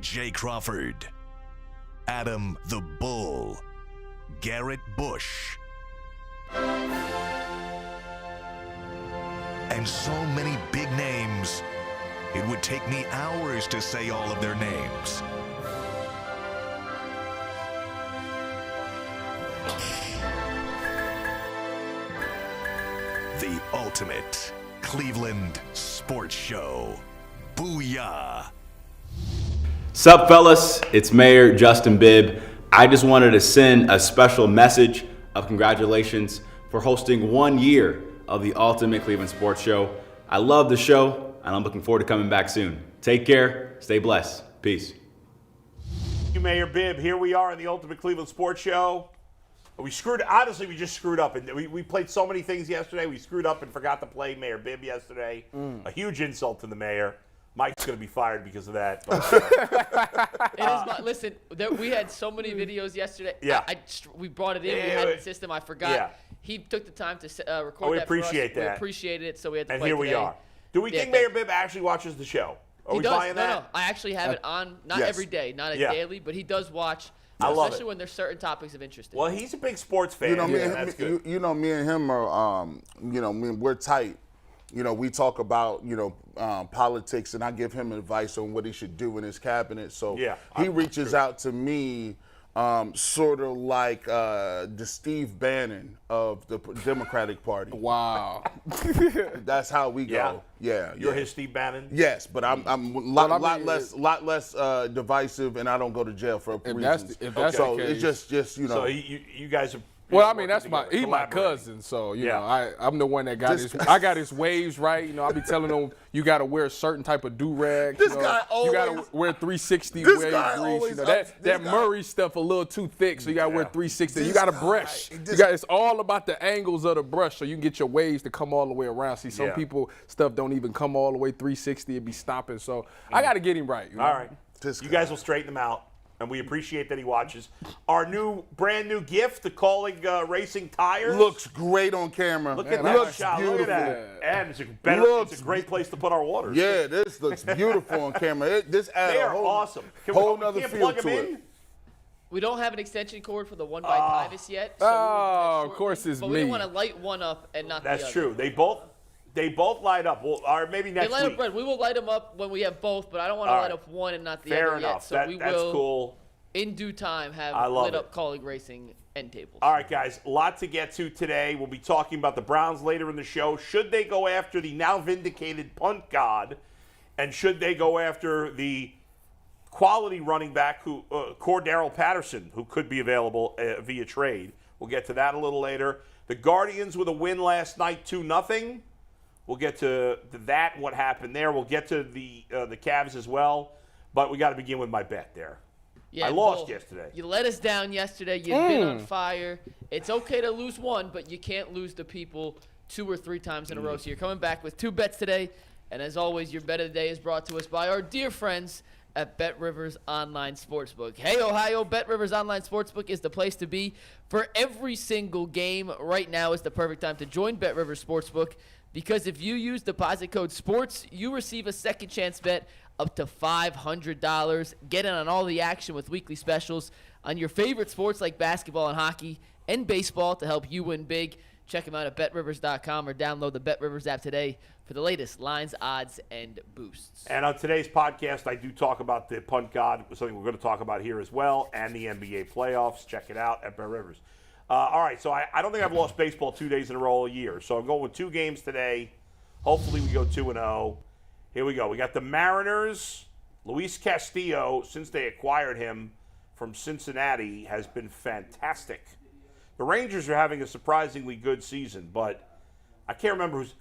Jay Crawford, Adam the Bull, Garrett Bush, and so many big names, it would take me hours to say all of their names. The ultimate Cleveland sports show. Booyah! Sup, fellas? It's Mayor Justin Bibb. I just wanted to send a special message of congratulations for hosting 1 year of the ultimate Cleveland sports show. I love the show, and I'm looking forward to coming back soon. Take care. Stay blessed. Peace. Thank you, Mayor Bibb. Here we are in the ultimate Cleveland sports show. We just screwed up. And we played so many things yesterday. We screwed up and forgot to play Mayor Bibb yesterday. A huge insult to the mayor. Mike's going to be fired because of that. Listen, we had so many videos yesterday. Yeah. We brought it in. We had it in the system. I forgot. Yeah. He took the time to record we that for us. appreciate that. We appreciated it, so we had to And play here today. we are. Do we think Mayor Bibb actually watches the show? Are we buying that? No. I actually have it on, not every day, not daily, but he does watch, I love especially it. when there's certain topics of interest. Well, he's a big sports fan. That's good. Me and him are, we're tight. We talk about, politics, and I give him advice on what he should do in his cabinet. So he reaches out to me sort of like the Steve Bannon of the Democratic Party. Wow. That's how we go. Yeah. You're his Steve Bannon? Yes, but I'm a lot less divisive, and I don't go to jail for reasons. If that's so the case. it's just So you guys are. Well, I mean, he's my cousin, so I'm the one that got I got his waves right. I be telling him you got to wear a certain type of do-rag. This guy always. You got to wear 360 This wave guy grease. always That Murray stuff a little too thick, so you got to wear 360. You got to brush. It's all about the angles of the brush, so you can get your waves to come all the way around. See, some people stuff don't even come all the way 360. It be stopping. So I got to get him right. All right, you guys will straighten him out. And we appreciate that he watches. Our brand new gift, the Calling Racing Tires. Looks great on camera. Look at that shot. Look at that. And it's a great place to put our waters. Yeah, this looks beautiful on camera. This adds a whole, awesome. whole nother feel to it. We don't have an extension cord for the 1x this yet. So of course it's but me. we don't want to light one up and not the other. That's true. They both light up. Or maybe next they light week. Up red. We will light them up when we have both, but I don't want to light up one and not the other enough. yet. So that's we will, cool. in due time, have lit up Calling Racing end tables. All right, guys, a lot to get to today. We'll be talking about the Browns later in the show. Should they go after the now vindicated Punt God? And should they go after the quality running back, Cordarrelle Patterson, who could be available via trade? We'll get to that a little later. The Guardians with a win last night, 2-0. We'll get to that, what happened there. We'll get to the Cavs as well. But we got to begin with my bet there. Yeah, I lost yesterday. You let us down yesterday. You've been on fire. It's okay to lose one, but you can't lose to people 2 or 3 times in a row. So you're coming back with 2 bets today. And as always, your bet of the day is brought to us by our dear friends at Bet Rivers Online Sportsbook. Hey, Ohio, Bet Rivers Online Sportsbook is the place to be for every single game. Right now is the perfect time to join Bet Rivers Sportsbook because if you use deposit code SPORTS, you receive a second chance bet up to $500. Get in on all the action with weekly specials on your favorite sports like basketball and hockey and baseball to help you win big. Check them out at betrivers.com or download the Bet Rivers app today for the latest lines, odds, and boosts. And on today's podcast, I do talk about the Punt God, something we're going to talk about here as well, and the NBA playoffs. Check it out at Bet Rivers. All right, so I don't think I've lost baseball 2 days in a row all year. So I'm going with 2 games today. Hopefully we go 2-0. Here we go. We got the Mariners. Luis Castillo, since they acquired him from Cincinnati, has been fantastic. The Rangers are having a surprisingly good season, but I can't remember who's.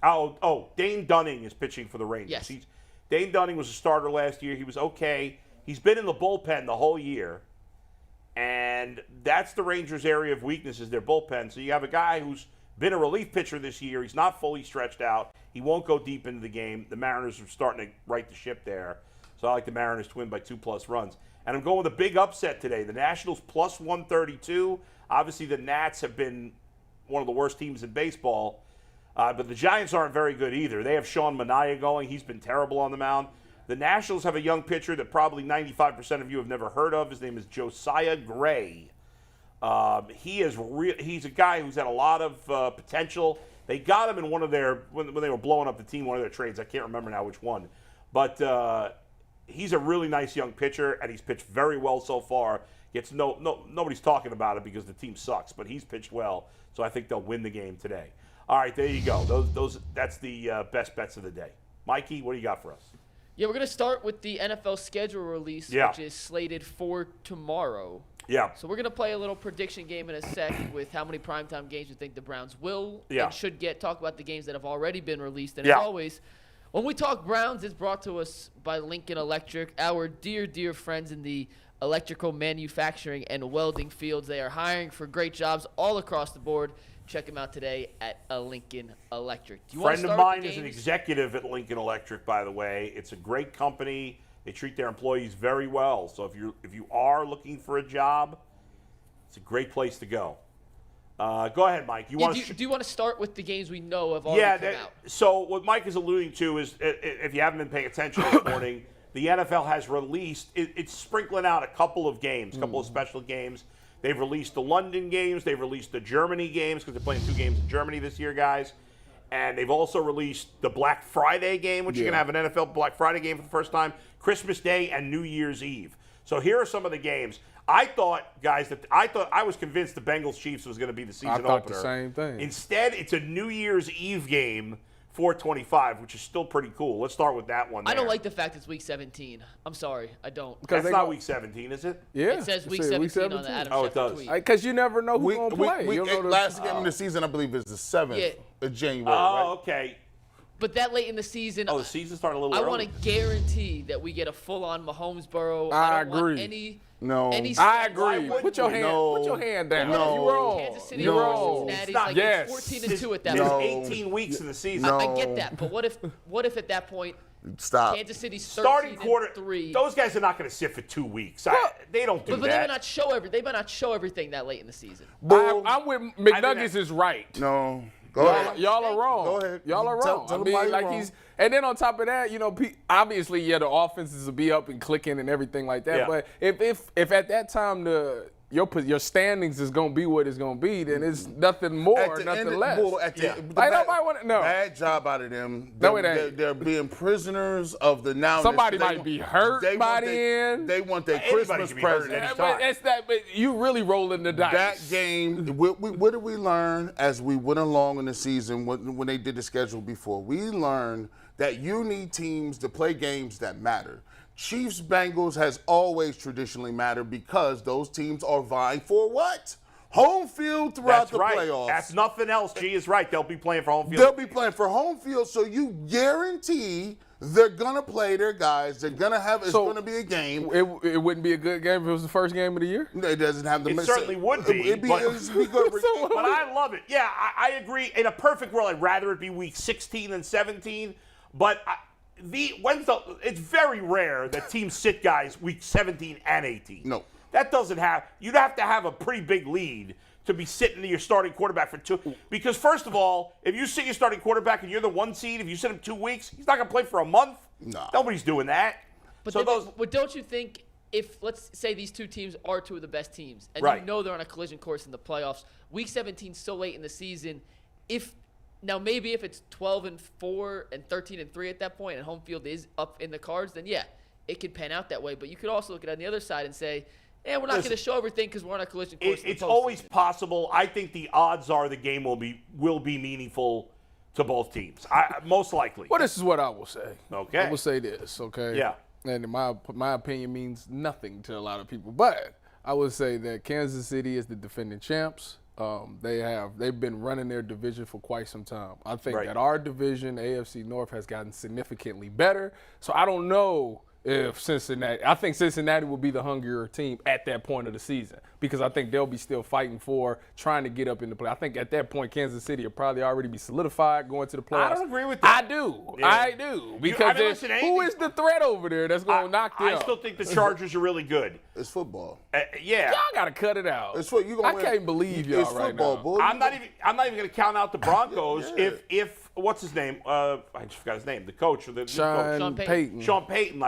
Dane Dunning is pitching for the Rangers. Yes. Dane Dunning was a starter last year. He was okay. He's been in the bullpen the whole year, and that's the Rangers' area of weakness is their bullpen. So you have a guy who's been a relief pitcher this year. He's not fully stretched out. He won't go deep into the game. The Mariners are starting to right the ship there. So I like the Mariners to win by 2+ runs. And I'm going with a big upset today. The Nationals plus 132. Obviously, the Nats have been one of the worst teams in baseball. But the Giants aren't very good either. They have Sean Manaea going. He's been terrible on the mound. The Nationals have a young pitcher that probably 95% of you have never heard of. His name is Josiah Gray. He's a guy who's had a lot of potential. They got him in one of their when they were blowing up the team, one of their trades. I can't remember now which one, but he's a really nice young pitcher, and he's pitched very well so far. Nobody's talking about it because the team sucks, but he's pitched well, so I think they'll win the game today. All right, there you go. That's the best bets of the day. Mikey, what do you got for us? Yeah, we're going to start with the NFL schedule release, which is slated for tomorrow. Yeah. So we're going to play a little prediction game in a sec with how many primetime games you think the Browns will and should get. Talk about the games that have already been released. And as always, when we talk Browns, it's brought to us by Lincoln Electric, our dear, dear friends in the electrical manufacturing and welding fields. They are hiring for great jobs all across the board. Check them out today at Lincoln Electric. A friend of mine is an executive at Lincoln Electric, by the way. It's a great company. They treat their employees very well. So if you are looking for a job, it's a great place to go. Go ahead, Mike. Do you want to start with the games we know have already come out? So what Mike is alluding to is, if you haven't been paying attention this morning, the NFL has released, it's sprinkling out a couple of games, a couple of special games. They've released the London games. They've released the Germany games because they're playing 2 games in Germany this year, guys. And they've also released the Black Friday game, which you're going to have an NFL Black Friday game for the first time, Christmas Day and New Year's Eve. So here are some of the games. I was convinced the Bengals-Chiefs was going to be the season opener. I thought the same thing. Instead, it's a New Year's Eve game, 425, which is still pretty cool. Let's start with that one there. I don't like the fact it's Week 17. I'm sorry, I don't. That's not Week 17, is it? Yeah. It says Week 17 on the Adam Schefter it does. tweet. Because you never know who's going to play. Last game of the season, I believe, is the 7th of January. Oh, okay. But that late in the season, the season started a little early. I want to guarantee that we get a full-on Mahomes-Burrow. I don't want agree. I agree. Put your hand down. No. You're wrong. Kansas City You're wrong. Cincinnati's like 14-2 at that point. There's 18 weeks in the season. I get that, but what if at that point Kansas City's starting quarter 3? Those guys are not going to sit for 2 weeks. They don't do but that. They might not show everything that late in the season. I'm with McNuggets is right. No. Go ahead. Y'all are wrong. Go ahead. Y'all are wrong. Tell him why you're wrong. And then on top of that, obviously, the offenses will be up and clicking and everything like that. Yeah. But if at that time your standings is gonna be what it's gonna be, then it's nothing more, nothing less. Bad job out of them. No, it ain't. They're being prisoners of the now. Somebody might be hurt by the end. They want their Christmas present. But you really rolling the dice. That game. What did we learn as we went along in the season when they did the schedule before? We learned that you need teams to play games that matter. Chiefs-Bengals has always traditionally mattered because those teams are vying for what? Home field throughout the playoffs. That's nothing else. G is right. They'll be playing for home field. They'll be playing for home field, so you guarantee they're going to play their guys. They're going to have – it's going to be a game. It wouldn't be a good game if it was the first game of the year? It doesn't have the – It certainly would be. It'd be good. But I love it. Yeah, I agree. In a perfect world, I'd rather it be week 16 than 17. But it's very rare that teams sit guys week 17 and 18. No. That doesn't have – you'd have to have a pretty big lead to be sitting to your starting quarterback for 2. Because, first of all, if you sit your starting quarterback and you're the 1 seed, if you sit him 2 weeks, he's not going to play for a month. No. Nobody's doing that. But don't you think if, let's say, these 2 teams are 2 of the best teams, and you know they're on a collision course in the playoffs, week 17 so late in the season, now maybe if it's 12-4 and 13-3 at that point and home field is up in the cards, then yeah, it could pan out that way. But you could also look at it on the other side and say, we're not going to show everything because we're on a collision course. It's always possible. I think the odds are the game will be meaningful to both teams. Most likely. Well, this is what I will say. Okay. I will say this, okay? Yeah. And my opinion means nothing to a lot of people. But I would say that Kansas City is the defending champs. They've been running their division for quite some time. I think that our division, AFC North, has gotten significantly better. So I don't know if I think Cincinnati will be the hungrier team at that point of the season. because I think they'll be still fighting for trying to get up in the play. I think at that point, Kansas City will probably already be solidified going to the playoffs. I don't agree with that. I do. Yeah. I do. Because who is the threat over there that's going to knock them? I still think the Chargers are really good. It's football. Yeah. Y'all got to cut it out. I can't believe y'all it's right football, now. Boy. I'm not even going to count out the Broncos if what's his name? I just forgot his name. The coach. Sean Payton. Sean Payton.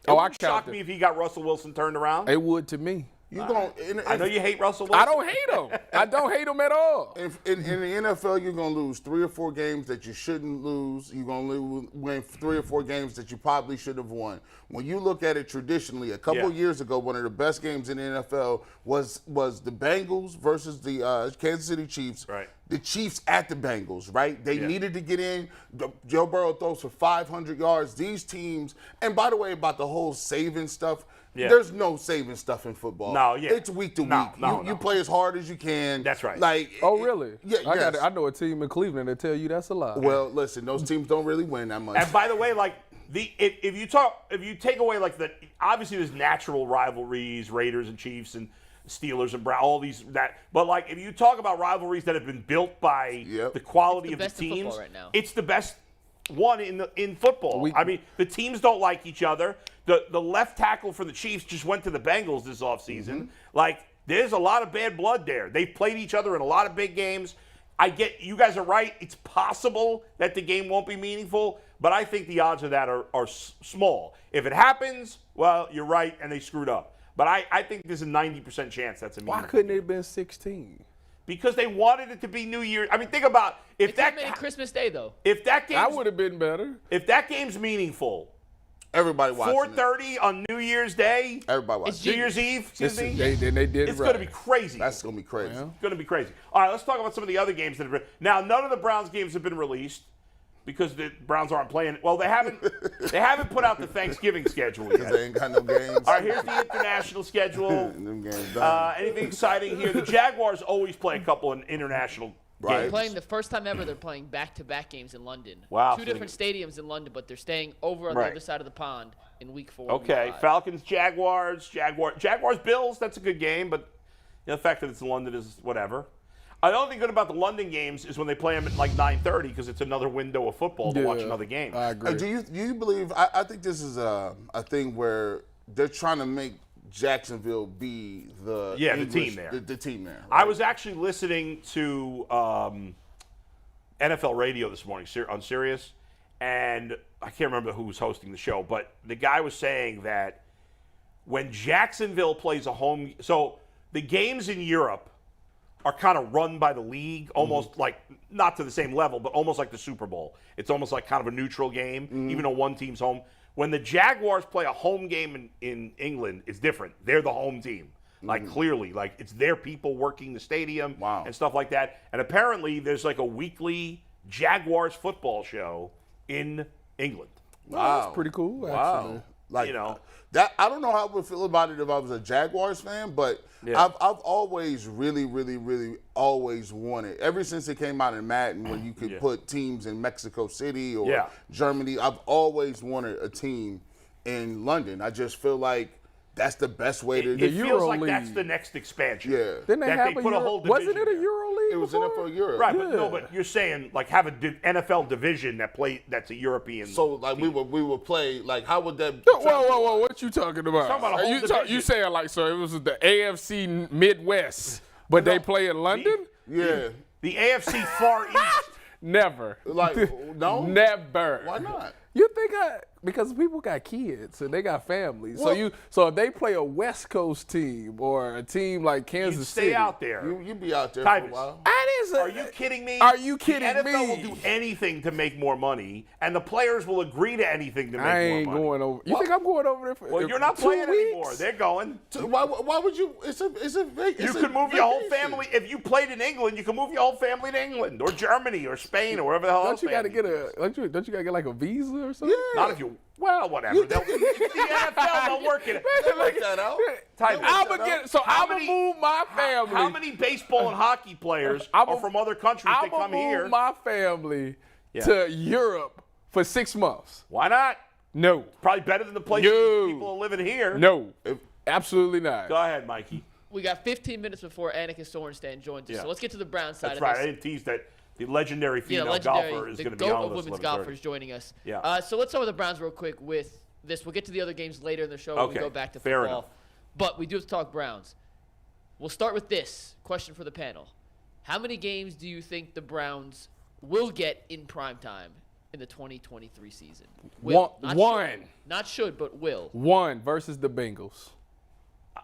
It would shock me if he got Russell Wilson turned around. It would to me. I know you hate Russell Wilson. I don't hate him. I don't hate him at all. In the NFL, you're going to lose 3 or 4 games that you shouldn't lose. You're going to win 3 or 4 games that you probably should have won. When you look at it traditionally, a couple of years ago, one of the best games in the NFL was the Bengals versus the Kansas City Chiefs. Right. The Chiefs at the Bengals, right? They needed to get in. Joe Burrow throws for 500 yards. These teams, and by the way, about the whole saving stuff, there's no saving stuff in football. No, yeah. It's week to week. You play as hard as you can. That's right. Oh, really? Yeah, I know a team in Cleveland that tell you that's a lie. Well, listen, those teams don't really win that much. And by the way, if you take away obviously there's natural rivalries, Raiders and Chiefs and Steelers and Browns, all these but if you talk about rivalries that have been built by the quality of the teams, right now. It's the best one in football. I mean, the teams don't like each other. The left tackle for the Chiefs just went to the Bengals this offseason. There's a lot of bad blood there. They've played each other in a lot of big games. I get you guys are right. It's possible that the game won't be meaningful, but I think the odds of that are small. If it happens, well, you're right, and they screwed up. But I think there's a 90% chance that's a meaningful. Why couldn't it have been 16? Because they wanted it to be New Year's. I mean, think about if that made it Christmas Day though. If that game, that would have been better. If that game's meaningful, everybody watching 4:30 on New Year's Day. Everybody watching. New Year's Eve. Excuse me. They did it's going to be crazy. That's going to be crazy. It's going to be crazy. All right, let's talk about some of the other games that have been. Now, none of the Browns games have been released because the Browns aren't playing. Well, they haven't put out the Thanksgiving schedule yet. They ain't got no games. All right, here's the international schedule. Them games done. Anything exciting here? The Jaguars always play a couple of international games. They're playing the first time ever. They're playing back-to-back games in London. Wow. 2 different stadiums in London, but they're staying over on the other side of the pond in week 4. Okay, Falcons, Jaguars, Bills. That's a good game, but the fact that it's in London is whatever. The only thing good about the London games is when they play them at 9:30 because it's another window of football to watch another game. I agree. Do you believe? I think this is a thing where they're trying to make Jacksonville be the team there. The team there. Right? I was actually listening to NFL radio this morning on Sirius, and I can't remember who was hosting the show, but the guy was saying that when Jacksonville plays a home, so the games in Europe are kind of run by the league, almost like, not to the same level, but almost like the Super Bowl. It's almost like kind of a neutral game, even though one team's home. When the Jaguars play a home game in England, it's different. They're the home team. Clearly. It's their people working the stadium and stuff like that. And apparently there's a weekly Jaguars football show in England. Wow. That's pretty cool, actually. That I don't know how I would feel about it if I was a Jaguars fan, but I've always really, really, really always wanted, ever since it came out in Madden when you could put teams in Mexico City or Germany, I've always wanted a team in London. I just feel like that's the best way to do it. It feels like that's the next expansion. Yeah. Didn't they have put a whole division wasn't it a Euro League? It was before? NFL Europe. Right, but you're saying have an NFL division that's a European. So we would play how would that? Whoa! What you talking about? Talking about a whole division. You saying so it was the AFC Midwest, but they play in London? The AFC Far East. Never. No. Never. Why not? You think because people got kids and they got families. So if they play a West Coast team or a team like Kansas City, stay out there. You'd be out there for a while. Are you kidding me? Are you kidding me? The NFL will do anything to make more money, and the players will agree to anything to make more money. I ain't going over. You think I'm going over there for? Well, you're not playing anymore. They're going. Why would you? It's a You could move your whole family if you played in England. You can move your whole family to England or Germany or Spain or wherever the hell else. Don't you got to get Don't you got to get a visa or something? Yeah. Not if you. Well, whatever. The NFL don't work it. Work that out. I'm gonna move my family. How many baseball and hockey players are from other countries that come here? I'm gonna move my family to Europe for 6 months. Why not? No. Probably better than the places people are living here. No. Absolutely not. Go ahead, Mikey. we got 15 minutes before Annika Sörenstam joins us. So let's get to the Browns side That's of right. this. I didn't tease that the legendary female golfer is going to be on the with GOAT us. of women's golfers joining us. Yeah. So let's start with the Browns real quick with this. We'll get to the other games later in the show when we go back to football. Fair enough. But we do have to talk Browns. We'll start with this question for the panel. How many games do you think the Browns will get in primetime in the 2023 season? One. Not should, but will. 1 versus the Bengals.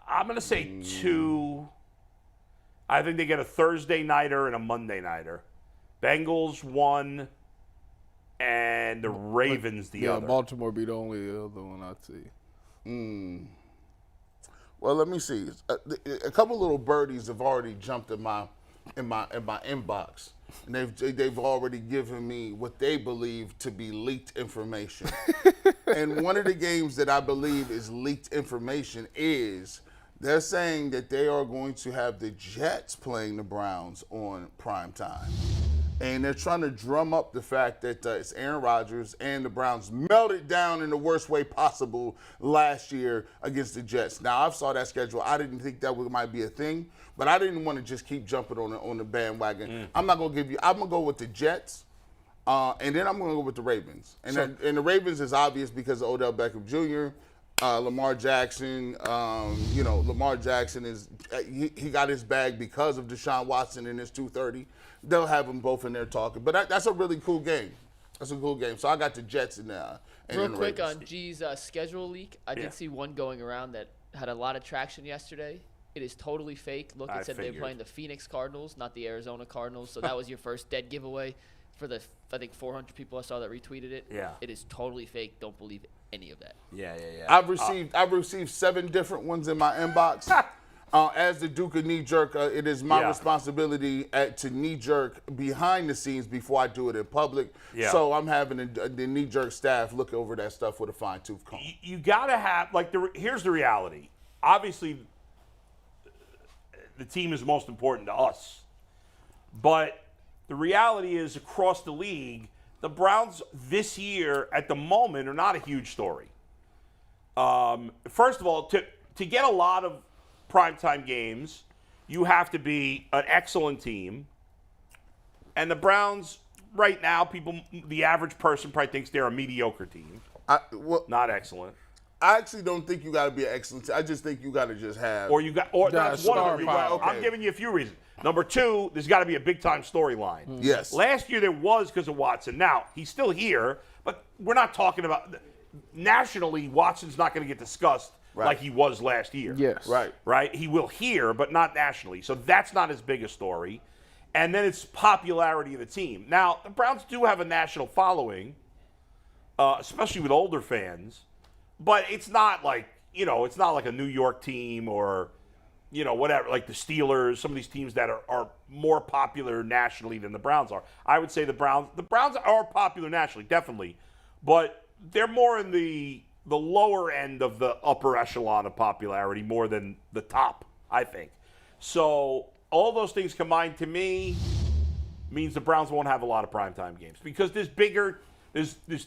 I'm going to say 2. I think they get a Thursday nighter and a Monday nighter. Bengals 1 and the Ravens the other. Yeah, Baltimore be the only other one I'd see. Well, let me see. A couple little birdies have already jumped in my inbox, and they've already given me what they believe to be leaked information. And one of the games that I believe is leaked information is they're saying that they are going to have the Jets playing the Browns on primetime. And they're trying to drum up the fact that it's Aaron Rodgers and the Browns melted down in the worst way possible last year against the Jets. Now, I saw that schedule. I didn't think that might be a thing, but I didn't want to just keep jumping on the bandwagon. I'm not going to give you – I'm going to go with the Jets, and then I'm going to go with the Ravens. And the Ravens is obvious because of Odell Beckham Jr., Lamar Jackson. Lamar Jackson is he got his bag because of Deshaun Watson in his 230. They'll have them both in there talking. But that's a really cool game. That's a cool game. So I got the Jets in there. Real quick on G's schedule leak, I did see one going around that had a lot of traction yesterday. It is totally fake. Look, it said they were playing the Phoenix Cardinals, not the Arizona Cardinals. So that was your first dead giveaway for the, I think, 400 people I saw that retweeted it. Yeah. It is totally fake. Don't believe any of that. Yeah. I've received 7 different ones in my inbox. As the Duke of Knee Jerk, it is my responsibility to knee jerk behind the scenes before I do it in public. Yeah. So I'm having the knee jerk staff look over that stuff with a fine tooth comb. You got to have here's the reality. Obviously, the team is most important to us, but the reality is across the league, the Browns this year at the moment are not a huge story. First of all, to get a lot of primetime games, you have to be an excellent team. And the Browns, right now, the average person probably thinks they're a mediocre team. Not excellent. I actually don't think you got to be an excellent team. I just think you got to just have. That's one of them. I'm giving you a few reasons. Number 2, there's got to be a big-time storyline. Yes. Last year there was because of Watson. Now, he's still here, but we're not talking about – nationally, Watson's not going to get discussed like he was last year. Yes. Right? He will here, but not nationally. So that's not as big a story. And then it's popularity of the team. Now, the Browns do have a national following, especially with older fans, but it's not like – it's not like a New York team or – whatever, like the Steelers, some of these teams that are more popular nationally than the Browns are. I would say the Browns are popular nationally, definitely, but they're more in the lower end of the upper echelon of popularity more than the top, I think. So all those things combined to me means the Browns won't have a lot of primetime games because there's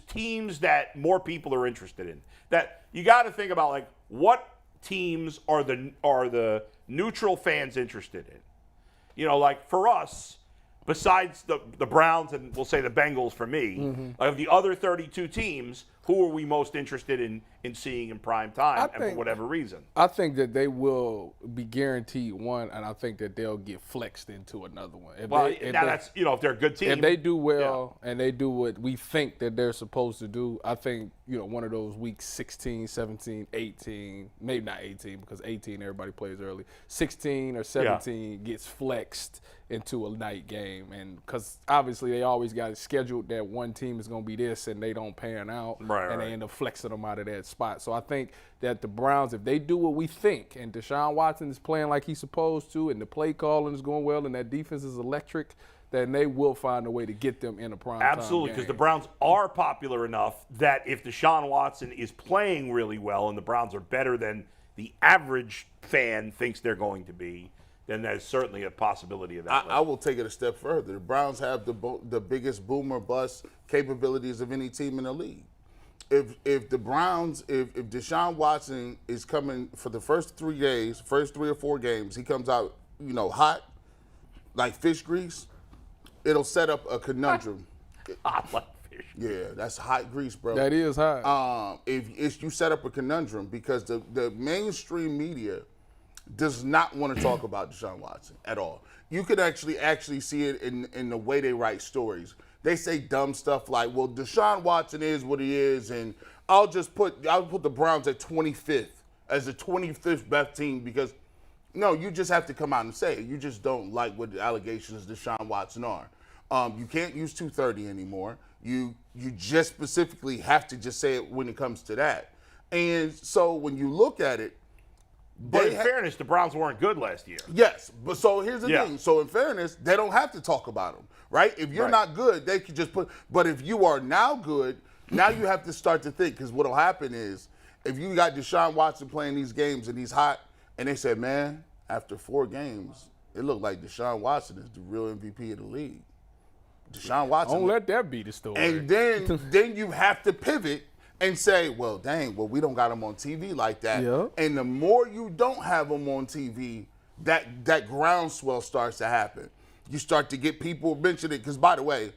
teams that more people are interested in. That you got to think about, like, what teams are the neutral fans interested in. Like for us, besides the Browns and we'll say the Bengals for me, of the other 32 teams, who are we most interested in seeing in prime time and for whatever reason? I think that they will be guaranteed one, and I think that they'll get flexed into another one. If they're a good team. If they do well and they do what we think that they're supposed to do, I think, one of those weeks 16, 17, 18, maybe not 18 because 18 everybody plays early, 16 or 17 gets flexed into a night game. And because obviously they always got it scheduled that one team is going to be this and they don't pan out. They end up flexing them out of that spot. So I think that the Browns, if they do what we think, and Deshaun Watson is playing like he's supposed to, and the play calling is going well, and that defense is electric, then they will find a way to get them in a prime time Absolutely, because the Browns are popular enough that if Deshaun Watson is playing really well and the Browns are better than the average fan thinks they're going to be, then there's certainly a possibility of that. I will take it a step further. The Browns have the biggest boomer bust capabilities of any team in the league. if the Browns, if Deshaun Watson is coming for the first 3 days, first 3 or 4 games, he comes out, hot, like fish grease, it'll set up a conundrum. Hot like fish. Yeah, that's hot grease, bro. That is hot. If you set up a conundrum because the mainstream media does not want to talk about Deshaun Watson at all. You could actually see it in the way they write stories. They say dumb stuff like, well, Deshaun Watson is what he is, and I'll put the Browns at 25th as the 25th best team because, no, you just have to come out and say it. You just don't like what the allegations Deshaun Watson are. You can't use 230 anymore. You just specifically have to just say it when it comes to that. And so when you look at it, but in fairness, the Browns weren't good last year. Yes, but so here's the thing. So in fairness, they don't have to talk about them, right? If you're not good, they could just put. But if you are now good, now you have to start to think because what'll happen is if you got Deshaun Watson playing these games and he's hot, and they said, man, after 4 games, it looked like Deshaun Watson is the real MVP of the league. Deshaun Watson. Don't let that be the story. And then you have to pivot and say, well, dang, we don't got him on TV like that. Yeah. And the more you don't have him on TV, that groundswell starts to happen. You start to get people mentioning it because, by the way,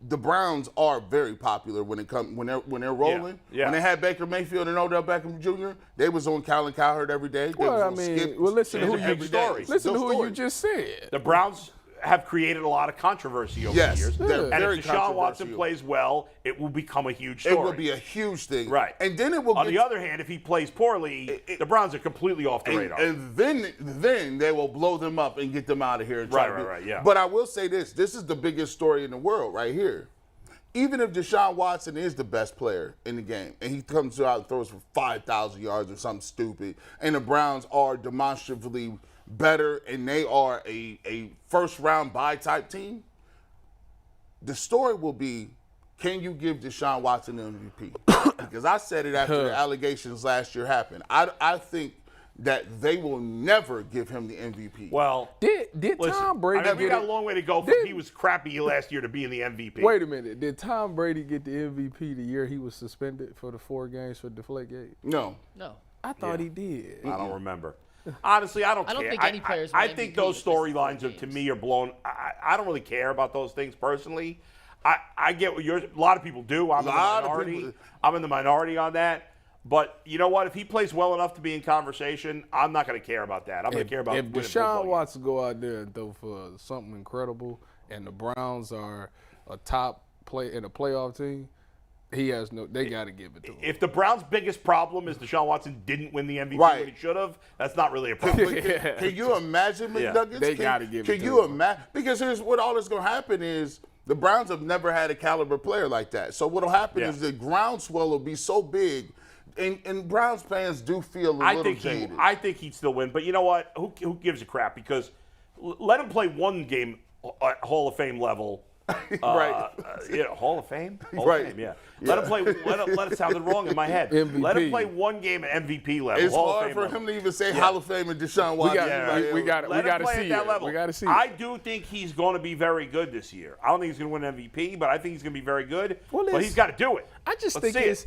the Browns are very popular when they're rolling. Yeah. When they had Baker Mayfield and Odell Beckham Jr., they was on Colin Cowherd every day. Listen to who you just said. The Browns have created a lot of controversy over the years. And if Deshaun Watson plays well, it will become a huge story. It will be a huge thing. Right. And then it will On the other hand, if he plays poorly, the Browns are completely off the radar. And then they will blow them up and get them out of here. And Yeah. But I will say this is the biggest story in the world right here. Even if Deshaun Watson is the best player in the game and he comes out and throws for 5,000 yards or something stupid, and the Browns are demonstrably better and they are a first-round bye type team, the story will be, can you give Deshaun Watson the MVP? Because I said it after the allegations last year happened. I think that they will never give him the MVP. Well, did Tom Brady we got a long way to go from he was crappy last year to being the MVP. Wait a minute. Did Tom Brady get the MVP the year he was suspended for the 4 games for Deflategate? No. I thought he did. I don't remember. Honestly, I don't care. I don't think any players I think those storylines to me are blown. I don't really care about those things personally. I get what a lot of people do. I'm in the minority. I'm in the minority on that. But you know what? If he plays well enough to be in conversation, I'm not going to care about that. I'm going to care about if Deshaun Watson go out there and throw for something incredible, and the Browns are a top in a playoff team, he has they got to give it to him. If the Browns' biggest problem is Deshaun Watson didn't win the MVP when he should have, that's not really a problem. Can you imagine McNuggets? They got to give it to him. Can you imagine? Because here's what all that's going to happen is the Browns have never had a caliber player like that. So what will happen is the groundswell will be so big, and Browns fans do feel a little jaded. I think he'd still win. But you know what? Who gives a crap? Because let him play one game at Hall of Fame level. Right. Hall of Fame? Hall of Fame, yeah. Let him play. Let it sound wrong in my head. MVP. Let him play one game at MVP level. It's Hall hard of Fame for level. him to even say Hall of Fame and Deshaun Watson. We got to see it. We got to see it. I do think he's going to be very good this year. I don't think he's going to win MVP, but I think he's going to be very good. But he's got to do it. I just think it's.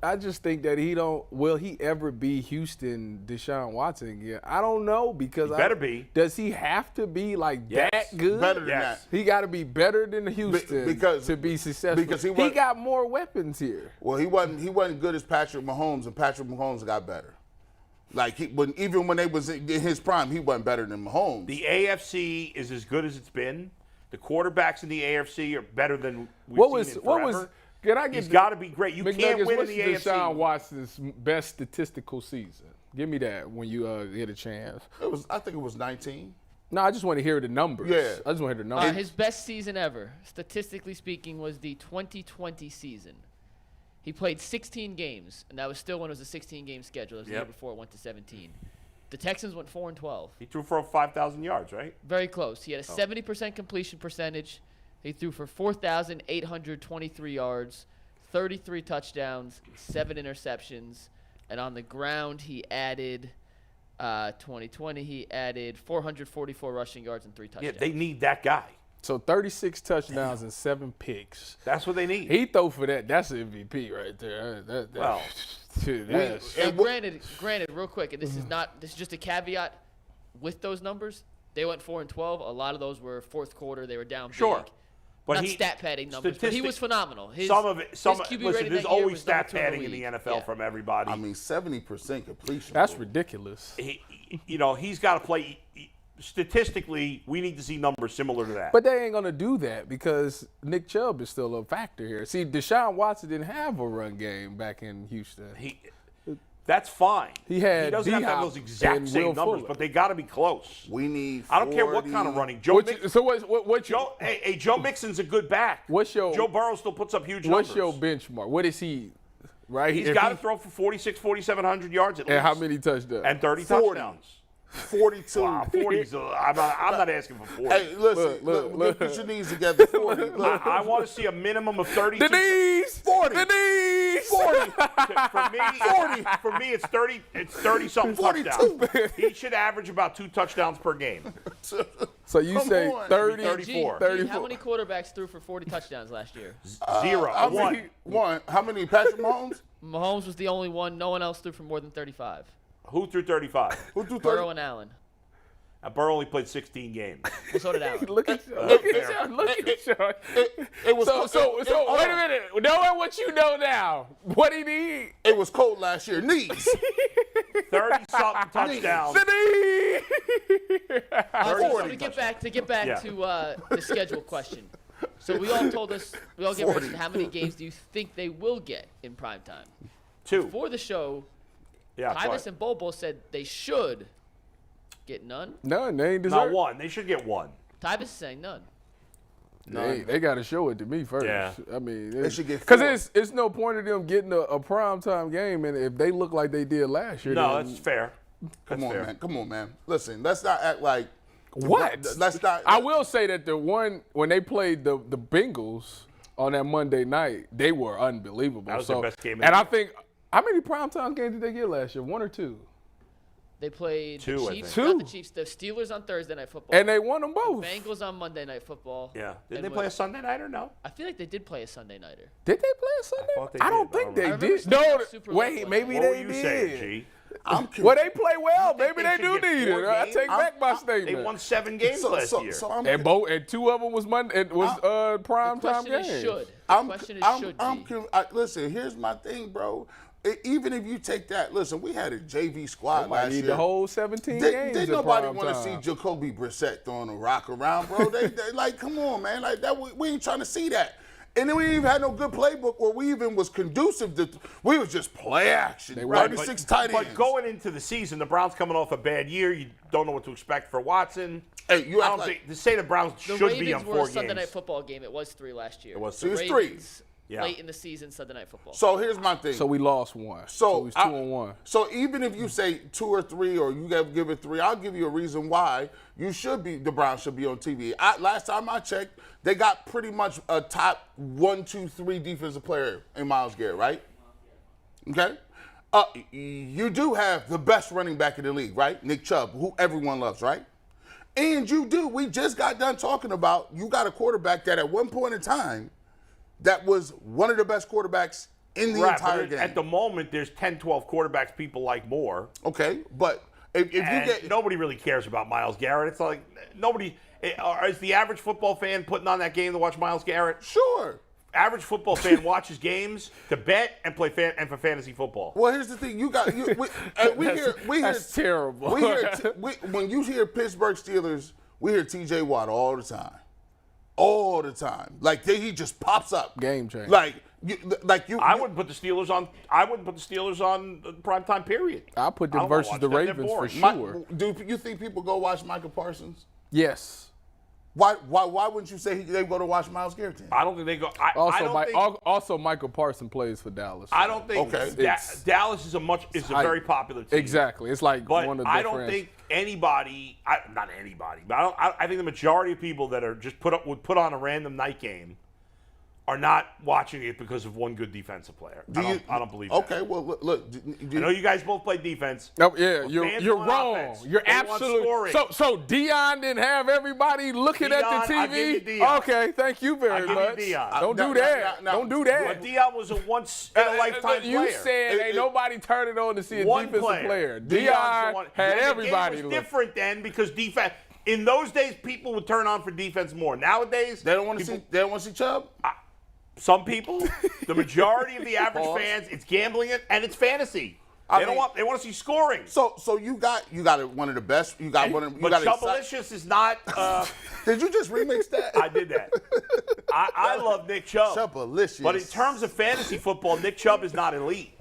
I just think that he don't. Will he ever be Houston Deshaun Watson again? I don't know because he better be. Does he have to be like that good? Better than that. He got to be better than Houston to be successful. Because he got more weapons here. Well, he wasn't good as Patrick Mahomes, and Patrick Mahomes got better. Like even when they was in his prime, he wasn't better than Mahomes. The AFC is as good as it's been. The quarterbacks in the AFC are better than we've seen in forever. He's got to be great. You can't win in the AFC. Deshaun Watson's best statistical season? Give me that when you get a chance. I think it was 19. No, I just want to hear the numbers. Yeah. I just want to hear the numbers. His best season ever, statistically speaking, was the 2020 season. He played 16 games, and that was still when it was a 16-game schedule. It was the year before it went to 17. The Texans went 4-12. He threw for 5,000 yards, right? Very close. He had a 70% completion percentage. He threw for 4,823 yards, 33 touchdowns, 7 interceptions. And on the ground, he added 2020, he added 444 rushing yards and 3 touchdowns. Yeah, they need that guy. So 36 touchdowns and 7 picks. That's what they need. He throw for that. That's an MVP right there. Granted, real quick, and this is just a caveat with those numbers. They went 4-12. A lot of those were fourth quarter. They were down big. But not stat padding numbers, but he was phenomenal. Listen, there's always stat padding in the NFL from everybody. I mean, 70% completion. That's ridiculous. He's got to play. Statistically, we need to see numbers similar to that. But they ain't going to do that because Nick Chubb is still a factor here. See, Deshaun Watson didn't have a run game back in Houston. That's fine. He doesn't have to have those exact same numbers, but they got to be close. We need 40. I don't care what kind of running. Joe Mixon's a good back. Joe Burrow still puts up huge numbers. What's your benchmark? What is he? Right? He's got to throw for 4,700 yards at least. And how many touchdowns? And 30 touchdowns. 42. Wow, 40's. I'm not asking for 40. Hey, listen, look, put your knees together. 40. I want to see a minimum of 32. The knees. 40. The knees. 40. For me, it's 30. It's 30-something 42. touchdowns. He should average about 2 touchdowns per game. So you say 30, 34. 34. How many quarterbacks threw for 40 touchdowns last year? 0. One. How many? Patrick Mahomes? Mahomes was the only one. No one else threw for more than 35. Who threw 35? Who threw 30? Burrow and Allen. Burrow only played 16 games. Well, so did Allen. Look at Sean. Look at Sean. It was So wait a minute. Knowing what you know now, what did he need? It was cold last year. Knees. 30-something touchdowns. The knees. So to get back to the schedule question. So we all get ready. How many games do you think they will get in primetime? 2. Before the show, Yeah, Tyvus and Bobo said they should get none. None. They ain't Not deserve. one. They should get 1. Tyvus is saying none. They got to show it to me first. Yeah. I mean, They should get 4. because it's no point in them getting a primetime game, and if they look like they did last year, No, then that's fair. Come on, man. Listen, let's not act like what? Let's not. I will say that the one when they played the Bengals on that Monday night, they were unbelievable. That was their best game. And I think how many primetime games did they get last year? 1 or 2? They played 2, the Chiefs, I think. not the Chiefs, the Steelers on Thursday Night Football. And they won them both. Bengals on Monday Night Football. Yeah. Did they play a Sunday night or no? I feel like they did play a Sunday nighter. Did they play a Sunday? thought they I don't did. think I they remember did. seeing No, that Super wait, Bowl maybe What they were you did. saying, G? I'm curious. Well, they play well. think Maybe they they do should get need 4 it. I games? take back my They statement. won 7 games last year. So I'm And 2 of them was Monday. It was primetime The question games. is should. The question is should be. Listen, here's my thing, bro. Even if you take that, listen, we had a JV squad Might last need year. the whole 17 Did games. in nobody prime want to time. see Jacoby Brissett throwing a rock around, bro? they like, come on, man. Like that, we ain't trying to see that. And then we ain't even had no good playbook where we even was conducive to. We was just play action. 36 tight ends. But going into the season, the Browns coming off a bad year, you don't know what to expect for Watson. Hey, I don't think to say the Browns The should Ravens be on 4 were a games. Sunday Night Football game. It was 3 last year. It was So it was 3. Ravens, Yeah. late in the season, Sunday Night Football. So here's my thing. So we lost 1. So it was 2-1. So even if you say 2 or 3, or you give it 3, I'll give you a reason why the Browns should be on TV. Last time I checked, they got pretty much a top 1, 2, 3 defensive player in Myles Garrett, right? Okay. You do have the best running back in the league, right? Nick Chubb, who everyone loves, right? And we just got done talking about, you got a quarterback that at one point in time, that was one of the best quarterbacks in the entire game. At the moment, there's 10, 12 quarterbacks people like more. Okay, but if you get... Nobody really cares about Myles Garrett. It's like nobody... Is the average football fan putting on that game to watch Myles Garrett? Sure. Average football fan watches games to bet and play for fantasy football. Well, here's the thing. That's terrible. When you hear Pittsburgh Steelers, we hear TJ Watt all the time. All the time. Like he just pops up. Game changer. I wouldn't put the Steelers on. I wouldn't put the Steelers on primetime period. I'll put them versus the Ravens for sure. Do you think people go watch Micah Parsons? Yes. Why wouldn't you say they go to watch Myles Garrett? I don't think they go. Also, Michael Parsons plays for Dallas. I don't think Dallas is a very popular team. Exactly. It's like but one of the I don't think anybody, not anybody, but I think the majority of people that are just would put on a random night game are not watching it because of one good defensive player. I don't believe that. Okay, well, look. I know you guys both play defense. No, yeah, you're wrong. Offense. You're absolutely. So Deion didn't have everybody looking at the TV? I'll give you Deion. Okay, thank you very much. Don't do that. Don't do that. But Deion was a once-in-a-lifetime player. You said ain't nobody turning on to see a defensive player. Deion had everybody. It was different then because defense. In those days, people would turn on for defense more. Nowadays, they don't want to see. They don't want to see Chubb. Some people, the majority of the average fans, it's gambling and it's fantasy. They want to see scoring. So you got one of the best. You got one. You got Chubbalicious is not. Did you just remix that? I did that. I love Nick Chubb. Chubbalicious. But in terms of fantasy football, Nick Chubb is not elite.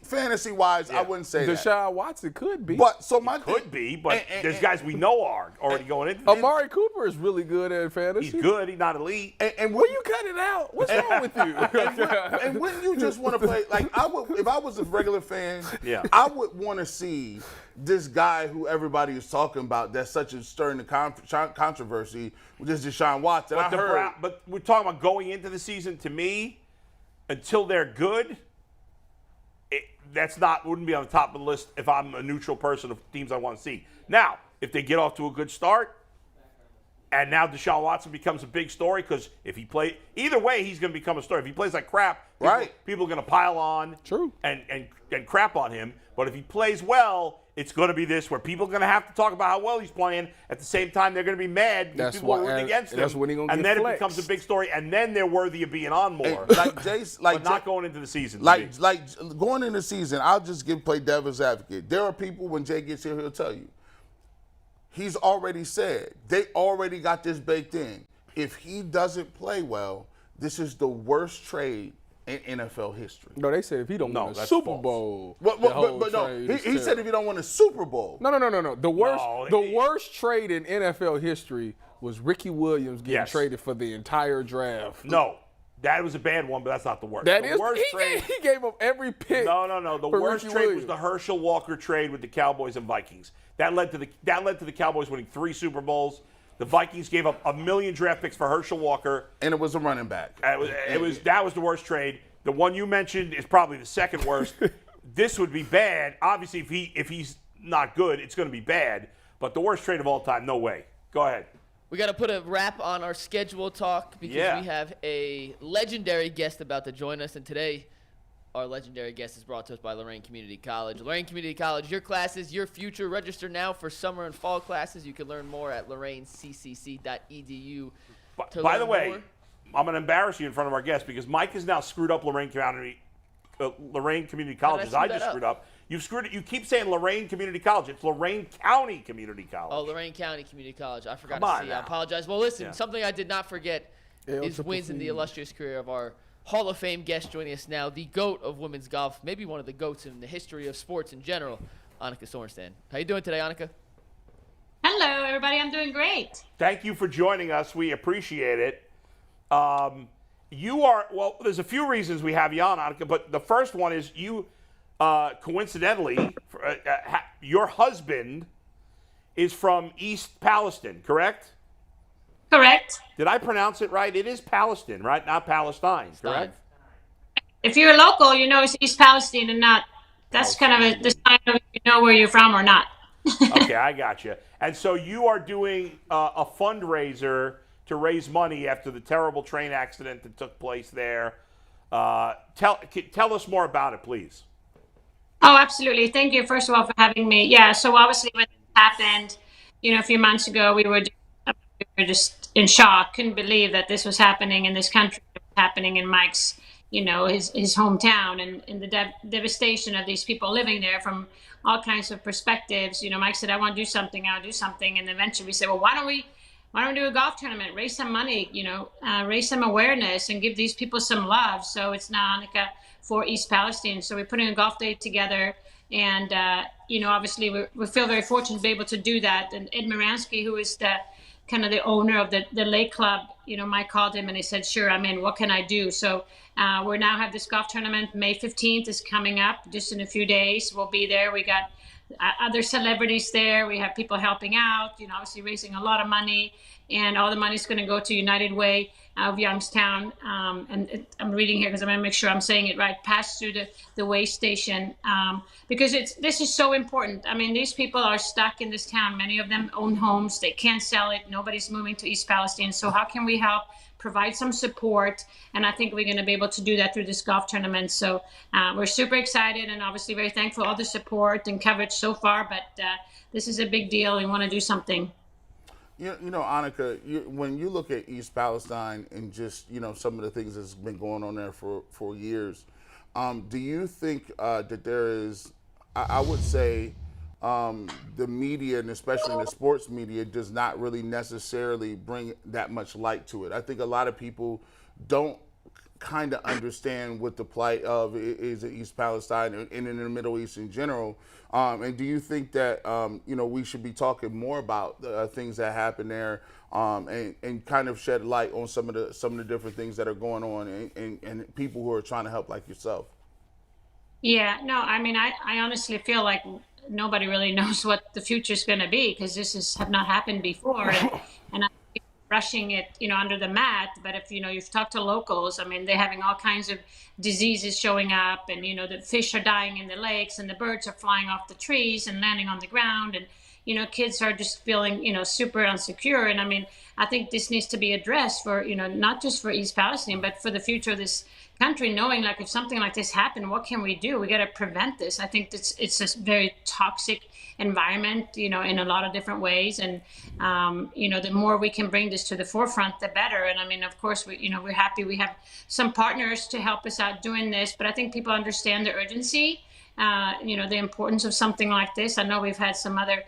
Fantasy-wise, I wouldn't say that. Deshaun Watson could be. But could be, but there's guys we know are already going into this. Amari Cooper is really good at fantasy. He's good. He's not elite. And will you cut it out? What's wrong with you? and wouldn't you just want to play like I would if I was a regular fan? Yeah. I would want to see this guy who everybody is talking about. That's such a stirring the controversy, which is Deshaun Watson. But we're talking about going into the season. To me, until they're good. Wouldn't be on the top of the list if I'm a neutral person of teams I want to see. Now, if they get off to a good start, and now Deshaun Watson becomes a big story, because if he play either way, he's going to become a story. If he plays like crap, people are going to pile on and crap on him. But if he plays well, it's going to be this where people are going to have to talk about how well he's playing. At the same time, they're going to be mad because people are rooting against him. That's when he's going to and then it becomes a big story, and then they're worthy of being on more. But not going into the season. Like going into the season, I'll just play devil's advocate. There are people, when Jay gets here, he'll tell you. He's already said, they already got this baked in. If he doesn't play well, this is the worst trade in NFL history. No, they said if he don't win a Super Bowl. But no, he said if he don't win a Super Bowl. No. The worst trade in NFL history was Ricky Williams getting traded for the entire draft. No. That was a bad one, but that's not the worst. He gave up every pick. No. The worst trade was the Herschel Walker trade with the Cowboys and Vikings. That led to the Cowboys winning 3 Super Bowls. The Vikings gave up 1 million draft picks for Herschel Walker, and it was a running back. That was the worst trade. The one you mentioned is probably the second worst. This would be bad. Obviously, if he's not good, it's going to be bad. But the worst trade of all time, no way. Go ahead. We got to put a wrap on our schedule talk because we have a legendary guest about to join us. And today, our legendary guest is brought to us by Lorraine Community College. Lorraine Community College, your classes, your future. Register now for summer and fall classes. You can learn more at lorraineccc.edu. By the way, I'm going to embarrass you in front of our guest because Mike has now screwed up Lorraine Community College, as I just screwed up. You've screwed it. You keep saying Lorraine Community College. It's Lorraine County Community College. Oh, Lorraine County Community College. I forgot to see. I apologize. Well, listen, something I did not forget is wins in the illustrious career of our Hall of Fame guest joining us now, the GOAT of women's golf, maybe one of the GOATs in the history of sports in general, Annika Sörenstam. How you doing today, Annika? Hello, everybody. I'm doing great. Thank you for joining us. We appreciate it. There's a few reasons we have you on, Annika, but the first one is you, coincidentally, your husband is from East Palestine, correct? Correct. Did I pronounce it right? It is Palestine, right? Not Palestine, correct? If you're local, you know it's East Palestine and not. That's kind of the sign of you know where you're from or not. Okay, I got you. And so you are doing a fundraiser to raise money after the terrible train accident that took place there. Tell us more about it, please. Oh, absolutely. Thank you, first of all, for having me. Yeah, so obviously when it happened, a few months ago, we were just in shock. Couldn't believe that this was happening in this country, happening in Mike's, his hometown, and the devastation of these people living there from all kinds of perspectives. Mike said, I want to do something, I'll do something. And eventually we said, well, why don't we do a golf tournament, raise some money, raise some awareness and give these people some love. So it's now Annika for East Palestine. So we're putting a golf day together. And, obviously we feel very fortunate to be able to do that. And Ed Muransky, who is the owner of the Lake Club, Mike called him and he said, sure, I'm in. What can I do? So we now have this golf tournament. May 15th is coming up just in a few days. We'll be there. We got other celebrities there. We have people helping out, obviously raising a lot of money, and all the money is going to go to United Way of Youngstown. I'm reading here because I'm going to make sure I'm saying it right. Pass through the way station, because this is so important. I mean, these people are stuck in this town. Many of them own homes. They can't sell it. Nobody's moving to East Palestine. So how can we help provide some support? And I think we're going to be able to do that through this golf tournament. So we're super excited and obviously very thankful for all the support and coverage so far. But this is a big deal. We want to do something. Annika, when you look at East Palestine and just, some of the things that's been going on there for years, do you think that there is, I would say, the media, and especially the sports media, does not really necessarily bring that much light to it? I think a lot of people don't kind of understand what the plight of is in East Palestine and in the Middle East in general. And do you think that we should be talking more about the things that happen there, and kind of shed light on some of the different things that are going on and people who are trying to help like yourself? Yeah, no, I mean, I honestly feel like nobody really knows what the future is going to be, because have not happened before, and I think brushing it, under the mat. But if you've talked to locals, I mean, they're having all kinds of diseases showing up, and the fish are dying in the lakes, and the birds are flying off the trees and landing on the ground, and kids are just feeling super insecure. And I mean, I think this needs to be addressed for not just for East Palestine, but for the future of this country, knowing like if something like this happened, what can we do? We got to prevent this. I think it's a very toxic environment, in a lot of different ways. And, the more we can bring this to the forefront, the better. And I mean, of course, we're happy we have some partners to help us out doing this, but I think people understand the urgency, the importance of something like this. I know we've had some other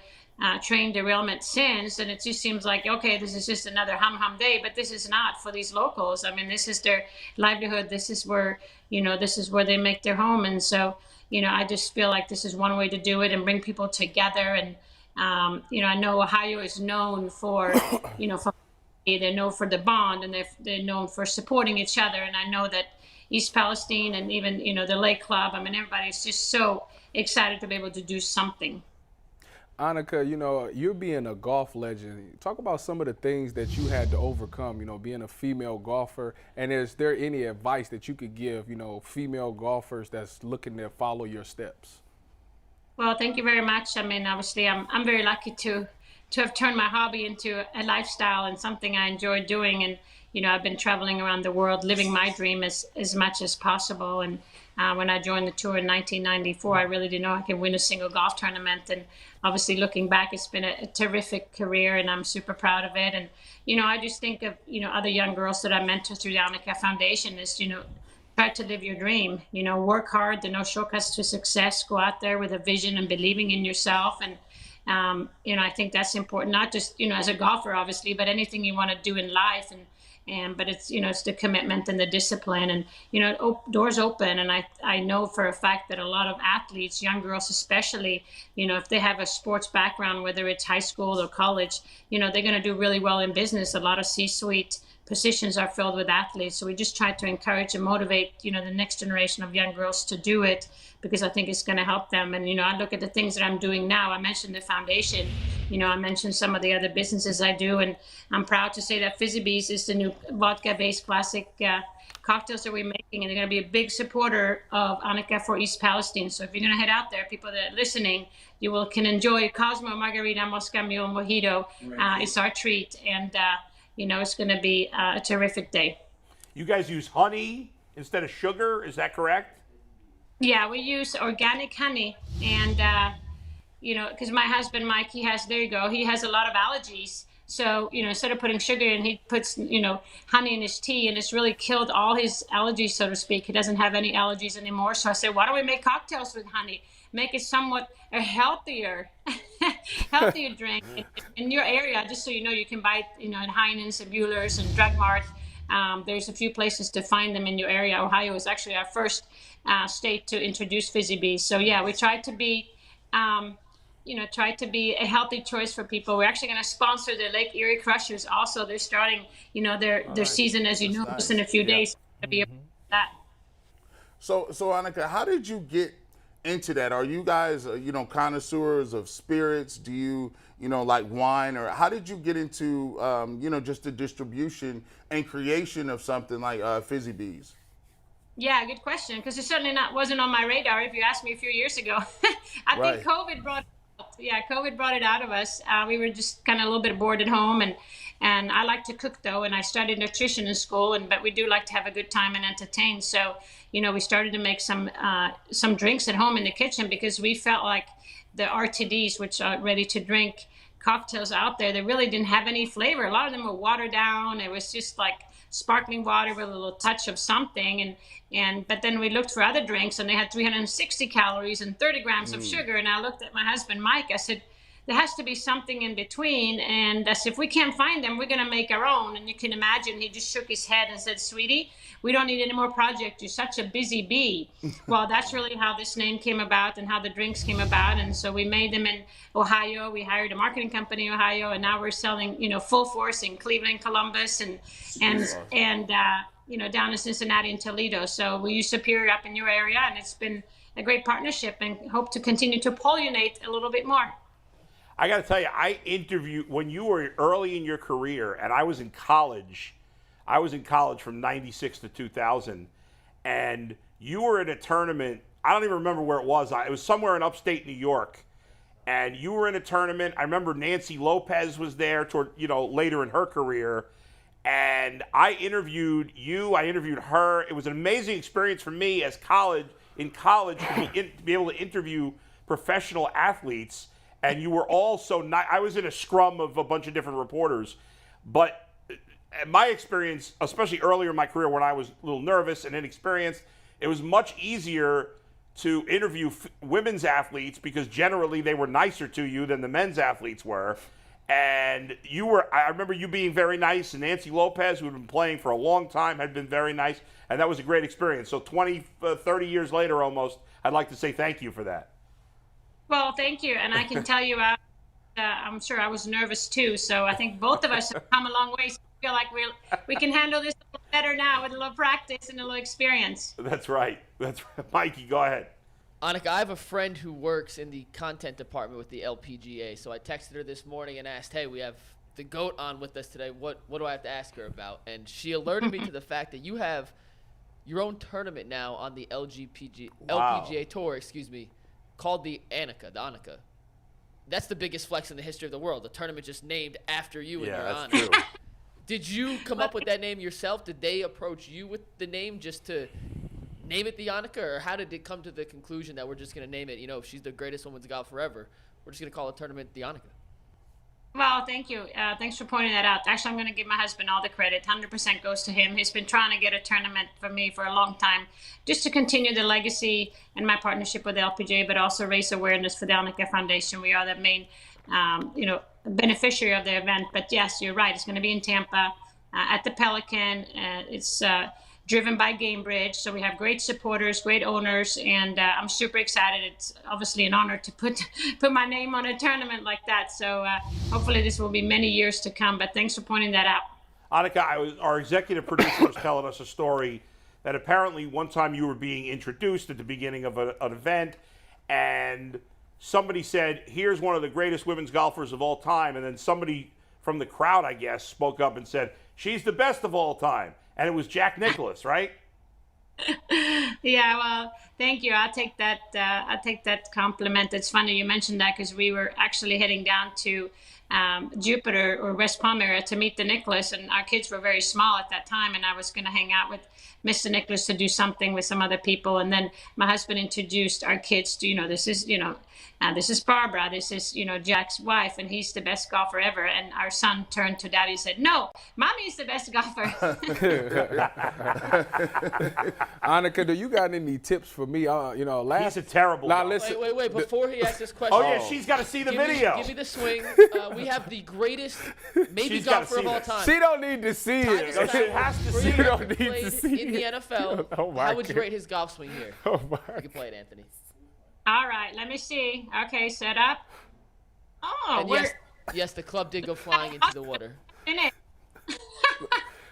train derailment since, and it just seems like, okay, this is just another hum day, but this is not for these locals. I mean, this is their livelihood. This is where they make their home. And so, I just feel like this is one way to do it and bring people together. And, I know Ohio is known for, they're known for the bond, and they're known for supporting each other. And I know that East Palestine and even, the Lake Club, I mean, everybody's just so excited to be able to do something. Annika, you're being a golf legend. Talk about some of the things that you had to overcome, being a female golfer. And is there any advice that you could give, female golfers that's looking to follow your steps? Well, thank you very much. I mean, obviously, I'm very lucky to have turned my hobby into a lifestyle and something I enjoy doing. And, I've been traveling around the world, living my dream as much as possible. And when I joined the tour in 1994, I really didn't know I could win a single golf tournament. And obviously, looking back, it's been a terrific career, and I'm super proud of it. And, I just think of, other young girls that I mentor through the Annika Foundation is, try to live your dream, work hard. There are no shortcuts to success. Go out there with a vision and believing in yourself. And, I think that's important, not just, as a golfer, obviously, but anything you want to do in life. But it's, it's the commitment and the discipline, and, doors open. And I know for a fact that a lot of athletes, young girls especially, if they have a sports background, whether it's high school or college, they're going to do really well in business. A lot of C-suite positions are filled with athletes. So we just try to encourage and motivate, the next generation of young girls to do it, because I think it's going to help them. And, I look at the things that I'm doing now. I mentioned the foundation, I mentioned some of the other businesses I do. And I'm proud to say that Fizzy Bees is the new vodka-based classic cocktails that we're making. And they're going to be a big supporter of Annika for East Palestine. So if you're going to head out there, people that are listening, you can enjoy Cosmo, Margarita, Mosca Mule, Mojito. It's our treat. And, it's going to be a terrific day. You guys use honey instead of sugar, is that correct? Yeah, we use organic honey, and because my husband Mike, he has a lot of allergies. So instead of putting sugar in, he puts honey in his tea, and it's really killed all his allergies, so to speak. He doesn't have any allergies anymore. So I said, why don't we make cocktails with honey? Make it somewhat a healthier drink in your area. Just so you can buy it, in Heinen's and Mueller's and Drug Mart. There's a few places to find them in your area. Ohio is actually our first state to introduce Fizzy Bees. So yeah, we try to be, a healthy choice for people. We're actually going to sponsor the Lake Erie Crushers. Also, they're starting, their season, as you know, just in a few days. To be able to do that. So Annika, how did you get into that? Are you guys, connoisseurs of spirits? Do you, like wine? Or how did you get into, just the distribution and creation of something like Fizzy Bees? Yeah, good question, because it certainly wasn't on my radar if you asked me a few years ago. I think COVID brought it out of us. We were just kind of a little bit bored at home, and I like to cook though, and I studied nutrition in school, but we do like to have a good time and entertain. So, we started to make some drinks at home in the kitchen because we felt like the RTDs, which are ready to drink cocktails out there, they really didn't have any flavor. A lot of them were watered down. It was just like sparkling water with a little touch of something, but then we looked for other drinks and they had 360 calories and 30 grams of sugar, and I looked at my husband Mike. I said, there has to be something in between, and I said, if we can't find them, we're going to make our own. And you can imagine he just shook his head and said, sweetie, we don't need any more projects. You're such a busy bee. Well, that's really how this name came about and how the drinks came about. And so we made them in Ohio. We hired a marketing company in Ohio, and now we're selling, full force in Cleveland, Columbus, and down in Cincinnati and Toledo. So we use Superior up in your area, and it's been a great partnership, and hope to continue to pollinate a little bit more. I got to tell you, I interviewed when you were early in your career, and I was in college. I was in college from 96 to 2000, and you were in a tournament. I don't even remember where it was. It was somewhere in upstate New York, and you were in a tournament. I remember Nancy Lopez was there toward, later in her career, and I interviewed you. I interviewed her. It was an amazing experience for me in college to be able to interview professional athletes. And you were all so nice. I was in a scrum of a bunch of different reporters. But my experience, especially earlier in my career when I was a little nervous and inexperienced, it was much easier to interview women's athletes because generally they were nicer to you than the men's athletes were. And I remember you being very nice, and Nancy Lopez, who had been playing for a long time, had been very nice. And that was a great experience. So 20, 30 years later almost, I'd like to say thank you for that. Well, thank you. And I can tell you, I'm sure I was nervous too. So I think both of us have come a long way. So I feel like we can handle this a little better now with a little practice and a little experience. That's right. Mikey, go ahead. Annika, I have a friend who works in the content department with the LPGA. So I texted her this morning and asked, hey, we have the GOAT on with us today. What do I have to ask her about? And she alerted me to the fact that you have your own tournament now on the LPGA Tour, called the Annika. That's the biggest flex in the history of the world. The tournament just named after you and your honor. True. Did you come up with that name yourself? Did they approach you with the name just to name it the Annika? Or how did it come to the conclusion that we're just going to name it, if she's the greatest women's golf forever, we're just going to call the tournament the Annika? Well, thank you. Thanks for pointing that out. Actually, I'm going to give my husband all the credit. 100% goes to him. He's been trying to get a tournament for me for a long time, just to continue the legacy and my partnership with the LPGA, but also raise awareness for the Annika Foundation. We are the main, beneficiary of the event. But yes, you're right. It's going to be in Tampa at the Pelican. It's driven by Gamebridge. So we have great supporters, great owners, and I'm super excited. It's obviously an honor to put my name on a tournament like that. So hopefully this will be many years to come, but thanks for pointing that out. Annika, our executive producer was telling us a story that apparently one time you were being introduced at the beginning of an event, and somebody said, here's one of the greatest women's golfers of all time, and then somebody from the crowd, I guess, spoke up and said, she's the best of all time. And it was Jack Nicklaus, right? Yeah, well, thank you. I'll take that compliment. It's funny you mentioned that because we were actually heading down to Jupiter or West Palm area to meet the Nicklaus, and our kids were very small at that time, and I was going to hang out with Mr. Nicklaus to do something with some other people, and then my husband introduced our kids to, this is Barbara, this is, Jack's wife, and he's the best golfer ever. And our son turned to daddy and said, no, mommy's the best golfer. Annika, do you got any tips for me? He's a terrible guy. Wait, before he asks this question. Oh, yeah, she's got to see the video. Give me the swing. We have the greatest golfer of all time. She don't need to see it. No, she has to see it. She don't need to see it. In the NFL, how would you rate his golf swing here? You can play it, Anthony. All right, let me see. Okay, set up. Oh, yes, the club did go flying into the water. Don't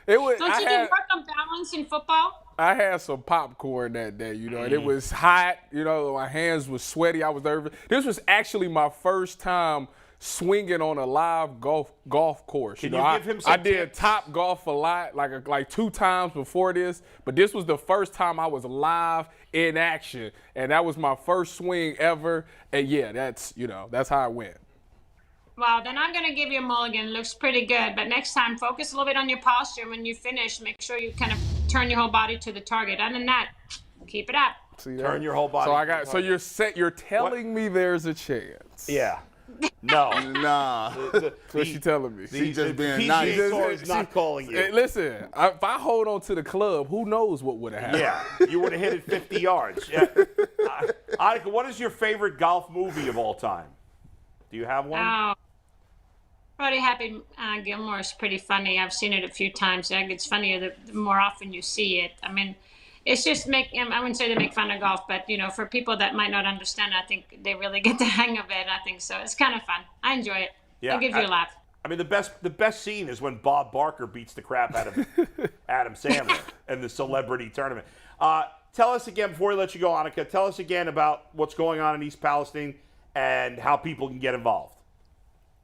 you do work on balance in football? I had some popcorn that day, and it was hot. My hands were sweaty. I was nervous. This was actually my first time swinging on a live golf course. Can you give him some I did tips? Top Golf a lot, like 2 times before this, but this was the first time I was live in action, and that was my first swing ever. And yeah, that's how it went. Well, then I'm going to give you a mulligan. It looks pretty good. But next time, focus a little bit on your posture. When you finish, make sure you kind of turn your whole body to the target. Other than that, keep it up. Turn your whole body. So you're telling me there's a chance. Yeah. No. Nah. That's what she telling me. She just being PGA nice. Tour is not calling you. Hey, listen, if I hold on to the club, who knows what would have happened? Yeah, you would have hit it 50 yards. Yeah. Annika, what is your favorite golf movie of all time? Do you have one? Oh, probably Happy Gilmore is pretty funny. I've seen it a few times. I think it's funnier the more often you see it. I mean, it's just I wouldn't say they make fun of golf, but, for people that might not understand, I think they really get the hang of it. I think so. It's kind of fun. I enjoy it. Yeah, It gives you a laugh. I mean, the best scene is when Bob Barker beats the crap out of Adam Sandler in the celebrity tournament. Tell us again, before we let you go, Annika, tell us again about what's going on in East Palestine and how people can get involved.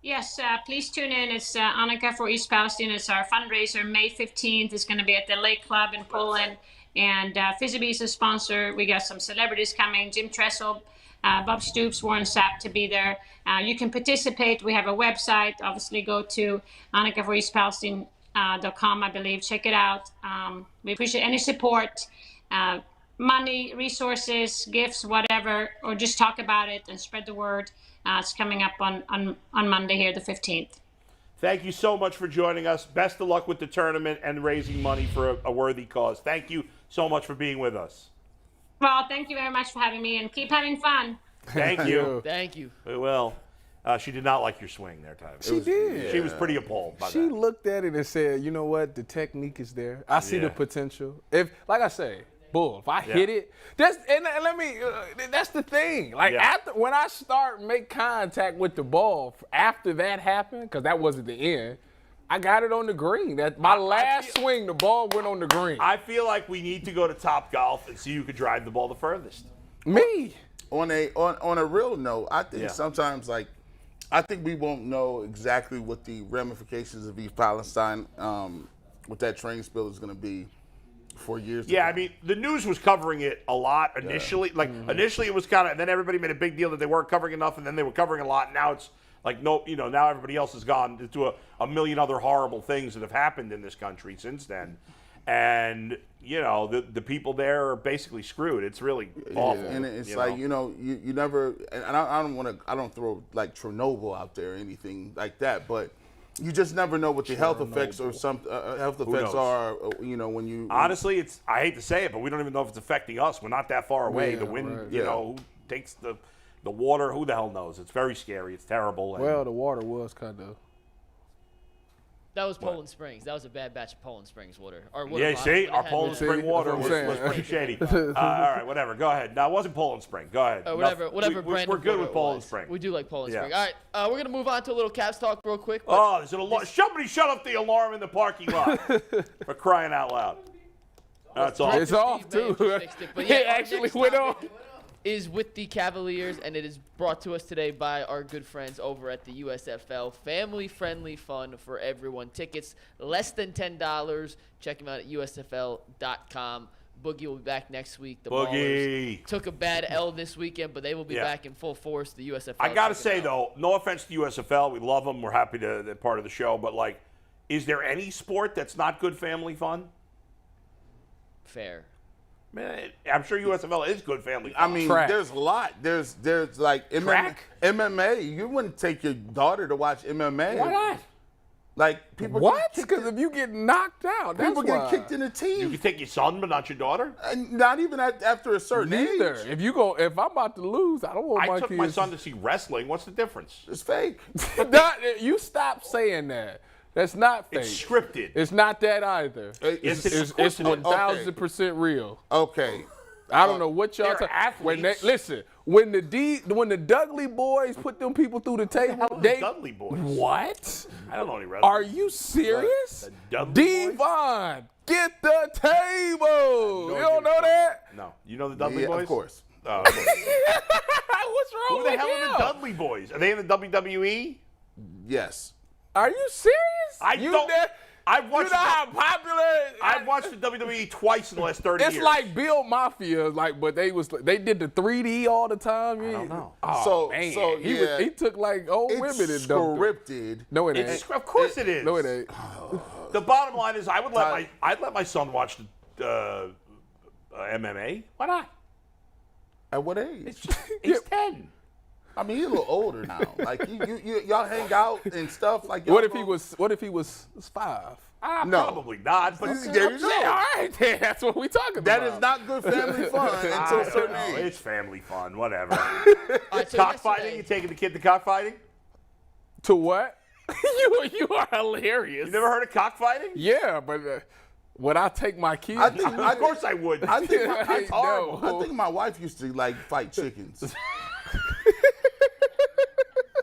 Yes, please tune in. It's Annika for East Palestine. It's our fundraiser. May 15th. It's going to be at the Lake Club in Poland. And Fizzy is a sponsor. We got some celebrities coming. Jim Tressel, Bob Stoops, Warren Sapp to be there. You can participate. We have a website. Obviously, go to AnnikaForEastPalestine.com, I believe. Check it out. We appreciate any support, money, resources, gifts, whatever, or just talk about it and spread the word. It's coming up on Monday here, the 15th. Thank you so much for joining us. Best of luck with the tournament and raising money for a worthy cause. Thank you so much for being with us. Well, thank you very much for having me, and keep having fun. Thank you. Thank you. We will. She did not like your swing there, Tyler. She did. She was pretty appalled by that. She looked at it and said, you know what? The technique is there. I see the potential. Like I say, if I hit it, that's the thing. When I make contact with the ball, after that happened, because that wasn't the end, I got it on the green. My last swing, the ball went on the green. I feel like we need to go to Top Golf and see who could drive the ball the furthest. Me. On a real note, I think sometimes I think we won't know exactly what the ramifications of East Palestine with that train spill is going to be for years. Yeah, I mean, the news was covering it a lot initially. Initially it was kind of, and then everybody made a big deal that they weren't covering enough, and then they were covering a lot. And now it's like, no, now everybody else has gone into a million other horrible things that have happened in this country since then. And, the people there are basically screwed. It's really awful. And it's you never, and I don't throw like Chernobyl out there or anything like that, but you just never know what the health effects or are. When you honestly, I hate to say it, but we don't even know if it's affecting us. We're not that far away. The wind, who takes the water? Who the hell knows? It's very scary. It's terrible. Well, the water was kind of. That was Poland Springs. That was a bad batch of Poland Springs water. Our Poland Spring water was pretty shady. All right, whatever. Go ahead. No, it wasn't Poland Spring. Go ahead. Whatever brand we're good of with Poland Spring. We do like Poland Spring. All right, we're going to move on to a little Cavs talk real quick. There's an alarm. Somebody shut up the alarm in the parking lot. For crying out loud. That's all. It's off, too. It actually went off. Is with the Cavaliers, and it is brought to us today by our good friends over at the USFL. Family-friendly fun for everyone. Tickets less than $10. Check them out at USFL.com. Boogie will be back next week. The Ballers took a bad L this weekend, but they will be back in full force. The USFL. I got to say, though, no offense to USFL. We love them. We're happy to they're part of the show. But, is there any sport that's not good family fun? Fair. Man, I'm sure USFL is good family fun. I mean, there's a lot. There's like MMA. You wouldn't take your daughter to watch MMA. Why not? Like people. What? Because if you get knocked out, people get kicked in the teeth. You can take your son, but not your daughter. Not even after a certain age. If I'm about to lose, I don't want my kids. I took my son to see wrestling. What's the difference? It's fake. You stop saying that. That's not fake. It's scripted. It's not that either. It's 1,000% real. Okay. I don't know what y'all talking. When the Dudley boys put them people through the table, Dudley boys. What? I don't know any wrestlers. Are you serious? Devon Get the table. You don't know that? No. You know the Dudley Boys? Of course. Oh, What's wrong who with the hell him? are the Dudley Boys? Are they in the WWE? Yes. Are you serious? I've watched. You know how popular? I've watched the WWE twice in the last 30 years. It's like Bill Mafia, but they did the 3D all the time. I don't know. Oh, man. He took like old women and It's dumped them. scripted. No, it ain't. Of course it is. No, it ain't. The bottom line is, I'd let my son watch the MMA. Why not? At what age? He's 10. I mean, he's a little older now. Like y'all hang out and stuff. Like What if he was 5? No. Probably not. But There you go. All right, then, that's what we talking about. That is not good family fun until a certain age. It's family fun. Whatever. Right, so Cockfighting? You taking the kid to cockfighting? To what? you are hilarious. You never heard of cockfighting? Yeah, but would I take my kids? Of course I would. I think It's horrible. I think my wife used to like fight chickens.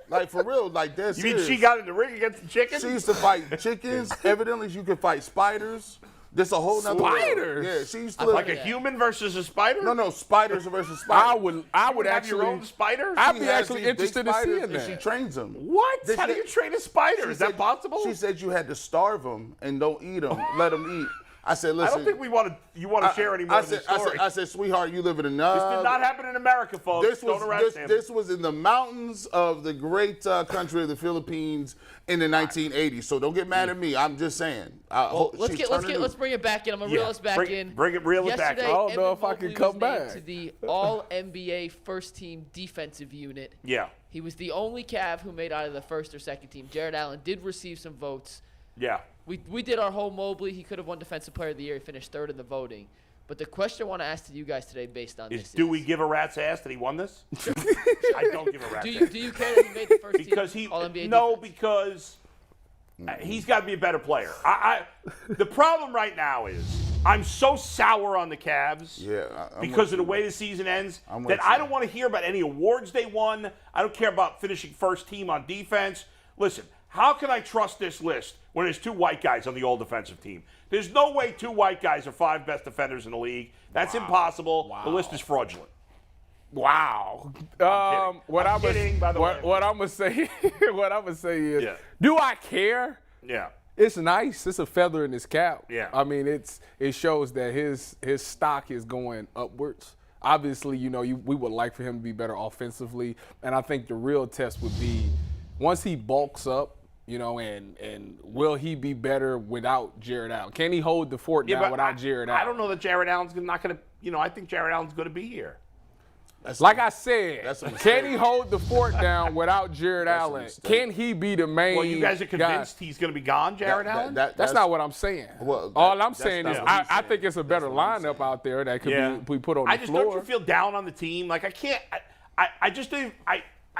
Like for real, like that's. You mean she got in the ring against the chicken? She used to fight chickens. Evidently, you could fight spiders. There's a whole nother world. Spiders? Yeah, she used to Like a human versus a spider? No, spiders versus spiders. I would have actually your own spiders? I'd She be has actually these big interested in spiders seeing and She that. trains them. What? This- How do you train a spider? Is that possible? She said you had to starve them and don't eat them. Let them eat. I said, listen. I don't think you want to share any more of the story. I said, sweetheart, you live in This another. did not happen in America, folks. Don't arrest him. This was in the mountains of the great country of the Philippines in the 1980s. So don't get mad at me. I'm just saying. Let's bring it back in. I'm gonna reel us back in. Reel it back in. Yesterday, I don't know Evan if I Mobley can come was named back. to the All NBA First Team Defensive Unit. Yeah. He was the only Cav who made out of the first or second team. Jared Allen did receive some votes. Yeah. We did our whole Mobley. He could have won Defensive Player of the Year. He finished third in the voting. But the question I want to ask to you guys today, based on this, Do we give a rat's ass that he won this? I don't give a rat's ass. do you care that he made the first Because team All NBA? No, defense? because he's got to be a better player. The problem right now is I'm so sour on the Cavs because of the way the season ends that I don't want to hear about any awards they won. I don't care about finishing first team on defense. Listen, how can I trust this list when there's 2 white guys on the all-defensive team? There's no way 2 white guys are 5 best defenders in the league. That's impossible. Wow. The list is fraudulent. Wow. What I'm gonna say is, do I care? Yeah. It's nice. It's a feather in his cap. Yeah. I mean, it shows that his stock is going upwards. Obviously, we would like for him to be better offensively, and I think the real test would be once he bulks up, and will he be better without Jared Allen? Can he hold the fort down without Jared Allen? I don't know that Jared Allen's not going to, I think Jared Allen's going to be here. I said, can he hold the fort down without Jared Allen? Can he be the main Well, you guys are convinced he's going to be gone, Jared Allen? That's not what I'm saying. All I'm saying is I think it's a better lineup out there that could be put on the floor. Don't you feel down on the team? Like, I just don't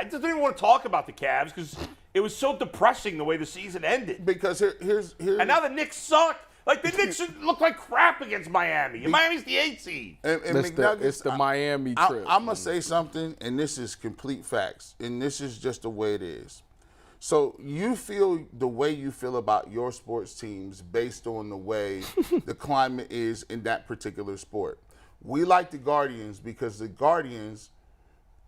even want to talk about the Cavs because it was so depressing the way the season ended. Because here's and now the Knicks suck. Like, the Knicks look like crap against Miami. And Miami's the 8th seed. It's the Miami trip. I'm going to say something, and this is complete facts, and this is just the way it is. So you feel the way you feel about your sports teams based on the way the climate is in that particular sport. We like the Guardians because the Guardians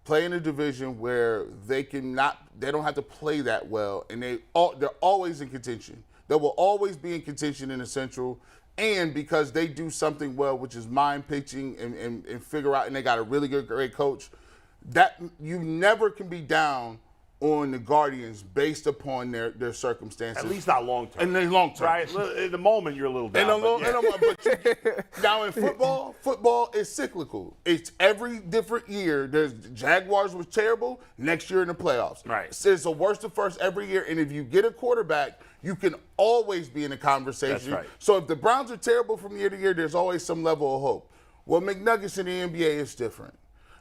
play in a division where they don't have to play that well, and they're always in contention. They will always be in contention in the Central, and because they do something well, which is mind pitching and figure out, and they got a really great coach, that you never can be down on the Guardians based upon their circumstances. At least not long term. In the long term. Right? In the moment, you're a little down. Now in football is cyclical. It's every different year. There's Jaguars was terrible. Next year in the playoffs. Right. It's the worst of first every year. And if you get a quarterback, you can always be in the conversation. That's right. So if the Browns are terrible from year to year, there's always some level of hope. Well, McNuggets in the NBA is different.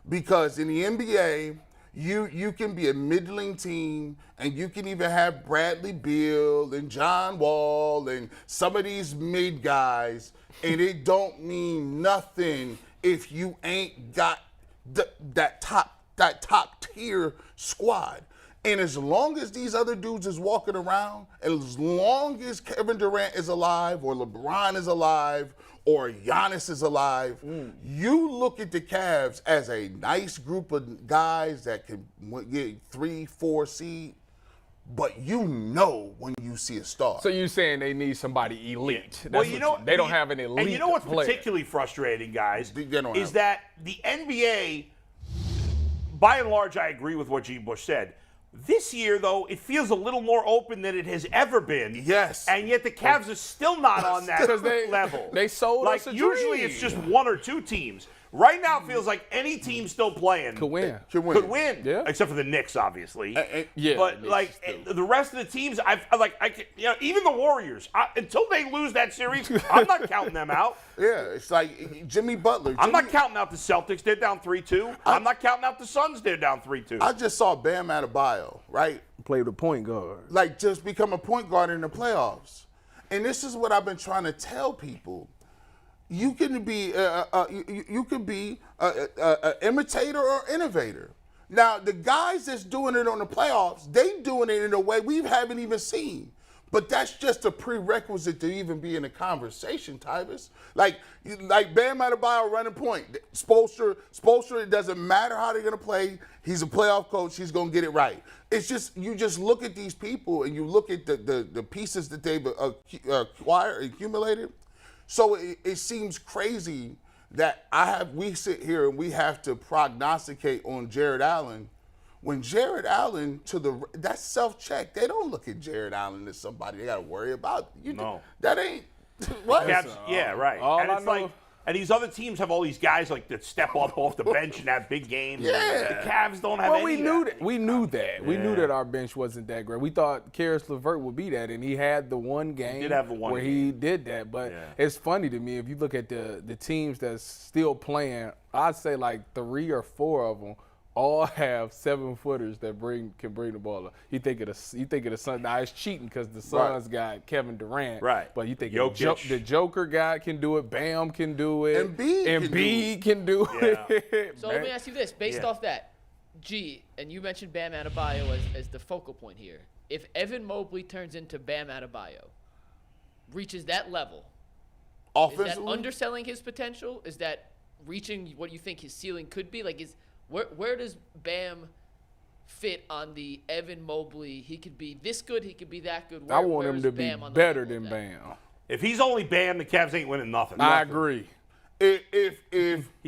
Because in the NBA, you can be a middling team, and you can even have Bradley Beal and John Wall and some of these mid guys, and it don't mean nothing if you ain't got that top tier squad. And as long as these other dudes is walking around, and as long as Kevin Durant is alive, or LeBron is alive, or Giannis is alive, you look at the Cavs as a nice group of guys that can get 3-4 seed, but you know when you see a star. So you're saying they need somebody elite. Well, you know, they don't have an elite And you know what's player. particularly frustrating, guys, is that the NBA, by and large, I agree with what G. Bush said. This year, though, it feels a little more open than it has ever been. Yes. And yet the Cavs are still not on that level. They sold us a usually dream. it's just one or two teams. Right now, it feels like any team still playing Could win. Could win. Yeah. Except for the Knicks, obviously. Yeah. But the rest of the teams, even the Warriors. Until they lose that series, I'm not counting them out. Yeah, it's like Jimmy Butler. I'm not counting out the Celtics. They're down 3-2. I'm not counting out the Suns. They're down 3-2. I just saw Bam Adebayo, right? Play the point guard. Like just become a point guard in the playoffs. And this is what I've been trying to tell people. You can be you could be an imitator or innovator. Now the guys that's doing it on the playoffs, they doing it in a way we haven't even seen. But that's just a prerequisite to even be in a conversation, Tyvus. Like Bam Adebayo running point. Spoelstra, it doesn't matter how they're gonna play. He's a playoff coach. He's gonna get it right. It's just you just look at these people and you look at the pieces that they've accumulated. So it seems crazy that we sit here and we have to prognosticate on Jared Allen. When Jared Allen, that's self-check. They don't look at Jared Allen as somebody they got to worry about. That ain't what? Yeah, right. And these other teams have all these guys that step up off the bench and have big games. Yeah. The Cavs don't have any. We knew that. We knew that. We knew that our bench wasn't that great. We thought Karis LeVert would be that, and he had the one game he did have the one where game. he did that. But it's funny to me if you look at the teams that's still playing. I'd say like 3 or 4 of them all have 7-footers that can bring the ball up. You think of the Suns. Now it's cheating because the Suns got Kevin Durant. Right. But you think Jokic. the Joker guy can do it. Bam can do it. Embiid can do it. Yeah. So let me ask you this, based off that, G, and you mentioned Bam Adebayo as the focal point here. If Evan Mobley turns into Bam Adebayo, reaches that level, offensively, is that underselling his potential? Is that reaching what you think his ceiling could be? Where does Bam fit on the Evan Mobley? He could be this good, he could be that good. I want him to be better than Bam. If he's only Bam, the Cavs ain't winning nothing. I agree. He's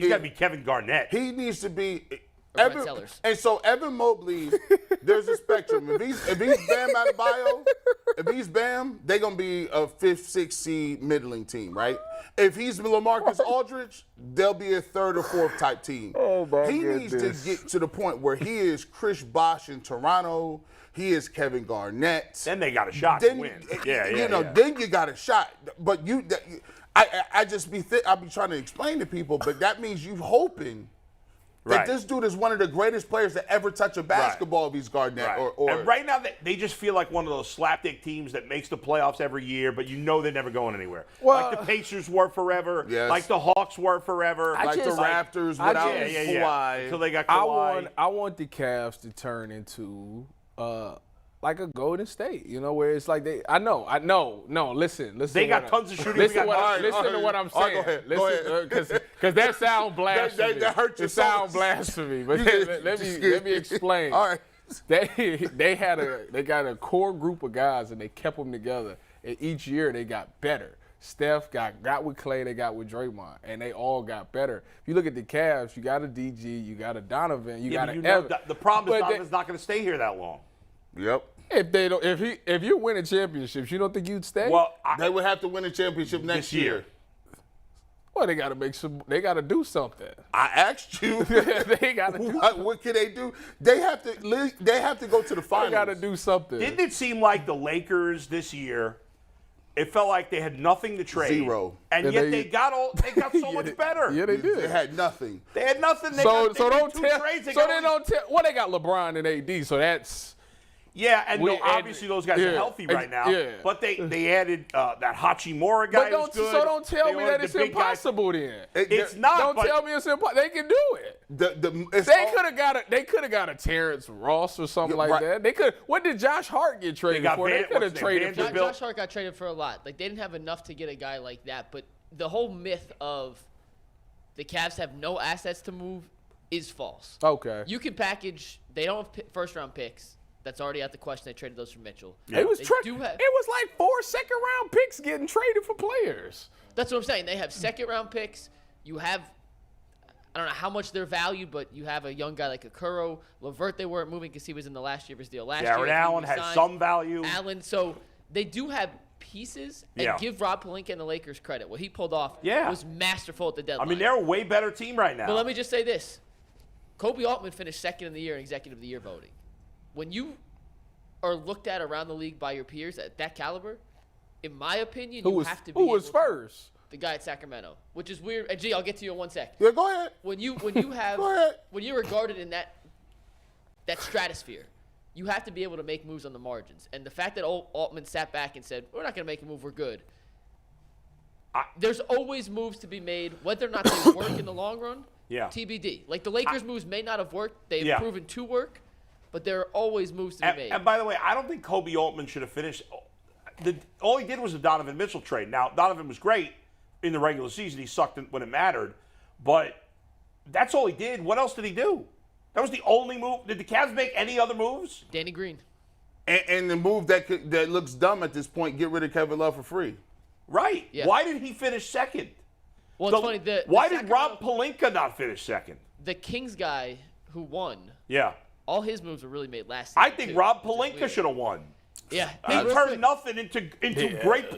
got to be Kevin Garnett. He needs to be Evan Sellers. And so Evan Mobley, there's a spectrum. If he's Bam Adebayo, if he's Bam, they're gonna be a 5th, 6th seed middling team, right? If he's LaMarcus Aldridge, they'll be a 3rd or 4th type team. Oh my He goodness. needs to get to the point where he is Chris Bosh in Toronto. He is Kevin Garnett. Then they got a shot to win. Then you got a shot. But I be trying to explain to people, but that means you hoping that this dude is one of the greatest players to ever touch a basketball if he's Garnett. Right. And right now, they just feel like one of those slapdick teams that makes the playoffs every year, but they're never going anywhere. Well, like the Pacers were forever. Yes. Like the Hawks were forever. Like the Raptors without Kawhi. Until they got Kawhi. I want the Cavs to turn into like a Golden State, where it's like listen. They got tons of shooting. Listen to what I'm saying. Go ahead. Because that sounds blasphemy. That hurt your It sounds blasphemy. But let me explain. All right. They got a core group of guys and they kept them together. And each year they got better. Steph got with Clay, they got with Draymond, and they all got better. If you look at the Cavs, you got a DG, you got a Donovan, you got an Evan. The problem is Donovan's not going to stay here that long. Yep. If you're winning championships, you don't think you'd stay? Well, they would have to win a championship next year. Well, they got to do something. I asked you. They got to do something. What can they do? They have to go to the finals. They got to do something. Didn't it seem like the Lakers this year? It felt like they had nothing to trade. Zero. And yet they got so much better. Yeah, they did. They had nothing. They had nothing. They Well, they got LeBron and AD, so that's. Yeah, and obviously those guys are healthy right now. Yeah. But they added that Hachimura guy who's good. So don't tell me that it's impossible then. It's not. Don't tell me it's impossible. They can do it. They could have got a Terrence Ross or something like that. They could. What did Josh Hart get traded for? They could have traded for. Josh Hart got traded for a lot. Like they didn't have enough to get a guy like that. But the whole myth of the Cavs have no assets to move is false. Okay. You can package. They don't have first-round picks. That's already out the question. They traded those for Mitchell. Yeah. It was like 4 second-round picks getting traded for players. That's what I'm saying. They have second-round picks. You have, I don't know how much they're valued, but you have a young guy like Okoro. LeVert they weren't moving because he was in the last year of his deal. Jared Allen has some value. Allen, so they do have pieces, and give Rob Pelinka and the Lakers credit. What he pulled off was masterful at the deadline. I mean, they're a way better team right now. But let me just say this. Kobe Altman finished second in the year in Executive of the Year voting. When you are looked at around the league by your peers at that caliber, in my opinion, you have to be. Who was first? The guy at Sacramento, which is weird. And I'll get to you in 1 sec. Yeah, go ahead. When you have when you're regarded in that stratosphere, you have to be able to make moves on the margins. And the fact that Altman sat back and said, "We're not going to make a move. We're good." There's always moves to be made, whether or not they work in the long run. Yeah. TBD. Like the Lakers' moves may not have worked. They've proven to work, but there are always moves to be made. And by the way, I don't think Kobe Altman should have finished. All he did was the Donovan Mitchell trade. Now, Donovan was great in the regular season. He sucked when it mattered. But that's all he did. What else did he do? That was the only move. Did the Cavs make any other moves? Danny Green. And the move that looks dumb at this point, get rid of Kevin Love for free. Right. Yeah. Why did he finish second? Well, it's funny. Why did Rob Pelinka not finish second? The Kings guy who won. Yeah. All his moves were really made last season. I think Rob Pelinka should have won. Yeah. He turned nothing into great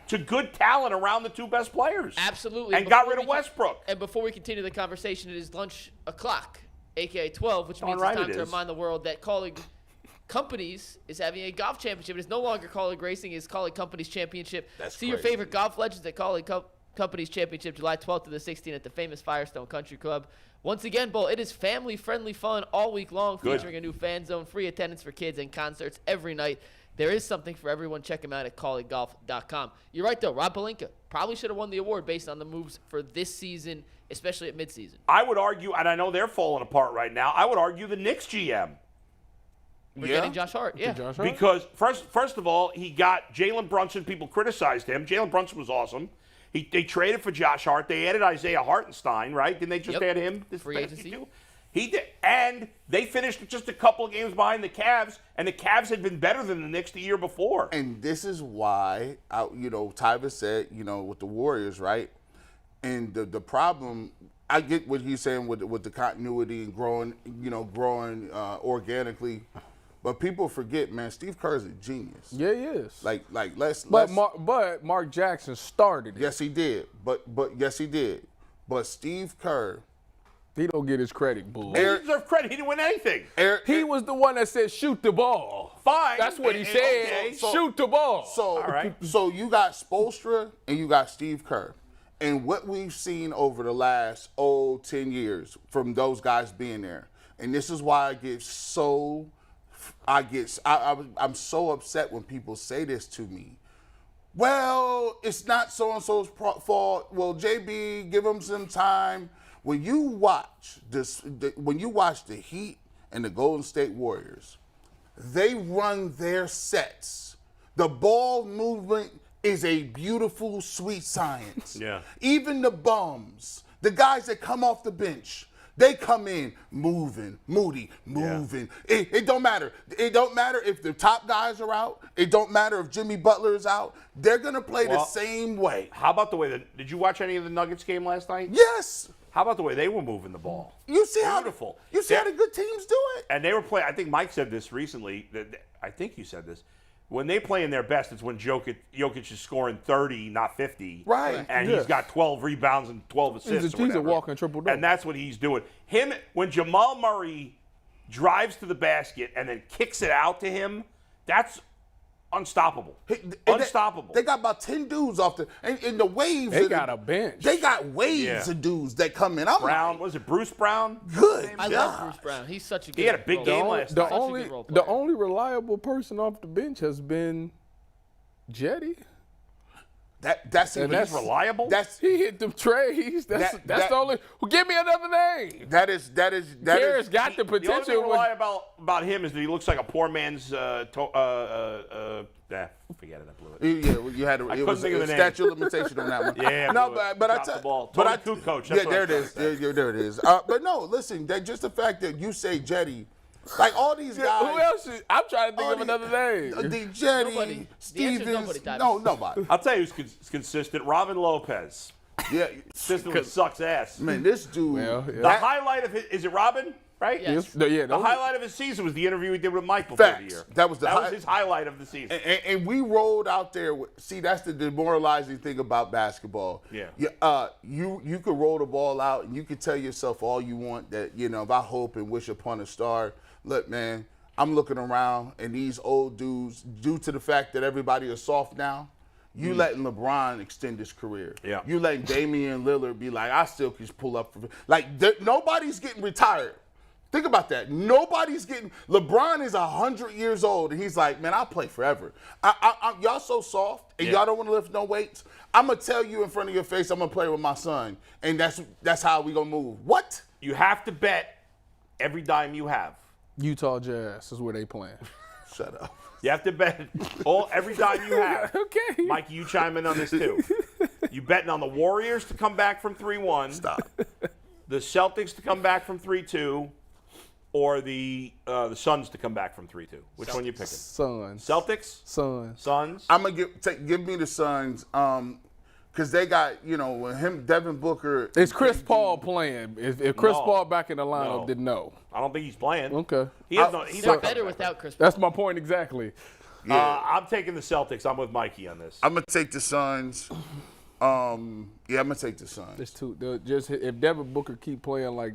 to good talent around the two best players. Absolutely. And got rid of Westbrook. And before we continue the conversation, it is lunch o'clock, a.k.a. 12, which means it's time to remind the world that Calling Companies is having a golf championship. It is no longer Calling Racing. It is Calling Companies Championship. See your favorite golf legends at Calling Companies Championship July 12th to the 16th at the famous Firestone Country Club. Once again, Bull, it is family-friendly fun all week long, featuring a new fan zone, free attendance for kids, and concerts every night. There is something for everyone. Check them out at callinggolf.com. You're right, though. Rob Pelinka probably should have won the award based on the moves for this season, especially at midseason. I would argue, and I know they're falling apart right now, I would argue the Knicks GM. We're getting Josh Hart, Because, first of all, he got Jalen Brunson. People criticized him. Jalen Brunson was awesome. They traded for Josh Hart. They added Isaiah Hartenstein, right? Didn't they just add him? This free agency. He did, and they finished just a couple of games behind the Cavs, and the Cavs had been better than the Knicks the year before. And this is why, Tyvis said, with the Warriors, right? And the problem, I get what he's saying with the continuity and growing organically. But people forget, man, Steve Kerr's a genius. Yeah, he is. But Mark Jackson started it. Yes, he did. But Steve Kerr, he don't get his credit, Bull. He didn't deserve credit. He didn't win anything. He was the one that said, shoot the ball. Fine. That's what he said. Okay. Shoot the ball. All right. So you got Spoelstra and you got Steve Kerr. And what we've seen over the last, 10 years from those guys being there. And this is why I'm so upset when people say this to me. Well, it's not so-and-so's fault. Well, JB, give him some time. When you watch the Heat and the Golden State Warriors, they run their sets. The ball movement is a beautiful, sweet science. Yeah. Even the bums, the guys that come off the bench, they come in moving. Yeah. It don't matter. It don't matter if the top guys are out. It don't matter if Jimmy Butler is out. They're going to play the same way. How about the way did you watch any of the Nuggets game last night? Yes. How about the way they were moving the ball? You see Beautiful. how the good teams do it. And they were playing, I think Mike said this recently. I think you said this. When they play in their best, it's when Jokic is scoring 30, not 50. Right. And he's got 12 rebounds and 12 assists. He's a walking triple-double. And that's what he's doing. When Jamal Murray drives to the basket and then kicks it out to him, that's unstoppable. Unstoppable. They got about 10 dudes off the in the waves. They got a bench. They got waves of dudes that come in. Brown, was it Bruce Brown? Good. I love Bruce Brown. He's such a good. He had a big game last night. The only reliable person off the bench has been Jetty. That's reliable. He hit them trays. That's the only. Well, give me another name. That Harris got the potential. The only thing reliable about him is that he looks like a poor man's. Forget it. I blew it. Yeah, you had it was a statute of limitation on that one. Yeah, no, but I coach. Yeah, there it is. There it is. But no, listen, just the fact that you say Jetty. Like all these guys. Who else? I'm trying to think of another name. The Jetty, Stevens. Nobody. I'll tell you who's consistent. Robin Lopez. Yeah. Consistent sucks ass. Man, this dude. The highlight of is it Robin? Right? Yes. The highlight of his season was the interview he did with Mike before the year. That was his highlight of the season. And we rolled out there. See, that's the demoralizing thing about basketball. Yeah. You could roll the ball out and you could tell yourself all you want that, if I hope and wish upon a star. Look, man, I'm looking around and these old dudes, due to the fact that everybody is soft now, you letting LeBron extend his career. Yeah. You letting Damian Lillard be like, I still can pull up for nobody's getting retired. Think about that. Nobody's getting. LeBron is 100 years old, and he's like, man, I'll play forever. Y'all so soft, and y'all don't want to lift no weights. I'm gonna tell you in front of your face, I'm gonna play with my son, and that's how we gonna move. What? You have to bet every dime you have. Utah Jazz is where they playing. Shut up. You have to bet every dime you have. Okay. Mikey, you chime in on this too. You betting on the Warriors to come back from 3-1. Stop. The Celtics to come back from 3-2. Or the Suns to come back from 3-2. Which one you picking? Suns. Celtics? Suns. I'm gonna give me the Suns, because they got him, Devin Booker. Is Chris Paul playing? If Chris Paul back in the lineup, then no. I don't think he's playing. Okay. He's not better without Chris Paul. That's my point exactly. Yeah. I'm taking the Celtics. I'm with Mikey on this. I'm gonna take the Suns. I'm gonna take the Suns. There's two. Just if Devin Booker keep playing like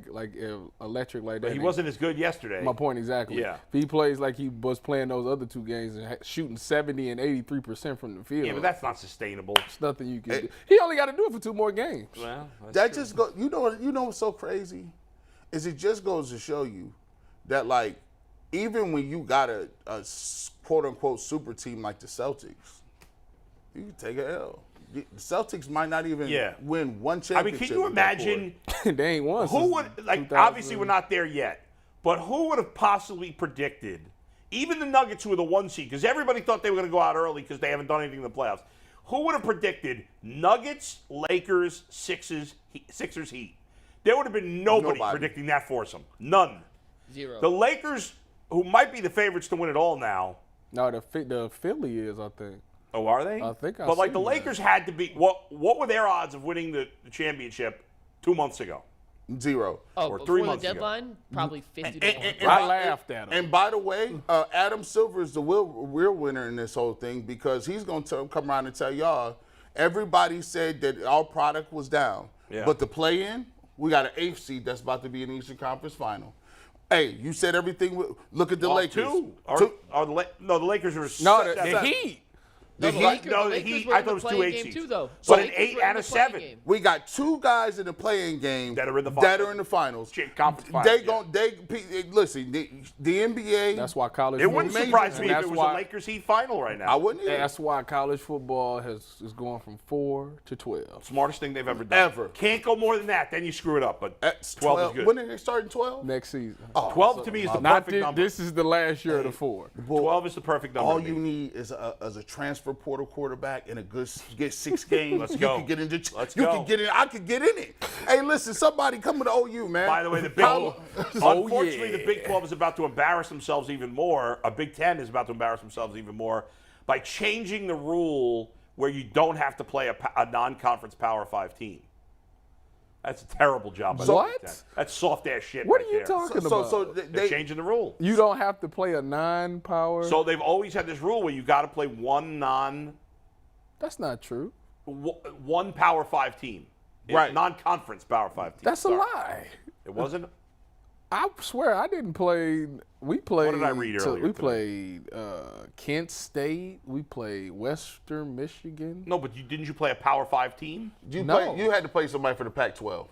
electric like that, but he wasn't as good yesterday. My point exactly. Yeah. If he plays like he was playing those other two games and shooting 70 and 83% from the field. Yeah, but that's not sustainable. It's nothing you can do. He only got to do it for 2 more games. Well, that true. Just go. You know what's so crazy is it just goes to show you that like even when you got a quote unquote super team like the Celtics, you can take an L. The Celtics might not even win one championship. I mean, can you imagine? They ain't won. Who would obviously we're not there yet, but who would have possibly predicted? Even the Nuggets, who were the 1 seed, because everybody thought they were going to go out early because they haven't done anything in the playoffs. Who would have predicted Nuggets, Lakers, Sixers, Heat? There would have been nobody predicting that foursome. None. Zero. The Lakers, who might be the favorites to win it all now. No, the Philly is, I think. Oh, are they? I think I But like see the Lakers had to be. What were their odds of winning the championship 2 months ago? 0. Oh, or 3 before months the deadline, ago. probably 50 to 1. I laughed at him. And by the way, Adam Silver is the real winner in this whole thing because he's going to come around and tell y'all, everybody said that our product was down. Yeah. But the play-in, we got an 8th seed that's about to be in the Eastern Conference Final. Hey, you said everything. Look at the Lakers. The Lakers are the Heat. The Heat. I thought it was 2 8 seeds. But an 8 and a 7. We got 2 guys in the playing game that are in the finals. Conference finals. Listen. The NBA. That's why college. It wouldn't surprise me if it was a Lakers Heat final right now. I wouldn't either. That's why college football is going from 4 to 12. Smartest thing they've ever done. Can't go more than that. Then you screw it up. But 12 is good. When did they start in 12? Next season. 12 to me is the perfect number. This is the last year of the 4. 12 is the perfect number. All you need is a transfer portal quarterback and get 6 games. Let's go. Can get into. Can get in. I could get in it. Hey, listen, somebody coming to OU, man. By the way, unfortunately, the Big 12 is about to embarrass themselves even more. A Big 10 is about to embarrass themselves even more by changing the rule where you don't have to play a non-conference Power 5 team. That's a terrible job. What? That's soft ass shit. What are you talking about? So they're changing the rule. You don't have to play a non-power. So they've always had this rule where you got to play one That's not true. One Power 5 team, right? Non-conference Power 5 team. That's a lie. It wasn't. I swear I didn't play. We played. What did I read earlier? We played Kent State. We played Western Michigan. No, but didn't you play a Power 5 team? You had to play somebody for the Pac-12.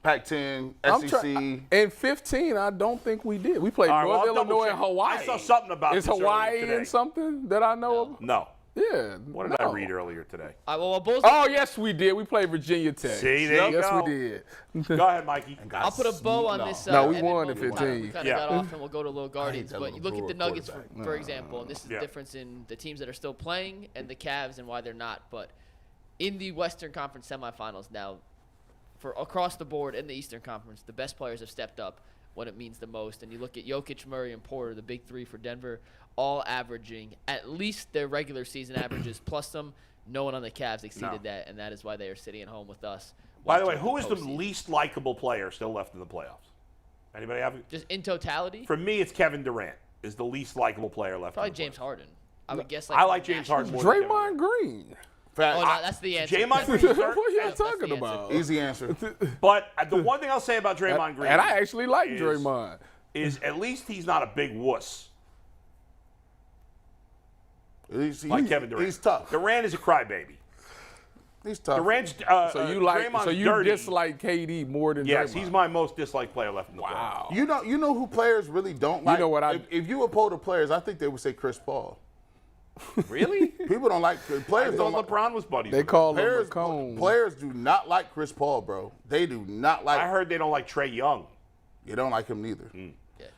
Pac-10, SEC. In 15, I don't think we did. We played North Illinois and Hawaii. I saw something about Is this Hawaii today. in something that I know of? No. Yeah. What did I read earlier today? Oh, yes, we did. We played Virginia Tech. See, there you yes, go. we did. Go ahead, Mikey. I'll put a bow on this. No, we Evan won in moment. 15. We kind of got off, and we'll go to little Guardians. But you look at the Nuggets, for example, and this is the difference in the teams that are still playing and the Cavs and why they're not. But in the Western Conference semifinals now, for across the board in the Eastern Conference, the best players have stepped up when it means the most. And you look at Jokic, Murray, and Porter, the big three for Denver, all averaging at least their regular season averages plus some. No one on the Cavs exceeded that, and that is why they are sitting at home with us. By the way, who is the least likable player still left in the playoffs? Anybody have it? Just in totality? For me, it's Kevin Durant is the least likable player left. Probably James Harden. I would guess. I like James Harden more than Draymond Green. Oh, no, that's the answer. Draymond Green. What are you talking about? Easy answer. But the one thing I'll say about Draymond Green, and I actually like Draymond, is at least he's not a big wuss. Like Kevin Durant. He's tough. Durant is a crybaby. He's tough. Durant's Draymond's you dirty. dislike KD more than Yes, Draymond. he's my most disliked player left in the playoffs. Wow. You know who players really don't like? You know what if you oppose the players, I think they would say Chris Paul. Really? People don't like players. I thought LeBron was buddies. They with call him players. McCone. Players do not like Chris Paul, bro. They do not like. I heard they don't like Trae Young. You don't like him neither. Yeah.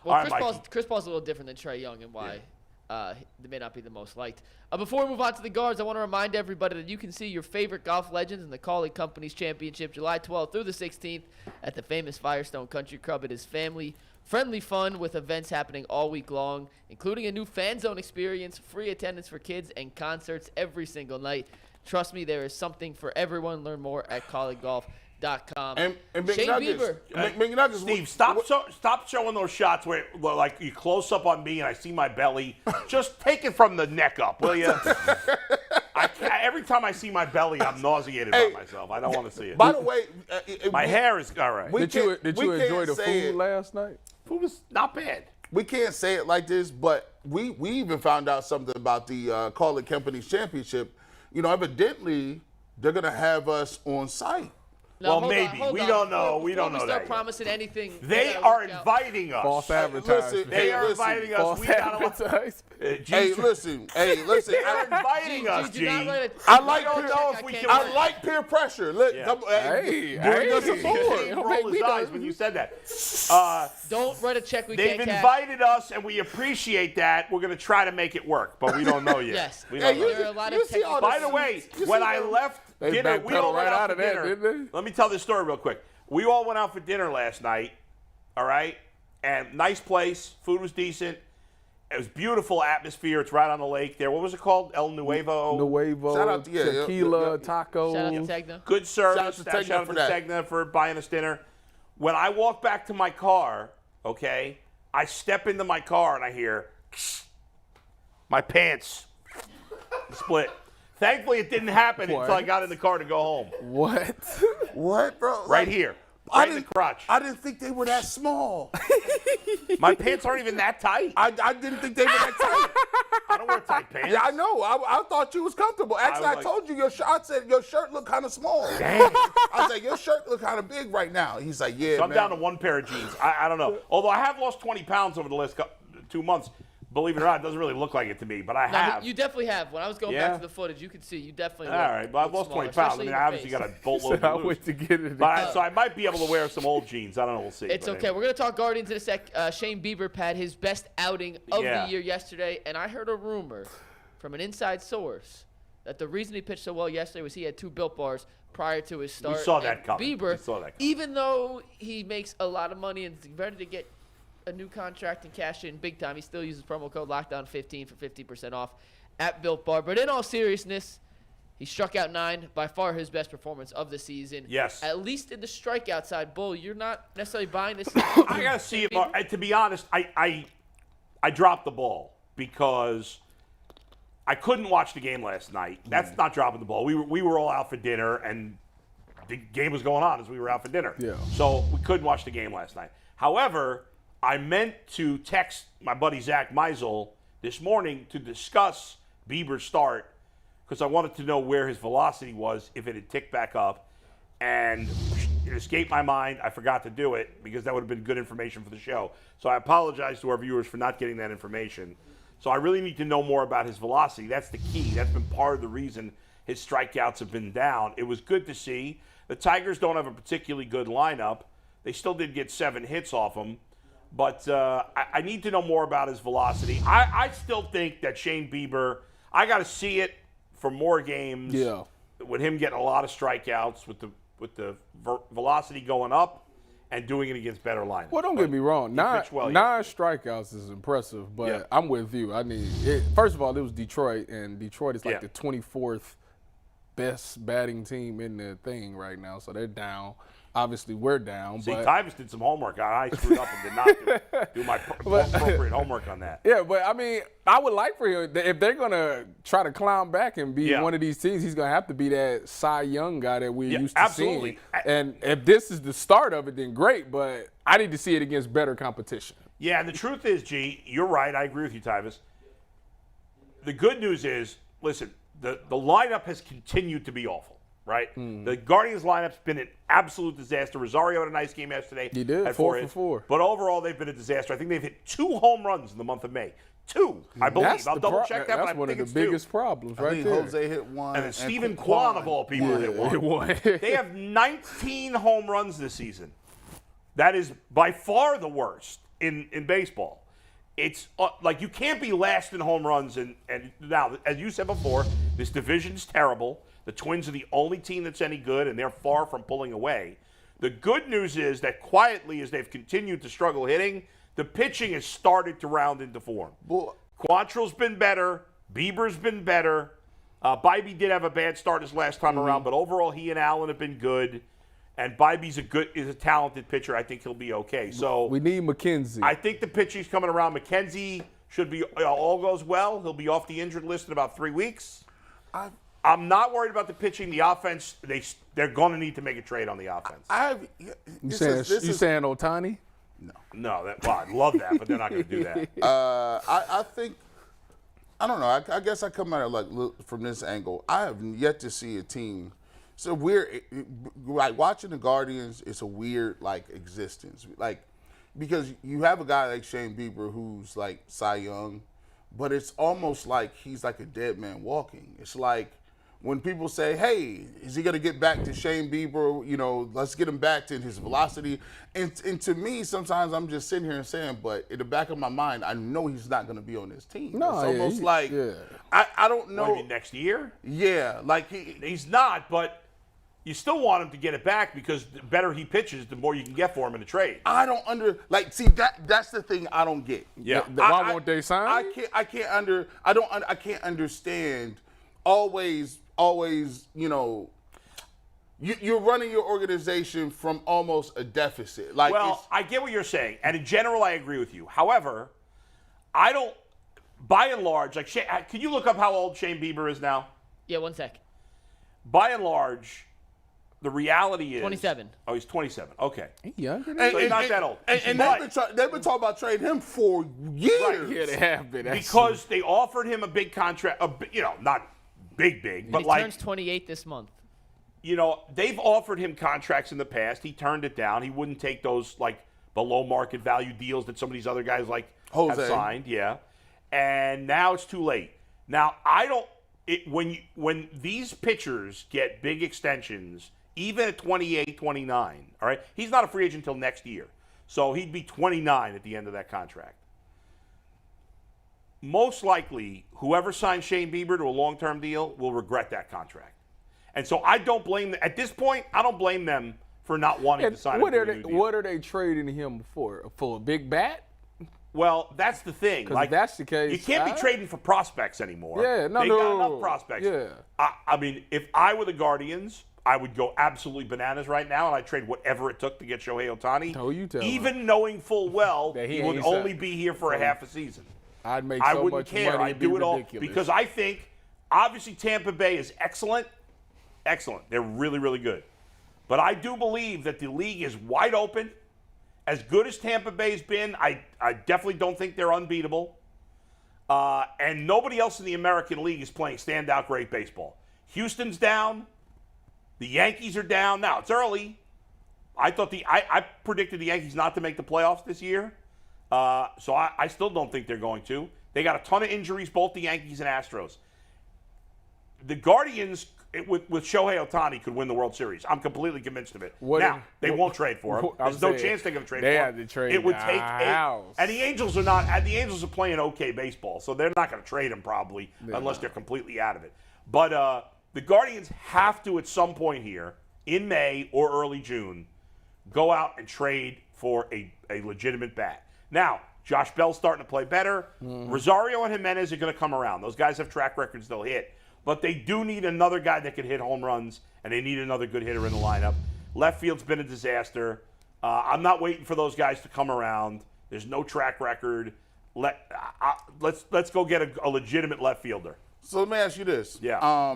All Well, right, Chris Paul's a little different than Trae Young and why they may not be the most liked. Before we move on to the guards, I want to remind everybody that you can see your favorite golf legends in the Call It Companies Championship July 12th through the 16th at the famous Firestone Country Club. It is family-friendly fun with events happening all week long, including a new fan zone experience, free attendance for kids, and concerts every single night. Trust me, there is something for everyone. Learn more at collegegolf.com. And Shane Bieber. McNuggets, Steve, stop showing those shots where like you close up on me and I see my belly. Just take it from the neck up, will you? Every time I see my belly, I'm nauseated by myself. I don't want to see it. By the way, my hair is all right. Did you enjoy the food last night? Food was not bad. We can't say it like this, but we even found out something about the Call It Companies Championship. You know, evidently they're gonna have us on site. Well, maybe. We don't know. We don't know that. Before we start promising anything. They are inviting us. False advertising. Listen, They are inviting us. False We got advertising. Hey, listen. They're inviting us, G. I like peer pressure. Look, Yeah. bring us aboard. He rolled his eyes when you said that. Don't write a check we They've can't cash. invited us, and we appreciate that. We're going to try to make it work, but we don't know yet. Yes. We don't know There are a yet. lot of technical. By the way, when I left dinner, we all went out for dinner. didn't they? Let me tell this story real quick. We all went out for dinner last night, all right? And nice place. Food was decent. It was beautiful atmosphere. It's right on the lake there. What was it called? El Nuevo? Shout out to- tequila, tacos. Shout out to Tegna. Good service. Shout out to Tegna Shout out for to that. Tegna for buying us dinner. When I walk back to my car, okay, I step into my car and I hear my pants split. Thankfully, it didn't happen until I got in the car to go home. What? What, bro? Right here. Right in the crotch. I didn't think they were that small. My pants aren't even that tight. I didn't think they were that tight. I don't wear tight pants. Yeah, I know. I thought you was comfortable. Actually, I told you I said your shirt looked kind of small. Damn. I was like, your shirt look kind of big right now. He's like, yeah, So I'm man. down to one pair of jeans. I don't know. Although I have lost 20 pounds over the last 2 months. Believe it or not, it doesn't really look like it to me, but I have. No, you definitely have. When I was going back to the footage, you could see you definitely. All right, but I've lost 20 pounds. I mean, I obviously got a boatload I to lose. went to get it. So I might be able to wear some old jeans. I don't know. We'll see. It's but okay. anyway. We're going to talk Guardians in a sec. Shane Bieber had his best outing of the year yesterday, and I heard a rumor from an inside source that the reason he pitched so well yesterday was he had 2 Built Bars prior to his start. We saw that coming. Bieber, We saw that coming. even though he makes a lot of money and is ready to get a new contract and cash in big time, he still uses promo code LOCKDOWN15 for 50% off at Built Bar. But in all seriousness, he struck out 9, by far his best performance of the season. Yes. At least in the strikeout side. Bull, you're not necessarily buying this. I got to see it. To be honest, I dropped the ball because I couldn't watch the game last night. That's not dropping the ball. We were all out for dinner, and the game was going on as we were out for dinner. Yeah. So we couldn't watch the game last night. However, I meant to text my buddy Zach Meisel this morning to discuss Bieber's start because I wanted to know where his velocity was, if it had ticked back up. And it escaped my mind. I forgot to do it because that would have been good information for the show. So I apologize to our viewers for not getting that information. So I really need to know more about his velocity. That's the key. That's been part of the reason his strikeouts have been down. It was good to see. The Tigers don't have a particularly good lineup. They still did get 7 hits off him. But I need to know more about his velocity. I still think that Shane Bieber, I got to see it for more games. Yeah. With him getting a lot of strikeouts, with the velocity going up and doing it against better lineups. Well, don't get me wrong. 9 strikeouts is impressive, but I'm with you. First of all, it was Detroit, and Detroit is like the 24th best batting team in the thing right now, so they're down. Obviously, we're down. See, Tyvus did some homework. I screwed up and did not do my appropriate homework on that. Yeah, but I mean, I would like for him, if they're going to try to climb back and be one of these teams, he's going to have to be that Cy Young guy that we're used to seeing. And if this is the start of it, then great, but I need to see it against better competition. Yeah, and the truth is, G, you're right. I agree with you, Tyvus. The good news is, listen, the lineup has continued to be awful. Right? The Guardians lineup's been an absolute disaster. Rosario had a nice game yesterday. He did, 4 for 4. But overall, they've been a disaster. I think they've hit 2 home runs in the month of May. 2, I believe. I'll double check that, but I think it's 2. That's one of the biggest problems right there. Jose hit 1. And then Stephen Kwan, of all people, hit 1. They have 19 home runs this season. That is by far the worst in baseball. It's like you can't be last in home runs. And now, as you said before, this division's terrible. The Twins are the only team that's any good, and they're far from pulling away. The good news is that quietly, as they've continued to struggle hitting, the pitching has started to round into form. Quantrill's been better. Bieber's been better. Bybee did have a bad start his last time around, but overall he and Allen have been good. And Bybee's is a talented pitcher. I think he'll be okay. So we need McKenzie. I think the pitching's coming around. McKenzie should be all goes well. He'll be off the injured list in about 3 weeks. I'm not worried about the pitching. The offense, they're going to need to make a trade on the offense. You saying Ohtani? No. I'd love that, but they're not going to do that. I think, I don't know. I guess I come at it from this angle. I have yet to see a team. So like watching the Guardians, it's a weird existence. Because you have a guy like Shane Bieber who's like Cy Young, but it's almost like he's like a dead man walking. It's like when people say, hey, is he going to get back to Shane Bieber? Let's get him back to his velocity. And to me, sometimes I'm just sitting here and saying, but in the back of my mind, I know he's not going to be on this team. No, it's almost I don't know. Maybe next year? Yeah. He's not, but you still want him to get it back because the better he pitches, the more you can get for him in a trade. I don't that's the thing I don't get. Yeah. Why won't they sign? I can't understand always, you're running your organization from almost a deficit. I get what you're saying, and in general, I agree with you. However, I don't, by and large, can you look up how old Shane Bieber is now? Yeah, 1 sec. By and large, the reality is 27. Oh, he's 27. Okay. He's younger. So he's not that old. And they've been talking about trading him for years. Right. Yeah, they have been. Because they offered him a big contract, not big, but he turns 28 this month. They've offered him contracts in the past. He turned it down. He wouldn't take those below market value deals that some of these other guys have signed. Yeah. And now it's too late. Now when these pitchers get big extensions, even at 28, 29, all right, he's not a free agent until next year. So he'd be 29 at the end of that contract. Most likely, whoever signs Shane Bieber to a long-term deal will regret that contract. And so I don't blame them. At this point, I don't blame them for not wanting to sign him to a new deal. What are they trading him for? For a big bat? Well, that's the thing. If that's the case, you can't be trading for prospects anymore. Yeah, they got enough prospects. Yeah. I mean, if I were the Guardians, I would go absolutely bananas right now, and I'd trade whatever it took to get Shohei Ohtani. No, you tell even knowing full well he would only be here for a half a season. I'd make I so wouldn't much care. money. I'd do it all ridiculous. because I think, obviously, Tampa Bay is excellent. Excellent. They're really, really good. But I do believe that the league is wide open, as good as Tampa Bay's been, I definitely don't think they're unbeatable. And nobody else in the American League is playing standout great baseball. Houston's down. The Yankees are down. Now, it's early. I predicted the Yankees not to make the playoffs this year. So I still don't think they're going to. They got a ton of injuries, both the Yankees and Astros. The Guardians, with Shohei Ohtani, could win the World Series. I'm completely convinced of it. They won't trade for him. There's no chance they're going to trade for him. They have to trade. It would take and the Angels are not. The Angels are playing okay baseball, so they're not going to trade him probably unless they're completely out of it. But the Guardians have to, at some point here in May or early June, go out and trade for a legitimate bat. Now, Josh Bell's starting to play better. Rosario and Jimenez are going to come around. Those guys have track records they'll hit. But they do need another guy that can hit home runs, and they need another good hitter in the lineup. Left field's been a disaster. I'm not waiting for those guys to come around. There's no track record. Let's go get a legitimate left fielder. So let me ask you this. Yeah.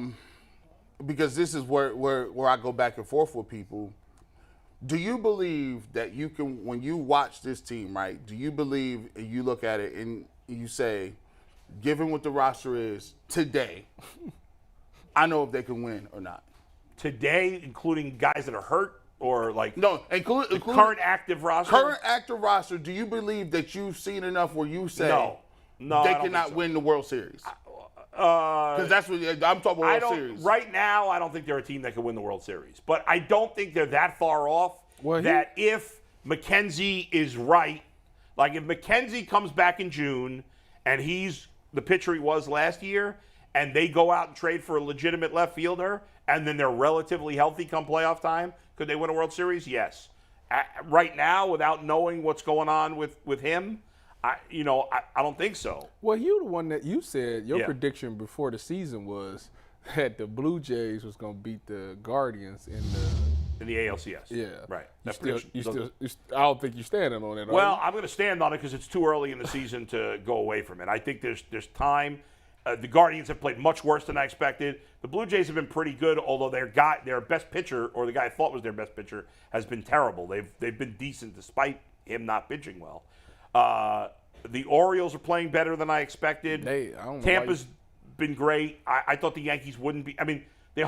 Because this is where I go back and forth with people. Do you believe that you can, when you watch this team, right, do you believe you look at it and you say, given what the roster is today, I know if they can win or not? Today, including guys that are hurt or like no, including current active roster? Current active roster, do you believe that you've seen enough where you say no, they cannot win the World Series? Because that's what I'm talking about. Series. Right now, I don't think they're a team that can win the World Series. But I don't think they're that far off that if McKenzie is right, like if McKenzie comes back in June and he's the pitcher he was last year, and they go out and trade for a legitimate left fielder, and then they're relatively healthy come playoff time, could they win a World Series? Yes. Right now, without knowing what's going on with him, I don't think so. Well, you the one that you said your prediction before the season was that the Blue Jays was going to beat the Guardians in the ALCS. Yeah, right. I don't think you're standing on it. Well, I'm going to stand on it because it's too early in the season to go away from it. I think there's time. The Guardians have played much worse than I expected. The Blue Jays have been pretty good, although their best pitcher, or the guy I thought was their best pitcher, has been terrible. They've been decent despite him not pitching well. The Orioles are playing better than I expected. Tampa's been great. I thought the Yankees wouldn't be. I mean, the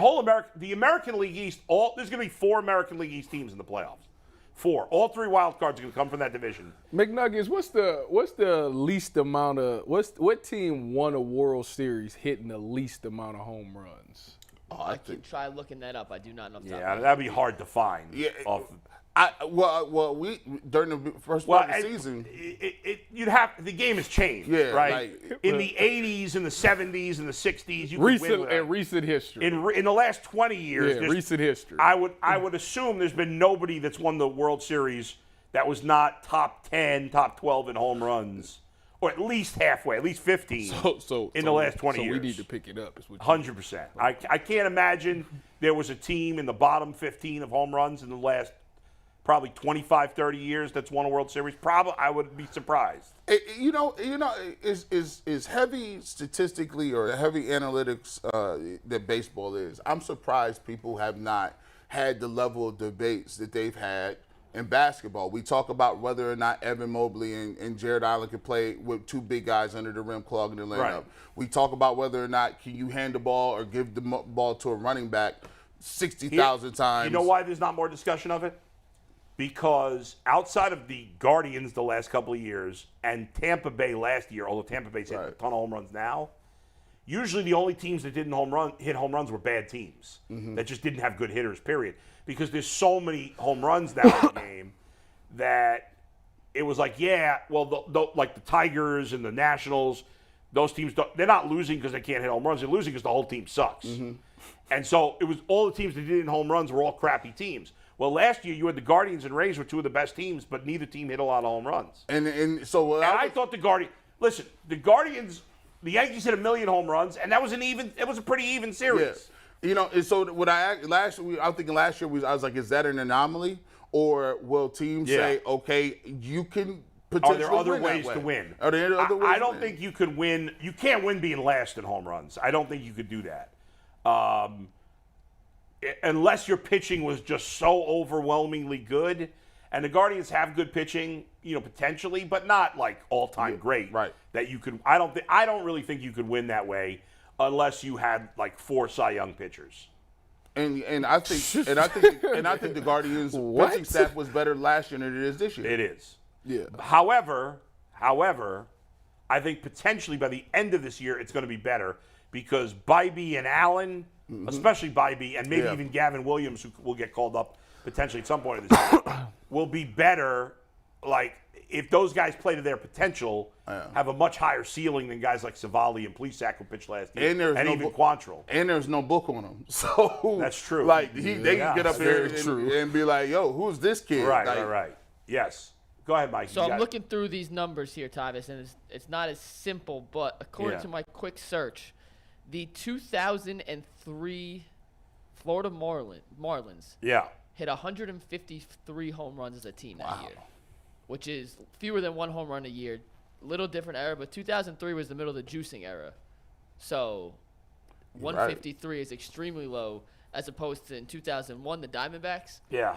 American League East, there's going to be 4 American League East teams in the playoffs. 4. All 3 wild cards are going to come from that division. McNuggets, what's the least amount of what team won a World Series hitting the least amount of home runs? I can try looking that up. I do not know. That'd be hard to find. Yeah. We during the first part of the season, the game has changed, right? In the 80s, and the 70s, and the 60s, you could win with recent history. In the last 20 years, recent history. I would assume there's been nobody that's won the World Series that was not top 10, top 12 in home runs, or at least halfway, at least 15 in the last 20 years. So we need to pick it up. 100%. I can't imagine there was a team in the bottom 15 of home runs in the last probably 25, 30 years that's won a World Series. Probably, I would be surprised. Is heavy statistically or heavy analytics that baseball is. I'm surprised people have not had the level of debates that they've had in basketball. We talk about whether or not Evan Mobley and Jared Allen can play with 2 big guys under the rim clogging the lineup. Right. We talk about whether or not can you hand the ball or give the ball to a running back 60,000 times. You know why there's not more discussion of it? Because outside of the Guardians the last couple of years and Tampa Bay last year, although Tampa Bay's hit a ton of home runs now, usually the only teams that didn't hit home runs were bad teams that just didn't have good hitters, period. Because there's so many home runs now in the game that it was like, like the Tigers and the Nationals, those teams, they're not losing because they can't hit home runs. They're losing because the whole team sucks. And so it was all the teams that didn't hit home runs were all crappy teams. Well, last year you had the Guardians and Rays were 2 of the best teams, but neither team hit a lot of home runs. I thought the Guardians, the Yankees hit 1 million home runs, and that was it was a pretty even series. Yeah. And so what I was thinking last year I was like, is that an anomaly, or will teams say, okay, you can potentially win? Are there other ways to win? Are there other ways? I don't think you could win. You can't win being last in home runs. I don't think you could do that. Unless your pitching was just so overwhelmingly good And the Guardians have good pitching, potentially, but not like all-time great. Right. That you could. I don't really think you could win that way unless you had like 4 Cy Young pitchers. And I think the Guardians pitching staff was better last year than it is this year. It is. Yeah. However, I think potentially by the end of this year it's going to be better because Bybee and Allen, especially Bybee, and maybe even Gavin Williams, who will get called up potentially at some point in this year, will be better. Like if those guys play to their potential, have a much higher ceiling than guys like Savali and Plesac who pitched last year, and even Quantrill. And there's no book on him, so that's true. Like they can get up there and be like, "Yo, who's this kid?" Right. Yes. Go ahead, Mike. So I'm looking through these numbers here, Tyvis, and it's not as simple, but according to my quick search, the 2003 Florida Marlins hit 153 home runs as a team that year, which is fewer than 1 home run a year. Little different era, but 2003 was the middle of the juicing era. So 153 is extremely low as opposed to in 2001, the Diamondbacks. Yeah.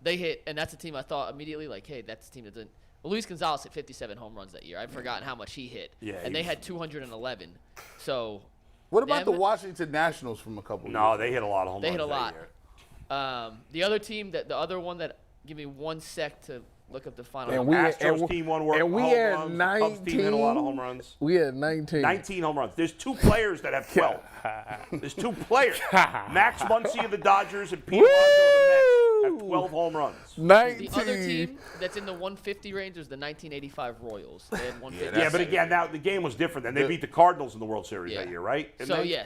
They hit, and that's a team I thought immediately, like, hey, that's a team that doesn't. Well, Luis Gonzalez hit 57 home runs that year. I've forgotten how much he hit. Yeah, and they had 211. So. What about the Washington Nationals from a couple years ago? No, they hit a lot of home runs. They hit a lot. Year. The other team, the other one that, give me 1 sec to look up the final. And Astros team won home runs. 19. Cubs team hit a lot of home runs. We had 19. 19 home runs. There's 2 players that have 12. There's 2 players. Max Muncy of the Dodgers and Pete Alonso of the Mets have 12 home runs. 19. The other team that's in the 150 range is the 1985 Royals. They had 150. Yeah, but again, now the game was different. Then they beat the Cardinals in the World Series that year, right?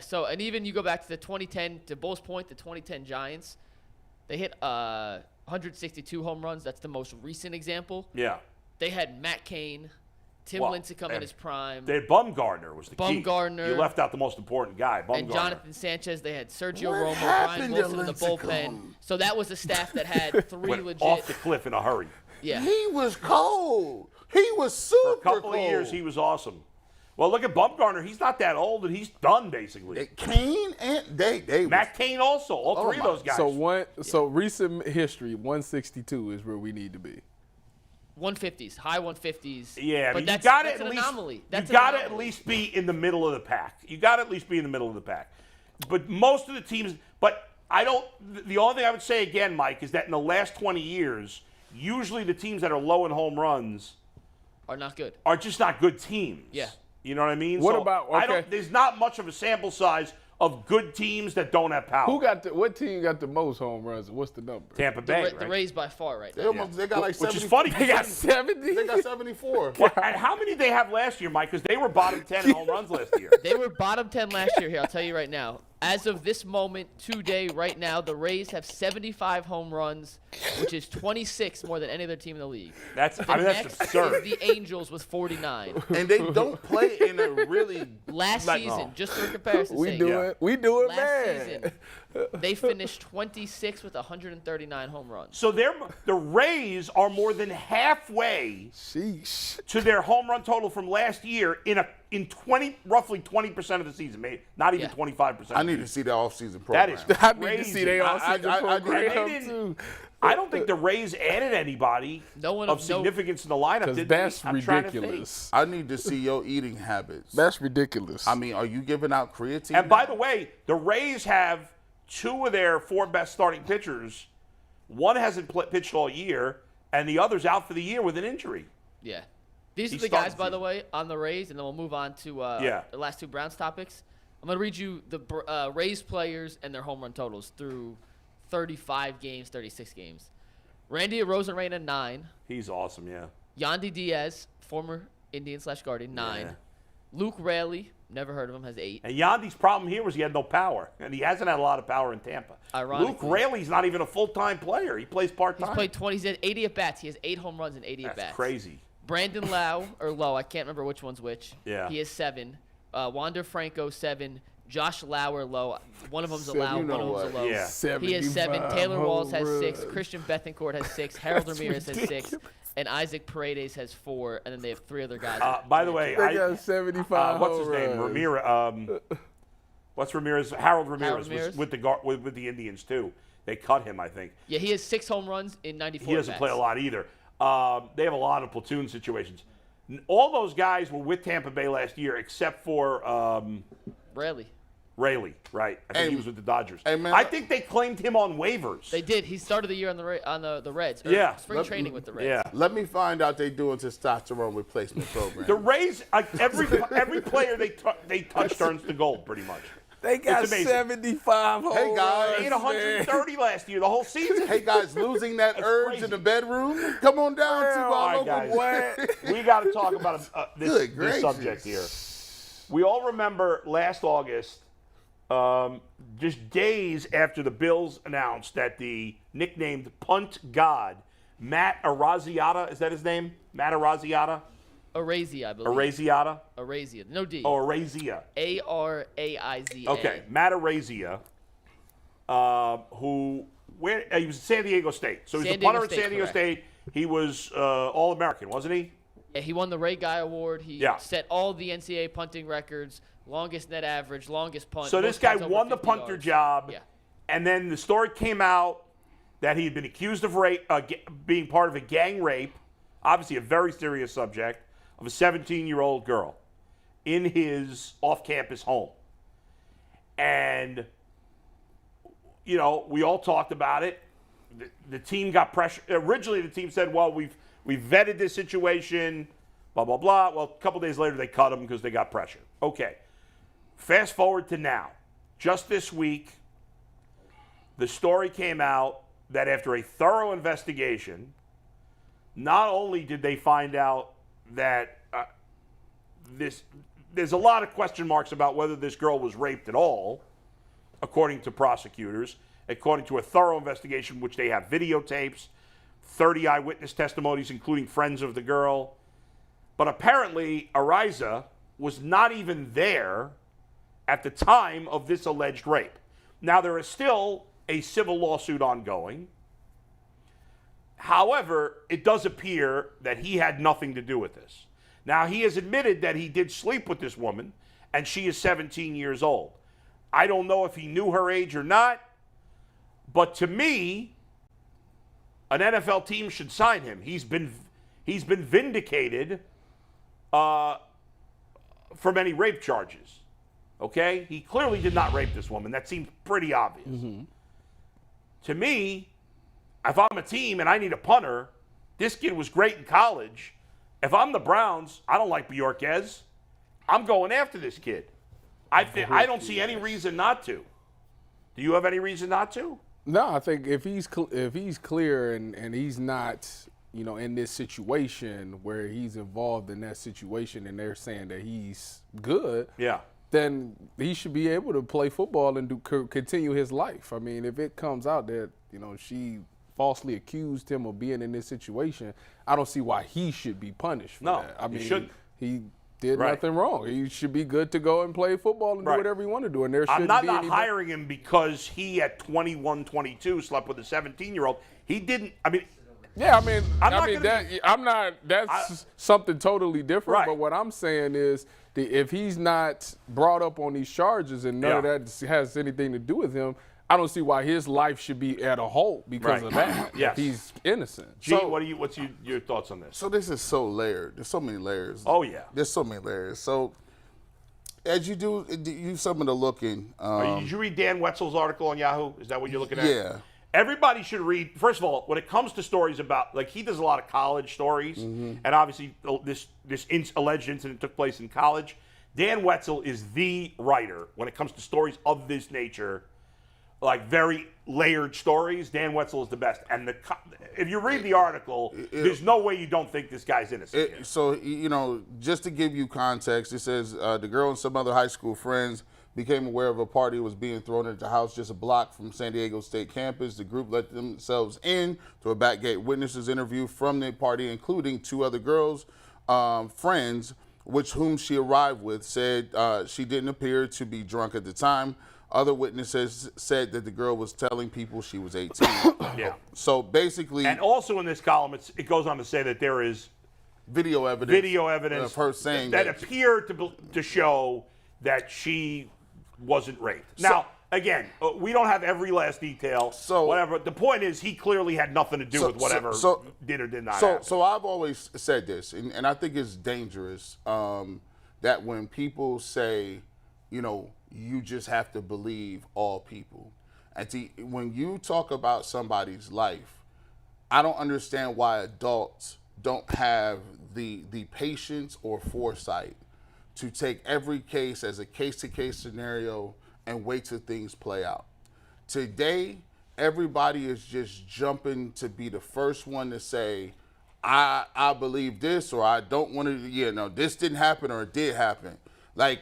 So and even you go back to the 2010, to Bull's point, the 2010 Giants, they hit 162 home runs. That's the most recent example. Yeah. They had Matt Cain, Tim Lincecum in his prime. They had Bumgarner was the key. Bumgarner. You left out the most important guy, Bumgarner. And Jonathan Sanchez. They had Sergio Romo, Brian Wilson in the bullpen. So that was a staff that had 3 legit. Off the cliff in a hurry. Yeah. He was cold. He was super cold. For a couple of years, he was awesome. Well, look at Bumgarner. He's not that old, and he's done, basically. Kane and Matt Cain also. All 3 of those guys. So recent history, 162 is where we need to be. 150s, high 150s. Yeah, but you that's an anomaly. You got to at least be in the middle of the pack. But most of the teams, the only thing I would say again, Mike, is that in the last 20 years, usually the teams that are low in home runs are not good. Are just not good teams. Yeah. You know what I mean? There's not much of a sample size of good teams that don't have power. What team got the most home runs? What's the number? Tampa Bay, right? The Rays by far right now. They got like 70. Which is funny. They got 70? They got 74. And how many did they have last year, Mike? Because they were bottom 10 in home runs last year. They were bottom 10 last year here, I'll tell you right now. As of this moment, today, right now, the Rays have 75 home runs, which is 26 more than any other team in the league. That's absurd. Is the Angels with 49. And they don't play in a really last season, just for comparison. We do it, last man. Season, they finished 26 with 139 home runs. So the Rays are more than halfway to their home run total from last year in roughly 20% of the season, maybe not even 25%. I need to see the offseason program. That is I need to see their offseason program too. I don't think the Rays added anybody of significance in the lineup. Because that's ridiculous. I need to see your eating habits. That's ridiculous. I mean, are you giving out creatine? And by the way, the Rays have 2 of their 4 best starting pitchers. One hasn't pitched all year, and the other's out for the year with an injury. Yeah. These are the guys, by the way, on the Rays, and then we'll move on to the last 2 Browns topics. I'm going to read you the Rays players and their home run totals through 35 games, 36 games. Randy Arozarena, 9. He's awesome, yeah. Yandy Diaz, former Indian/Guardian, 9. Yeah. Luke Raley, never heard of him, has 8. And Yandy's problem here was he had no power, and he hasn't had a lot of power in Tampa. Ironically, Luke Raley's not even a full-time player. He plays part-time. He's played 20. He's had 80 at-bats. He has 8 home runs and 80 at-bats. That's crazy. Brandon Lowe, I can't remember which one's which. Yeah. He has 7. Wander Franco, 7. Josh Lauer, low. One of them's a low, one of them's a low. Yeah. He has 7. Taylor Walls has 6. Christian Bethencourt has 6. Harold Ramirez has 6. And Isaac Paredes has 4. And then they have 3 other guys. By the way, they got 75 what's his name? Ramirez. What's Ramirez? Harold Ramirez was with the Indians too. They cut him, I think. Yeah, he has 6 home runs in 94 He doesn't play a lot either. They have a lot of platoon situations. All those guys were with Tampa Bay last year except for Raley, right? I think he was with the Dodgers. Hey, man, I think they claimed him on waivers. They did. He started the year on the Reds. Spring training with the Reds. Yeah. Let me find out they doing testosterone replacement program. The Rays, every player they touch turns to gold, pretty much. They got 75 home Hey, guys. They hit 130 last year, the whole season. Hey, guys, losing that urge in the bedroom? Come on down to our local guys. We got to talk about this subject here. We all remember last August, just days after the Bills announced that the nicknamed Punt God, Matt Araiza, is that his name? Matt Araiza? Araiza, I believe. Araiza. No D. Oh, Araiza. Araiza. Okay, Matt Araiza, he was at San Diego State. So he's the punter at San Diego State. He was All-American, wasn't he? Yeah, he won the Ray Guy Award. He set all the NCAA punting records, longest net average, longest punt. So this guy won the punter job, and then the story came out that he had been accused of being part of a gang rape, obviously a very serious subject, of a 17-year-old girl in his off-campus home. And, we all talked about it. The team got pressure. Originally, the team said, well, we've vetted this situation, blah, blah, blah. Well, a couple days later, they cut him because they got pressure. Okay. Fast forward to now. Just this week, the story came out that after a thorough investigation, not only did they find out that there's a lot of question marks about whether this girl was raped at all, according to prosecutors, according to a thorough investigation, which they have videotapes, 30 eyewitness testimonies, including friends of the girl. But apparently, Araiza was not even there at the time of this alleged rape. Now, there is still a civil lawsuit ongoing. However, it does appear that he had nothing to do with this. Now, he has admitted that he did sleep with this woman, and she is 17 years old. I don't know if he knew her age or not, but to me, an NFL team should sign him. He's been vindicated from any rape charges. Okay? He clearly did not rape this woman. That seems pretty obvious. Mm-hmm. To me, if I'm a team and I need a punter, this kid was great in college. If I'm the Browns, I don't like Bojorquez. I'm going after this kid. I don't see any reason not to. Do you have any reason not to? No, I think if he's clear and he's not, in this situation where he's involved in that situation and they're saying that he's good, then he should be able to play football and continue his life. I mean, if it comes out that, she falsely accused him of being in this situation, I don't see why he should be punished for that. I mean, he did nothing wrong. He should be good to go and play football and do whatever he want to do. And there shouldn't I'm not hiring him because he at 21, 22 slept with a 17-year-old. He didn't. I mean. Yeah, that's something totally different. Right. But what I'm saying is, if he's not brought up on these charges and none of that has anything to do with him, I don't see why his life should be at a halt because of that. Yes. He's innocent. Gene, what's your thoughts on this? So this is so layered. There's so many layers. Oh, yeah. There's so many layers. So as you do some of the looking. Did you read Dan Wetzel's article on Yahoo? Is that what you're looking at? Yeah. Everybody should read. First of all, when it comes to stories about, he does a lot of college stories, and obviously this alleged incident took place in college. Dan Wetzel is the writer when it comes to stories of this nature. Very layered stories. Dan Wetzel is the best. And if you read the article, there's no way you don't think this guy's innocent. So, just to give you context, it says the girl and some other high school friends became aware of a party was being thrown at the house just a block from San Diego State campus. The group let themselves in to a back gate witnesses interview from the party, including 2 other girls' friends, whom she arrived with, said she didn't appear to be drunk at the time. Other witnesses said that the girl was telling people she was 18. Yeah. So basically, and also in this column, it goes on to say that there is video evidence of her saying that appeared to show that she wasn't raped. Now, again, we don't have every last detail. So whatever. The point is, he clearly had nothing to do with whatever did or did not happen. So I've always said this, and I think it's dangerous that when people say, you just have to believe all people. And when you talk about somebody's life, I don't understand why adults don't have the patience or foresight to take every case as a case-to-case scenario and wait till things play out. Today, everybody is just jumping to be the first one to say, I believe this, or I don't want to, this didn't happen or it did happen. Like,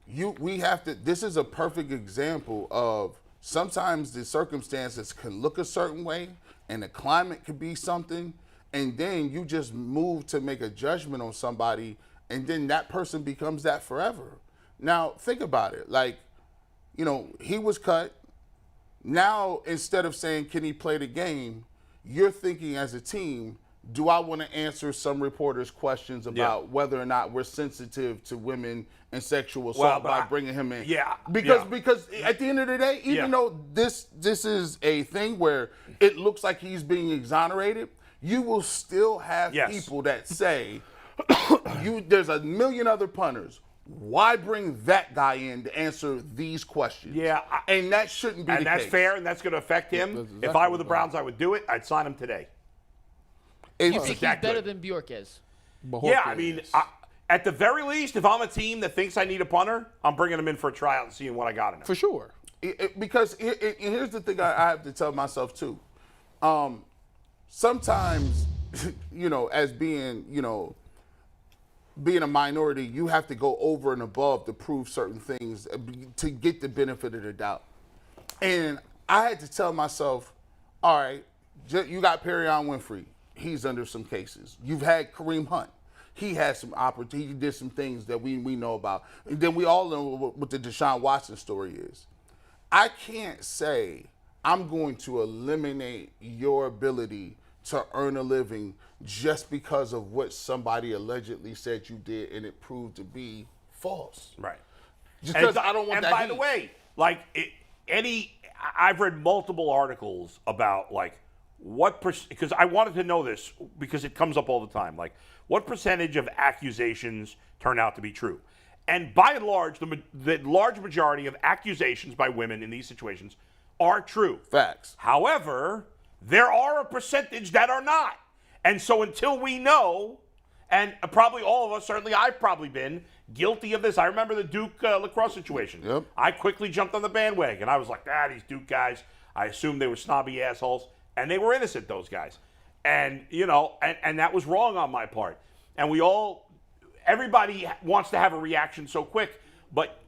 we have to, this is a perfect example of sometimes the circumstances can look a certain way and the climate could be something, and then you just move to make a judgment on somebody, and then that person becomes that forever. Now, think about it. Like, he was cut. Now, instead of saying, can he play the game, you're thinking as a team, do I want to answer some reporters' questions about whether or not we're sensitive to women and sexual assault by bringing him in? Yeah. Because at the end of the day, even though this is a thing where it looks like he's being exonerated, you will still have people that say, there's a million other punters. Why bring that guy in to answer these questions? Yeah. And that shouldn't be the case. And that's fair, and that's going to affect him. Exactly. If I were the Browns, I would do it. I'd sign him today. You think he's better than Bojorquez? Yeah, I mean, at the very least, if I'm a team that thinks I need a punter, I'm bringing him in for a tryout and seeing what I got in him. For sure. Because here's the thing I have to tell myself, too. Sometimes, as being a minority, you have to go over and above to prove certain things to get the benefit of the doubt. And I had to tell myself, all right, you got Perion Winfrey. He's under some cases. You've had Kareem Hunt. He had some opportunity. He did some things that we know about. And then we all know what the Deshaun Watson story is. I can't say I'm going to eliminate your ability to earn a living just because of what somebody allegedly said you did and it proved to be false. Right. Just because I don't want that. And by the way, I've read multiple articles about because I wanted to know this because it comes up all the time. Like, what percentage of accusations turn out to be true? And by and large, the large majority of accusations by women in these situations are true. Facts. However, there are a percentage that are not. And so until we know, and probably all of us, certainly I've probably been guilty of this. I remember the Duke lacrosse situation. Yep. I quickly jumped on the bandwagon. I was like, these Duke guys, I assumed they were snobby assholes. And they were innocent, those guys. And, and that was wrong on my part. And everybody wants to have a reaction so quick. But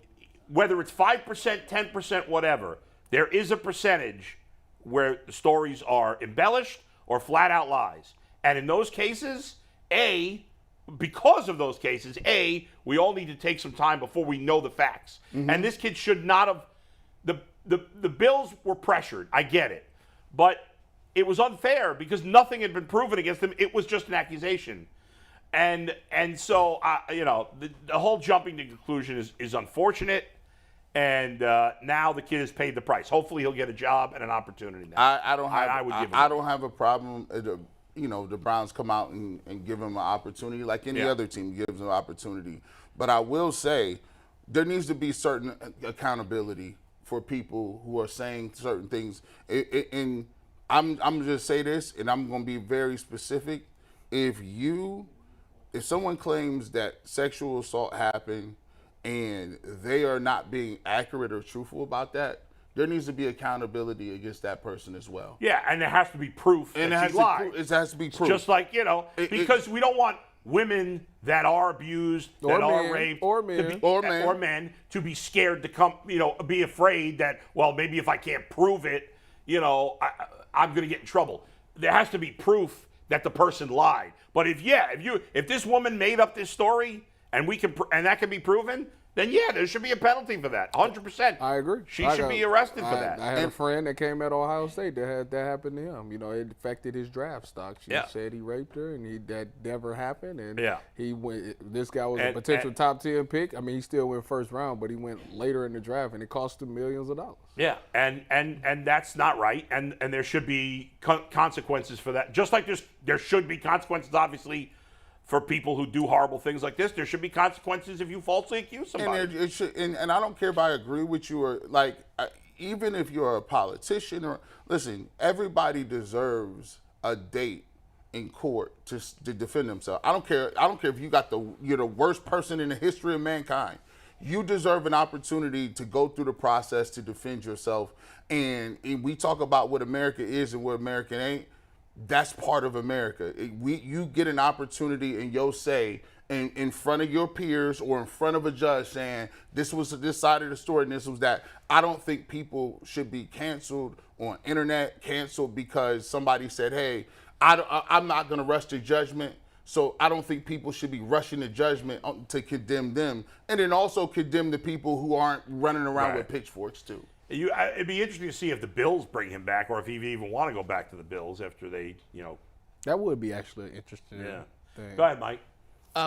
whether it's 5%, 10%, whatever, there is a percentage where the stories are embellished or flat out lies. And in those cases, because of those cases, we all need to take some time before we know the facts. Mm-hmm. And this kid should not have, the Bills were pressured. I get it. But it was unfair because nothing had been proven against them. It was just an accusation. And so, the whole jumping to conclusion is unfortunate. And now the kid has paid the price. Hopefully he'll get a job and an opportunity now. I don't have a problem. The Browns come out and give him an opportunity like any other team gives them an opportunity. But I will say there needs to be certain accountability for people who are saying certain things. And I'm just going to say this, and I'm going to be very specific. If someone claims that sexual assault happened and they are not being accurate or truthful about that, there needs to be accountability against that person as well. Yeah, and there has to be proof that she lied. It has to be proof. Just like, because we don't want women that are abused, that are raped, or men to be scared to come, be afraid that, well, maybe if I can't prove it, I'm going to get in trouble. There has to be proof that the person lied. But if this woman made up this story and that can be proven, then yeah, there should be a penalty for that. 100%. I agree. She should be arrested for that. I had a friend that came at Ohio State that happened to him. It affected his draft stock. She said he raped her, and that never happened. And he went. This guy was a potential top 10 pick. I mean, he still went first round, but he went later in the draft, and it cost him millions of dollars. Yeah, and that's not right, and there should be consequences for that. Just like there should be consequences, obviously, for people who do horrible things like this. There should be consequences if you falsely accuse somebody. And I don't care if I agree with you or even if you're a politician or listen, everybody deserves a date in court to defend themselves. I don't care if you're the worst person in the history of mankind. You deserve an opportunity to go through the process to defend yourself. And we talk about what America is and what America ain't. That's part of America. You get an opportunity and you'll say in front of your peers or in front of a judge saying this was this side of the story and this was that. I don't think people should be canceled on internet, canceled because somebody said, hey, I'm not going to rush to judgment. So I don't think people should be rushing to judgment to condemn them and then also condemn the people who aren't running around with pitchforks too. It'd be interesting to see if the Bills bring him back or if he even want to go back to the Bills after they, That would be actually interesting. Go ahead, Mike.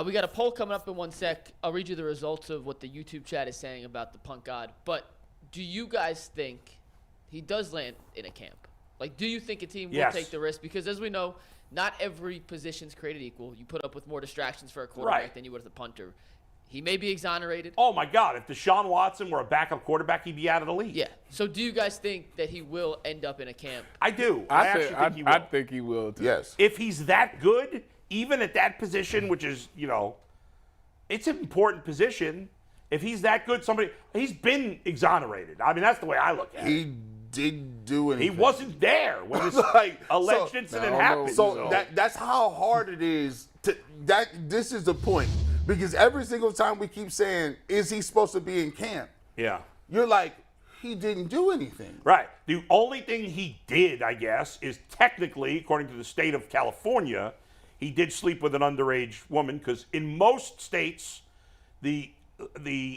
We got a poll coming up in 1 sec. I'll read you the results of what the YouTube chat is saying about the Punt God. But do you guys think he does land in a camp? Like, do you think a team will take the risk? Because as we know, not every position's created equal. You put up with more distractions for a quarterback than you would with a punter. He may be exonerated. Oh, my God. If Deshaun Watson were a backup quarterback, he'd be out of the league. Yeah. So do you guys think that he will end up in a camp? I do. I actually think he will. I think he will, too. Yes. If he's that good, even at that position, which is, it's an important position. If he's that good, he's been exonerated. I mean, that's the way I look at it. He didn't do anything. He wasn't there when this alleged incident happened. So that's how hard it is. This is the point. Because every single time we keep saying, is he supposed to be in camp? Yeah. You're like, he didn't do anything. Right. The only thing he did, I guess, is technically, according to the state of California, he did sleep with an underage woman because in most states, the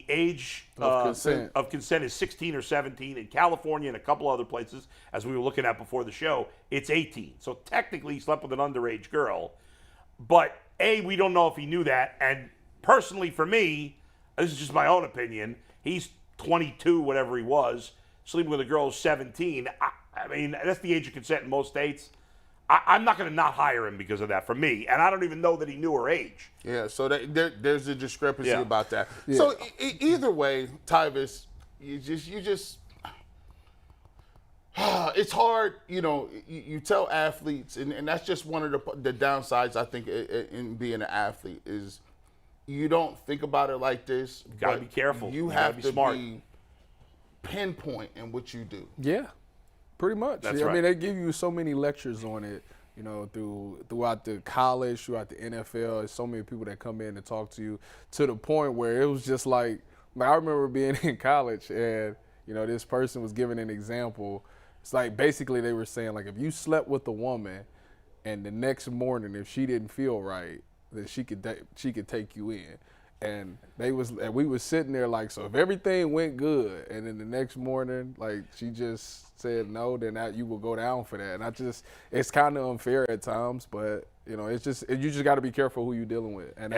age of consent is 16 or 17. In California and a couple other places, as we were looking at before the show, it's 18. So technically he slept with an underage girl. But, we don't know if he knew that. And personally for me, this is just my own opinion, he's 22, whatever he was, sleeping with a girl who's 17. I mean, that's the age of consent in most states. I'm not going to not hire him because of that for me. And I don't even know that he knew her age. Yeah, so there's a discrepancy about that. Yeah. So either way, Tyvis, you just it's hard, you tell athletes, and that's just one of the downsides, I think, in being an athlete is you don't think about it like this. You got to be careful. You have to be pinpoint in what you do. Yeah. Pretty much. That's right. I mean, they give you so many lectures on it, throughout the college, throughout the NFL. There's so many people that come in and talk to you to the point where it was just like I remember being in college and, this person was giving an example. It's like basically they were saying, like, if you slept with a woman and the next morning, if she didn't feel right, then she could take you in. And we was sitting there like, so if everything went good, and then the next morning, like, she just said no, then you will go down for that. And it's kind of unfair at times, but it's just you just got to be careful who you're dealing with, and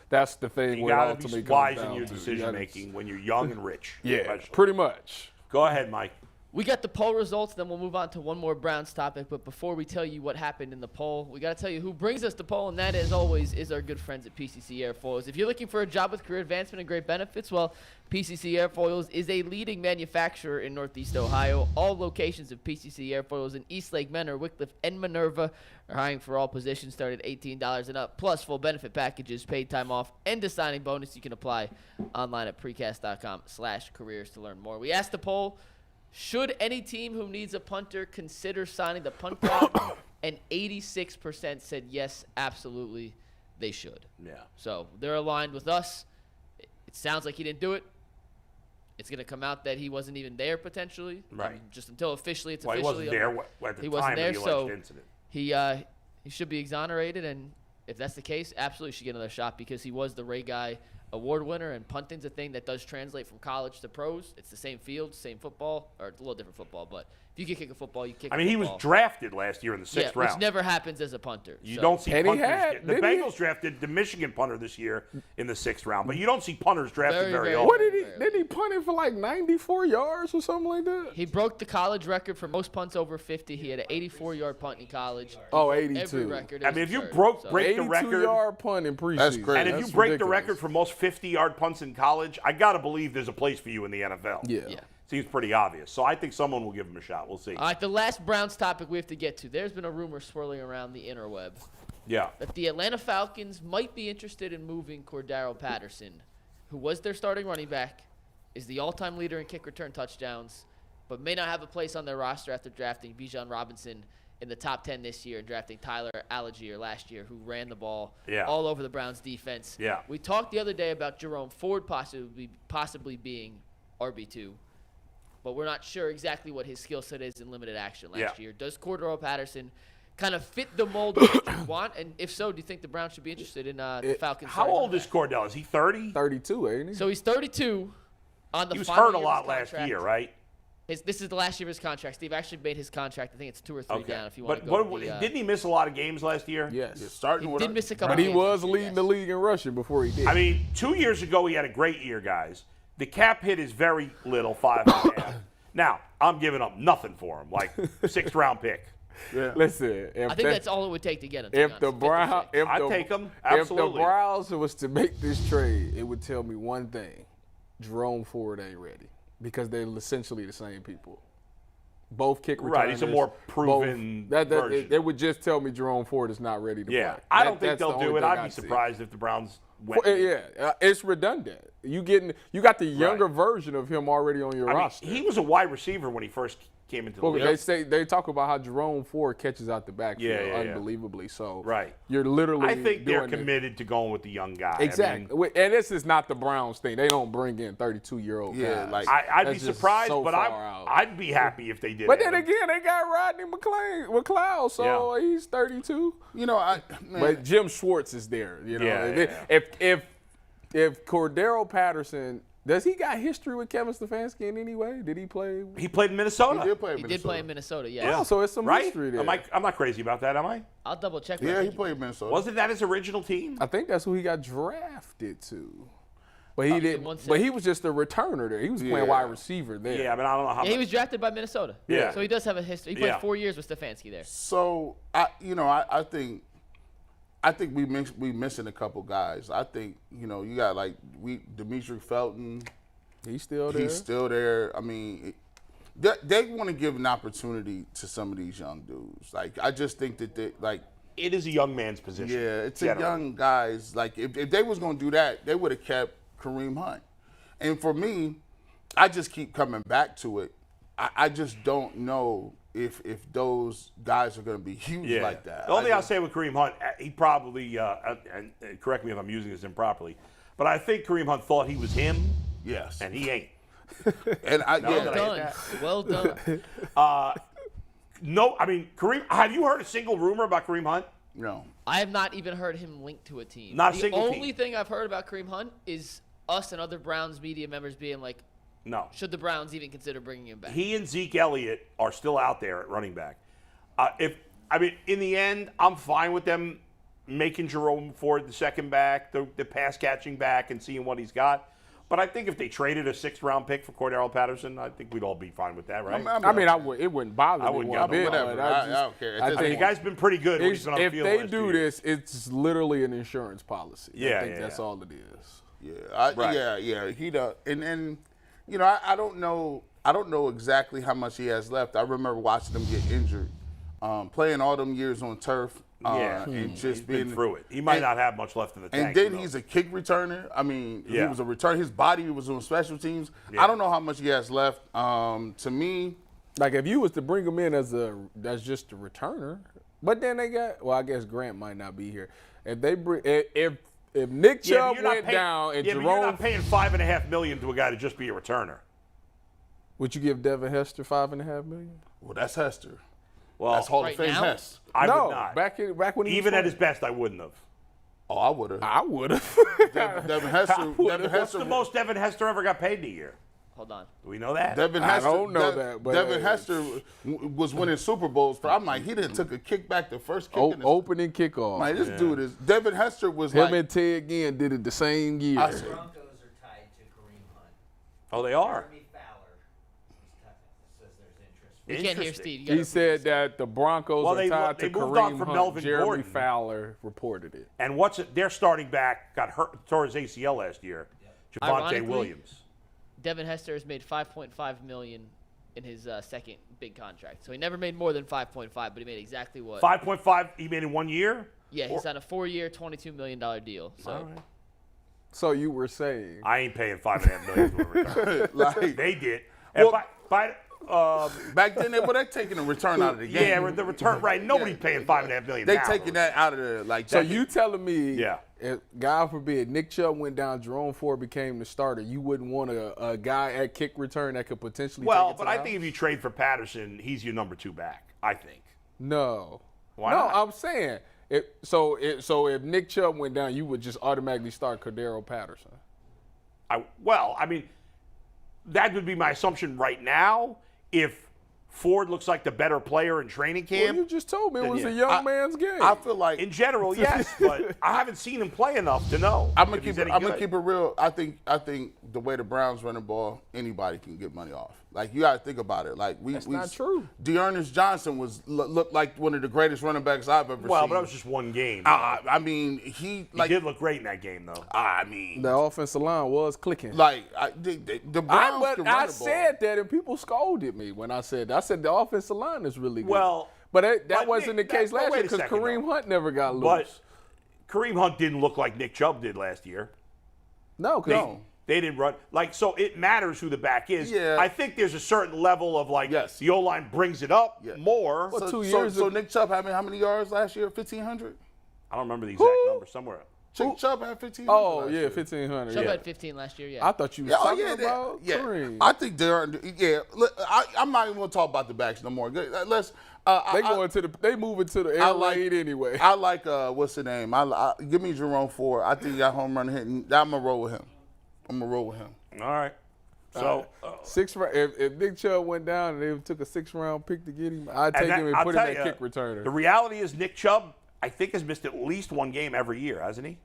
that's the thing. You got to be wise in your decision making when you're young and rich. Yeah, especially. Pretty much. Go ahead, Mike. We got the poll results, then we'll move on to one more Browns topic. But before we tell you what happened in the poll, we got to tell you who brings us the poll, and that, as always, is our good friends at PCC Airfoils. If you're looking for a job with career advancement and great benefits, well, PCC Airfoils is a leading manufacturer in Northeast Ohio. All locations of PCC Airfoils in Eastlake, Menor, Wickliffe, and Minerva are hiring for all positions started at $18 and up, plus full benefit packages, paid time off, and a signing bonus. You can apply online at precast.com/careers to learn more. We asked the poll, should any team who needs a punter consider signing the Punt God? And 86% said yes, absolutely, they should. Yeah. So they're aligned with us. It sounds like he didn't do it. It's going to come out that he wasn't even there potentially. Right. Just until officially it's officially. He wasn't there at the time of the alleged incident. He should be exonerated, and if that's the case, absolutely should get another shot because he was the Ray guy award winner, and punting's a thing that does translate from college to pros. It's the same field, same football, or it's a little different football, but if you can kick a football, you kick a football. He was drafted last year in the sixth round. Which never happens as a punter. You don't see punters. The Bengals drafted the Michigan punter this year in the 6th round, but you don't see punters drafted very often. What did he punt it for like 94 yards or something like that? He broke the college record for most punts over 50. He had an 84-yard punt in college. Oh, 82. Every record. If you break the record, 82-yard punt in preseason. That's great. And if you break the record for most 50-yard punts in college, I got to believe there's a place for you in the NFL. Yeah. Seems pretty obvious. So I think someone will give him a shot. We'll see. All right, the last Browns topic we have to get to. There's been a rumor swirling around the interweb that the Atlanta Falcons might be interested in moving Cordarrelle Patterson, who was their starting running back, is the all-time leader in kick return touchdowns, but may not have a place on their roster after drafting Bijan Robinson in the top 10 this year and drafting Tyler Algier last year, who ran the ball all over the Browns defense. Yeah. We talked the other day about Jerome Ford possibly being RB2. But we're not sure exactly what his skill set is in limited action last year. Does Cordarrelle Patterson kind of fit the mold of what you want? And if so, do you think the Browns should be interested in the Falcons? How old is Cordarrelle? Is he 30? 32, ain't he? So he's 32 on the He was final hurt a year lot of his last contract. year, right? This is the last year of his contract. Steve actually made his contract. I think it's 2 or 3 down if you want to but go. Didn't he miss a lot of games last year? Yes. He did miss a couple But he games was this year, leading the league in rushing before he did. I mean, 2 years ago he had a great year, guys. The cap hit is very little, 5.5. Now, I'm giving up nothing for him, like 6th round pick. Yeah. Listen, I think that's all it would take to get him. If the Browns, I'd take him. Absolutely. If the Browns was to make this trade, it would tell me one thing: Jerome Ford ain't ready because they're essentially the same people. Both kick returners. Right, he's a more proven version. It would just tell me Jerome Ford is not ready to play. I don't think they'll do it. I'd be surprised if the Browns went. It's redundant. You got the younger version of him already on your roster. He was a wide receiver when he first came into the league. They talk about how Jerome Ford catches out the backfield unbelievably. So you're literally. I think they're committed to going with the young guy. Exactly, and this is not the Browns thing. They don't bring in 32-year-old guys. I'd be surprised, but I'd be happy if they did. But then again, they got Rodney McLeod, so he's 32. But Jim Schwartz is there. If Cordarrelle Patterson. Does he got history with Kevin Stefanski in any way? Did he play? He played in Minnesota. He did play in Minnesota, yeah. Oh, so it's some history there. I'm not crazy about that, am I? I'll double check. Yeah, he played in Minnesota. Wasn't that his original team? I think that's who he got drafted to. But he didn't. But he was just a returner there. He was playing wide receiver there. Yeah, but I don't know how. He was drafted by Minnesota. Yeah. So he does have a history. He played 4 years with Stefanski there. So I think we missing a couple guys. I think you got Demetri Felton. He's still there. He's still there. I mean, they want to give an opportunity to some of these young dudes. I just think that it is a young man's position. Yeah, it's a young guys. If they was going to do that, they would have kept Kareem Hunt. And for me, I just keep coming back to it. I just don't know if those guys are going to be huge like that. The only thing I'll say with Kareem Hunt, he probably, and correct me if I'm using this improperly, but I think Kareem Hunt thought he was him. Yes. And he ain't. And Well done. No, I mean, Kareem, have you heard a single rumor about Kareem Hunt? No. I have not even heard him linked to a team. Not a single team. The only thing I've heard about Kareem Hunt is us and other Browns media members being like, no. Should the Browns even consider bringing him back? He and Zeke Elliott are still out there at running back. In the end, I'm fine with them making Jerome Ford the second back, the pass-catching back, and seeing what he's got. But I think if they traded a 6th-round pick for Cordarrelle Patterson, I think we'd all be fine with that, right? It wouldn't bother me. I wouldn't bit. Whatever. I don't care. I think the guy's been pretty good when he's been on the field. If they do this, it's literally an insurance policy. I think that's all it is. Yeah. He does. And I don't know exactly how much he has left. I remember watching him get injured, playing all them years on turf. And just being through it. He might not have much left in the tank. And then he's a kick returner. I mean, he was a return. His body was on special teams. Yeah. I don't know how much he has left. To me, if you was to bring him in as just a returner, but then they got. Well, I guess Grant might not be here. If they bring if Nick Chubb went down and Jerome, but you're not paying $5.5 million to a guy to just be a returner. Would you give Devin Hester $5.5 million? Well, that's Hester. Well, that's Hall of Fame Hester. I would not. Back when he even at his best, I wouldn't have. Oh, I would have. Devin Hester. What's the most Devin Hester ever got paid in a year? Hold on. Do we know that? I don't know that. But Devin Hester was winning Super Bowls. I'm like, he didn't took a kickback the first kick. Opening kickoff. Like, this dude is. Devin Hester was him and Ted Ginn did it the same year. I said, Broncos are tied to Kareem Hunt. Oh, they are. Jeremy Fowler says there's interest. We can't hear Steve. He said that the Broncos are tied to moved on Kareem from Hunt. Melvin Jeremy Gordon. Fowler reported it. And their starting back got hurt, tore his ACL last year. Javonte Ironically, Williams. Devin Hester has made $5.5 million in his second big contract. So he never made more than 5.5, but he made exactly what? 5.5 he made in 1 year? Yeah, he signed a 4-year, $22 million deal. So. All right. So you were saying. I ain't paying $5.5 million for a return. like, They did. Well, And back then, they're taking a return out of the game. yeah, the return, right. Nobody's paying $5.5 million They now. taking that out of the, like, So that. you telling me, Yeah. if, God forbid, Nick Chubb went down, Jerome Ford became the starter, you wouldn't want a guy at kick return that could potentially take it to But the I house? think if you trade for Patterson, he's your number 2 back, I think. No. Why no, not? I'm saying, if Nick Chubb went down, you would just automatically start Cordarrelle Patterson. That would be my assumption right now. If Ford looks like the better player in training camp. Well, you just told me it was yeah. a young man's game. I feel like In general, yes, but I haven't seen him play enough to know. I'm gonna if he's keep it. any I'm gonna good. keep it real. I think the way the Browns run the ball, anybody can get money off. Like, you got to think about it. Like, That's not true. Dearness Johnson looked like one of the greatest running backs I've ever seen. Well, but that was just one game. I mean, he did look great in that game, though. I mean, The offensive line was clicking. like the Browns can run I the ball. said that, and people scolded me when I said that. I said the offensive line is really good. Well, but that but wasn't Nick, the case last wait year a because second, Kareem though. Hunt never got loose. But Kareem Hunt didn't look like Nick Chubb did last year. No. They didn't run. So it matters who the back is. Yeah. I think there's a certain level of, Yes. the O-line brings it up more. Well, 2 So years Nick Chubb had how many yards last year? 1,500. I don't remember the exact number somewhere. Chubb had 1,500. Oh, last yeah, year. 1,500. Chubb Yeah. had 15 last year, yeah. I thought you were talking about Kareem. I think they're. Yeah, look, I'm not even gonna talk about the backs no more. Let's. They moving to the air raid anyway. I like what's the name? Give me Jerome Ford. I think he got home run hitting. I'm gonna roll with him. All right. So If Nick Chubb went down and they took a 6th-round pick to get him, I'd take him and I'll put him tell at you, kick returner. The reality is Nick Chubb, I think, has missed at least one game every year, hasn't he?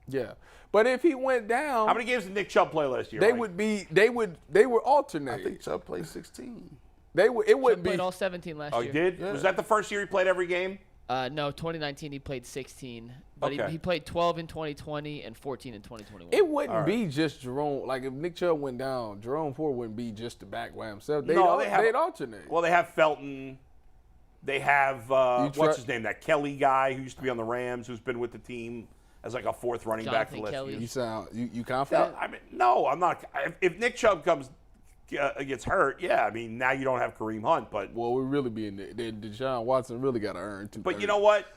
Yeah, but if he went down, How many games did Nick Chubb play last year? they Mike? would alternate. I think Chubb played 16. It Chubb wouldn't be. played all 17 last Oh, year. he did? Yeah. Was that the first year he played every game? No, 2019 he played 16, but Okay. he played 12 in 2020 and 14 in 2021. It wouldn't be just Jerome. Like if Nick Chubb went down, Jerome Ford wouldn't be just the back by himself. They'd alternate. Well, they have Felton. They have, what's his name, that Kelly guy who used to be on the Rams, who's been with the team as like a 4th running back for the last Jonathan few Kelly. years. You confident? I mean, no, I'm not. If Nick Chubb gets hurt, I mean, now you don't have Kareem Hunt, but Well, we really be in there. Deshaun Watson really got to earn 230. But you know what?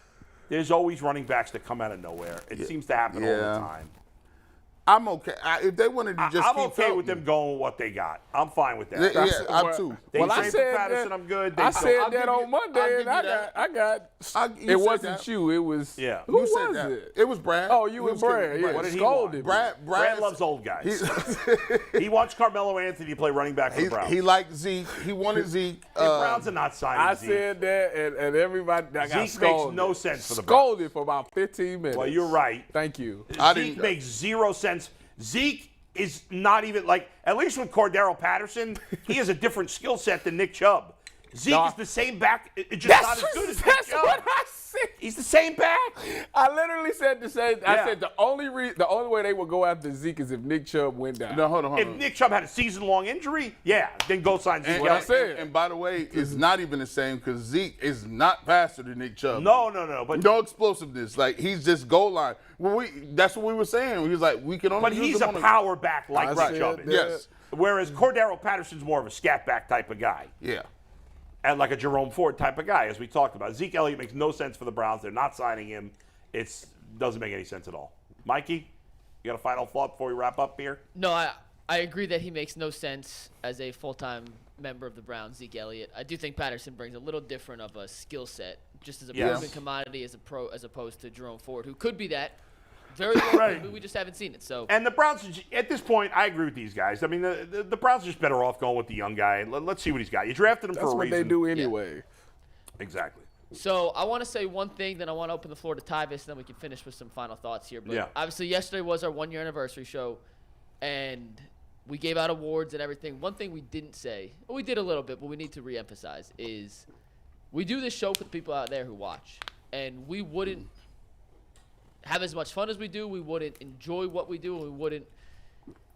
There's always running backs that come out of nowhere. It seems to happen all the time. I'm okay. If they wanted to just I'm keep okay with them going with what they got. I'm fine with that. I'm too. They Well, I trade said for Patterson, that- I'm good. I I'll said give that you- on Monday, and You it said wasn't that. you. It was Yeah. Who You said was that. it? It was Brad. Oh, you He and was Brad. kidding. Yeah, What did he scolded want? me. Brad loves old guys. He wants Carmelo Anthony to play running back for the Browns. He liked Zeke. He wanted Zeke. The Browns are not signing I Zeke. said that, and everybody I got Zeke makes scolded. no sense for the Browns. Scolded for about 15 minutes. Well, you're right. Thank you. Zeke makes zero sense. Zeke is not even at least with Cordarrelle Patterson, he has a different skill set than Nick Chubb. Zeke is the same back, it's just not as good as Nick That's Chubb. what I said. He's the same back. I literally said the same. Yeah. I said the only way they would go after Zeke is if Nick Chubb went down. No, hold on. If Nick Chubb had a season-long injury, then go sign Zeke. what I said. And by the way, it's not even the same because Zeke is not faster than Nick Chubb. No. But No explosiveness. Like, he's just goal line. Well, that's what we were saying. He was like, we can only use he's him a on power back like I Nick said Chubb is. that. Yes. Whereas Cordarrelle Patterson's more of a scat back type of guy. Yeah. And like a Jerome Ford type of guy, as we talked about. Zeke Elliott makes no sense for the Browns. They're not signing him. It doesn't make any sense at all. Mikey, you got a final thought before we wrap up here? No, I agree that he makes no sense as a full-time member of the Browns, Zeke Elliott. I do think Patterson brings a little different of a skill set, just as a proven commodity as opposed to Jerome Ford, who could be that. very well. Right. We just haven't seen it. So. And the Browns, at this point, I agree with these guys. I mean, the Browns are just better off going with the young guy. Let's see what he's got. You drafted him for a reason. That's what they do anyway. Yeah. Exactly. So I want to say one thing, then I want to open the floor to Tyvis, and then we can finish with some final thoughts here. But obviously yesterday was our 1-year anniversary show, and we gave out awards and everything. One thing we didn't say, well, we did a little bit, but we need to reemphasize, is we do this show for the people out there who watch. And we wouldn't have as much fun as we do. We wouldn't enjoy what we do, and we wouldn't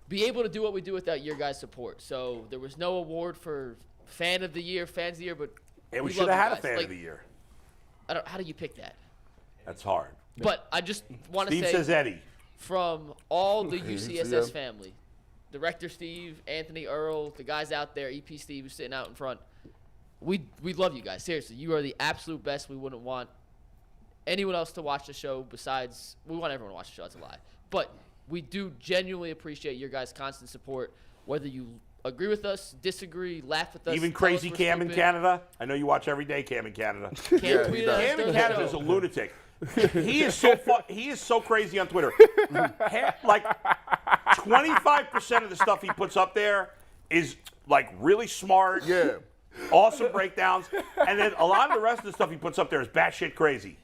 be able to do what we do without your guys' support. So there was no award for Fans of the Year, but we should have had a Fan of the Year. How do you pick that? That's hard. But I just want to say, Steve says Eddie. From all the UCSS family, Director Steve, Anthony Earl, the guys out there, EP Steve who's sitting out in front, we love you guys. Seriously, you are the absolute best. We wouldn't want anyone else to watch the show besides – we want everyone to watch the show. That's a lie. But we do genuinely appreciate your guys' constant support, whether you – agree with us, disagree, laugh with us. Even crazy Cam in Canada. I know you watch every day, Cam in Canada. Cam in Canada is a lunatic. He is so crazy on Twitter. Like 25% of the stuff he puts up there is like really smart. Yeah. Awesome breakdowns. And then a lot of the rest of the stuff he puts up there is batshit crazy.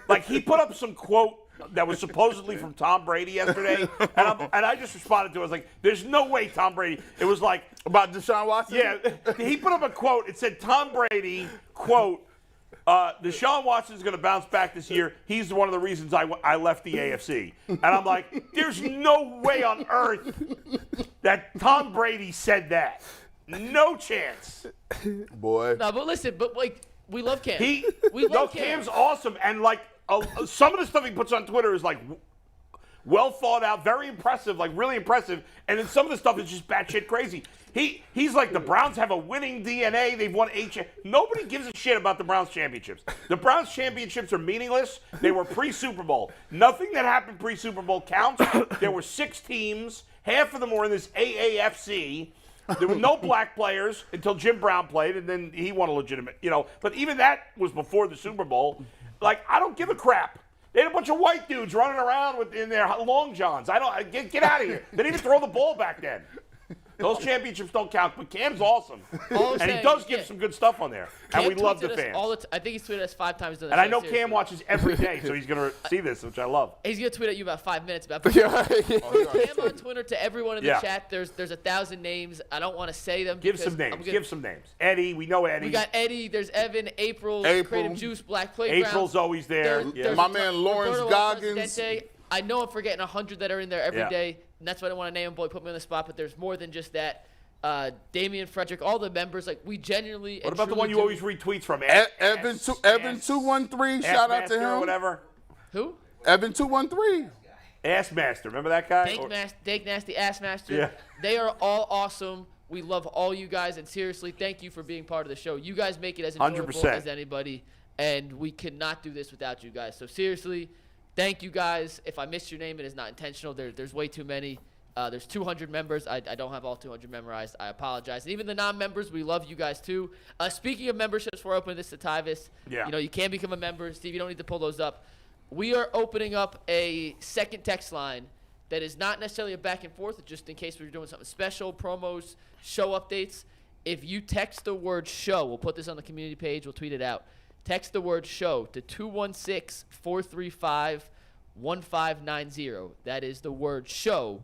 Like he put up some quote that was supposedly from Tom Brady yesterday, and I just responded to it. I was like, there's no way Tom Brady. It was like about Deshaun Watson? Yeah. He put up a quote. It said, Tom Brady, quote, Deshaun Watson is going to bounce back this year. He's one of the reasons I left the AFC. And I'm like, there's no way on earth that Tom Brady said that. No chance. Boy. No, but listen, we love Cam. We love Cam. Cam's awesome, and like some of the stuff he puts on Twitter is like well thought out, very impressive, like really impressive. And then some of the stuff is just batshit crazy. He's like, the Browns have a winning DNA. They've won 8. Nobody gives a shit about the Browns championships. The Browns championships are meaningless. They were pre-Super Bowl. Nothing that happened pre-Super Bowl counts. There were 6 teams. Half of them were in this AAFC. There were no black players until Jim Brown played, and then he won a legitimate, But even that was before the Super Bowl. Like, I don't give a crap. They had a bunch of white dudes running around in their long johns. Get out of here. They didn't even throw the ball back then. Those championships don't count, but Cam's awesome. And he does give some good stuff on there. Cam and we love the fans. I think he's tweeted us 5 times. And I know Cam watches every day, so he's going to see this, which I love. He's going to tweet at you about 5 minutes about Cam on Twitter to everyone in the chat. There's 1,000 names. I don't want to say them. Give some names. Eddie, we know Eddie. We got Eddie. There's Evan, April. Creative Juice, Black Playground. April's always there. There's my man Lawrence Goggins. I know I'm forgetting 100 that are in there every day, and that's why I don't want to name them. Boy, put me on the spot, but there's more than just that. Damian Frederick, all the members, like we genuinely. What about the one you always retweets from? Evan 213. Shout out to him. Or whatever. Who? Evan 213. Assmaster, remember that guy? Dank Nasty Assmaster. Yeah. They are all awesome. We love all you guys, and seriously, thank you for being part of the show. You guys make it as enjoyable 100%. as anybody, and we cannot do this without you guys. So seriously, thank you guys. If I missed your name, it is not intentional. There's way too many. There's 200 members. I don't have all 200 memorized. I apologize. And even the non-members, we love you guys too. Speaking of memberships, we're opening this to Tyvis. Yeah. You can become a member. Steve, you don't need to pull those up. We are opening up a second text line that is not necessarily a back and forth, just in case we're doing something special, promos, show updates. If you text the word show, we'll put this on the community page. We'll tweet it out. Text the word show to 216-435-1590. That is the word show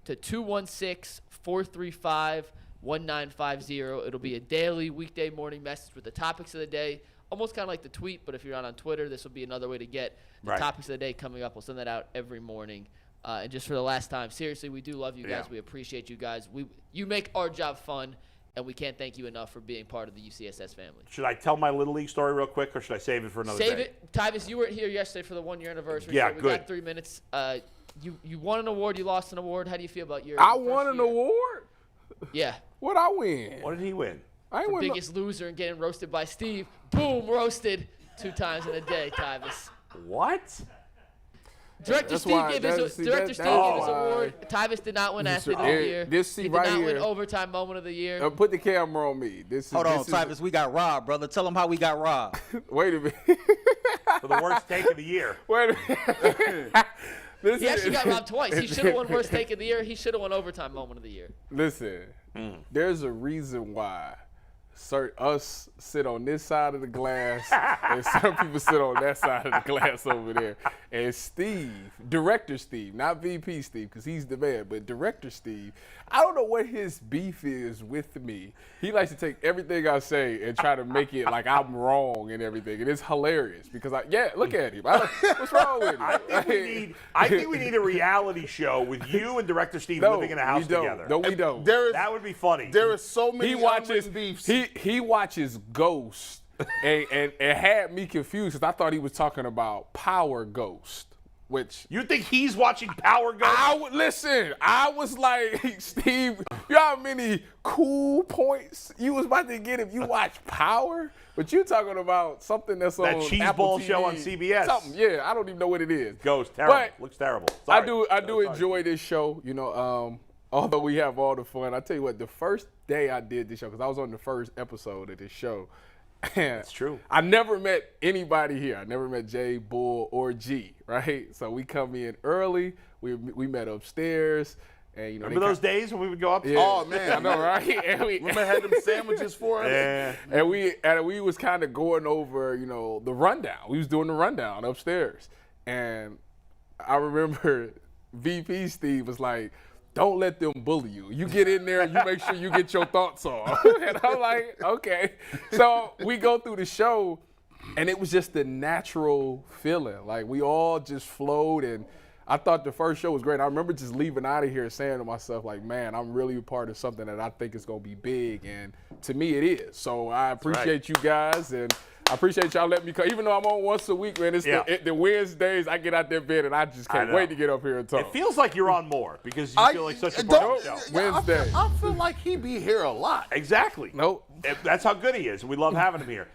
to 216-435-1950. It'll be a daily weekday morning message with the topics of the day, almost kind of like the tweet, but if you're not on Twitter, this will be another way to get the topics of the day coming up. We'll send that out every morning. And just for the last time, seriously, we do love you guys. We appreciate you guys. You make our job fun, and we can't thank you enough for being part of the UCSS family. Should I tell my Little League story real quick, or should I save it for another day? Save it. Tyvis, you weren't here yesterday for the 1-year anniversary. Yeah, so we good. got 3 minutes. You won an award. You lost an award. How do you feel about your I won an award? Yeah. What'd I win? What did he win? I ain't the win biggest loser and getting roasted by Steve. Boom, roasted 2 times in a day, Tyvis. What? Director Steve gave his award. Tyvis did not win Athlete of the Year. He did not win Overtime Moment of the Year. Put the camera on me. Hold on, Tyvis, we got robbed, brother. Tell them how we got robbed. Wait a minute. for the worst take of the year. Wait a minute. He actually got robbed twice. He should have won worst take of the year. He should have won overtime moment of the year. Listen, there's a reason why us sit on this side of the glass and some people sit on that side of the glass over there. And Steve, Director Steve, not VP Steve, because he's the man, but Director Steve, I don't know what his beef is with me. He likes to take everything I say and try to make it like I'm wrong and everything. And it's hilarious because, look at him. What's wrong with him? I think we need a reality show with you and Director Steve living in a house together. No, we don't. That would be funny. There are so many beefs. He watches Ghost and had me confused because I thought he was talking about Power Ghost. Which you think he's watching Power Ghost? Listen, I was like, Steve, you know how many cool points you was about to get if you watch Power? But you talking about something that's on that Apple cheeseball TV, show on CBS. Something, yeah, I don't even know what it is. Ghost, terrible. But looks terrible. Sorry. I do enjoy this show, you know, although we have all the fun. I tell you what, the first day I did this show, because I was on the first episode of this show, That's true. I never met anybody here. I never met Jay, Bull, or G, right? So we come in early. We met upstairs. And, you know, remember those days when we would go up? Yeah. Oh, man. I know, right? And remember had them sandwiches for us? Yeah. And we was kind of going over, you know, the rundown. We was doing the rundown upstairs. And I remember VP Steve was like, don't let them bully you. You get in there, you make sure you get your thoughts off. And I'm like, okay. So we go through the show, and it was just a natural feeling. Like, we all just flowed, and I thought the first show was great. I remember just leaving out of here saying to myself, like, man, I'm really a part of something that I think is going to be big, and to me it is. So I appreciate you guys, and I appreciate y'all letting me come. Even though I'm on once a week, man, it's the Wednesdays I get out there bed and I just can't wait to get up here and talk. It feels like you're on more because you feel like such a part of the show. Wednesday. I feel like he be here a lot. Exactly. Nope. That's how good he is. We love having him here.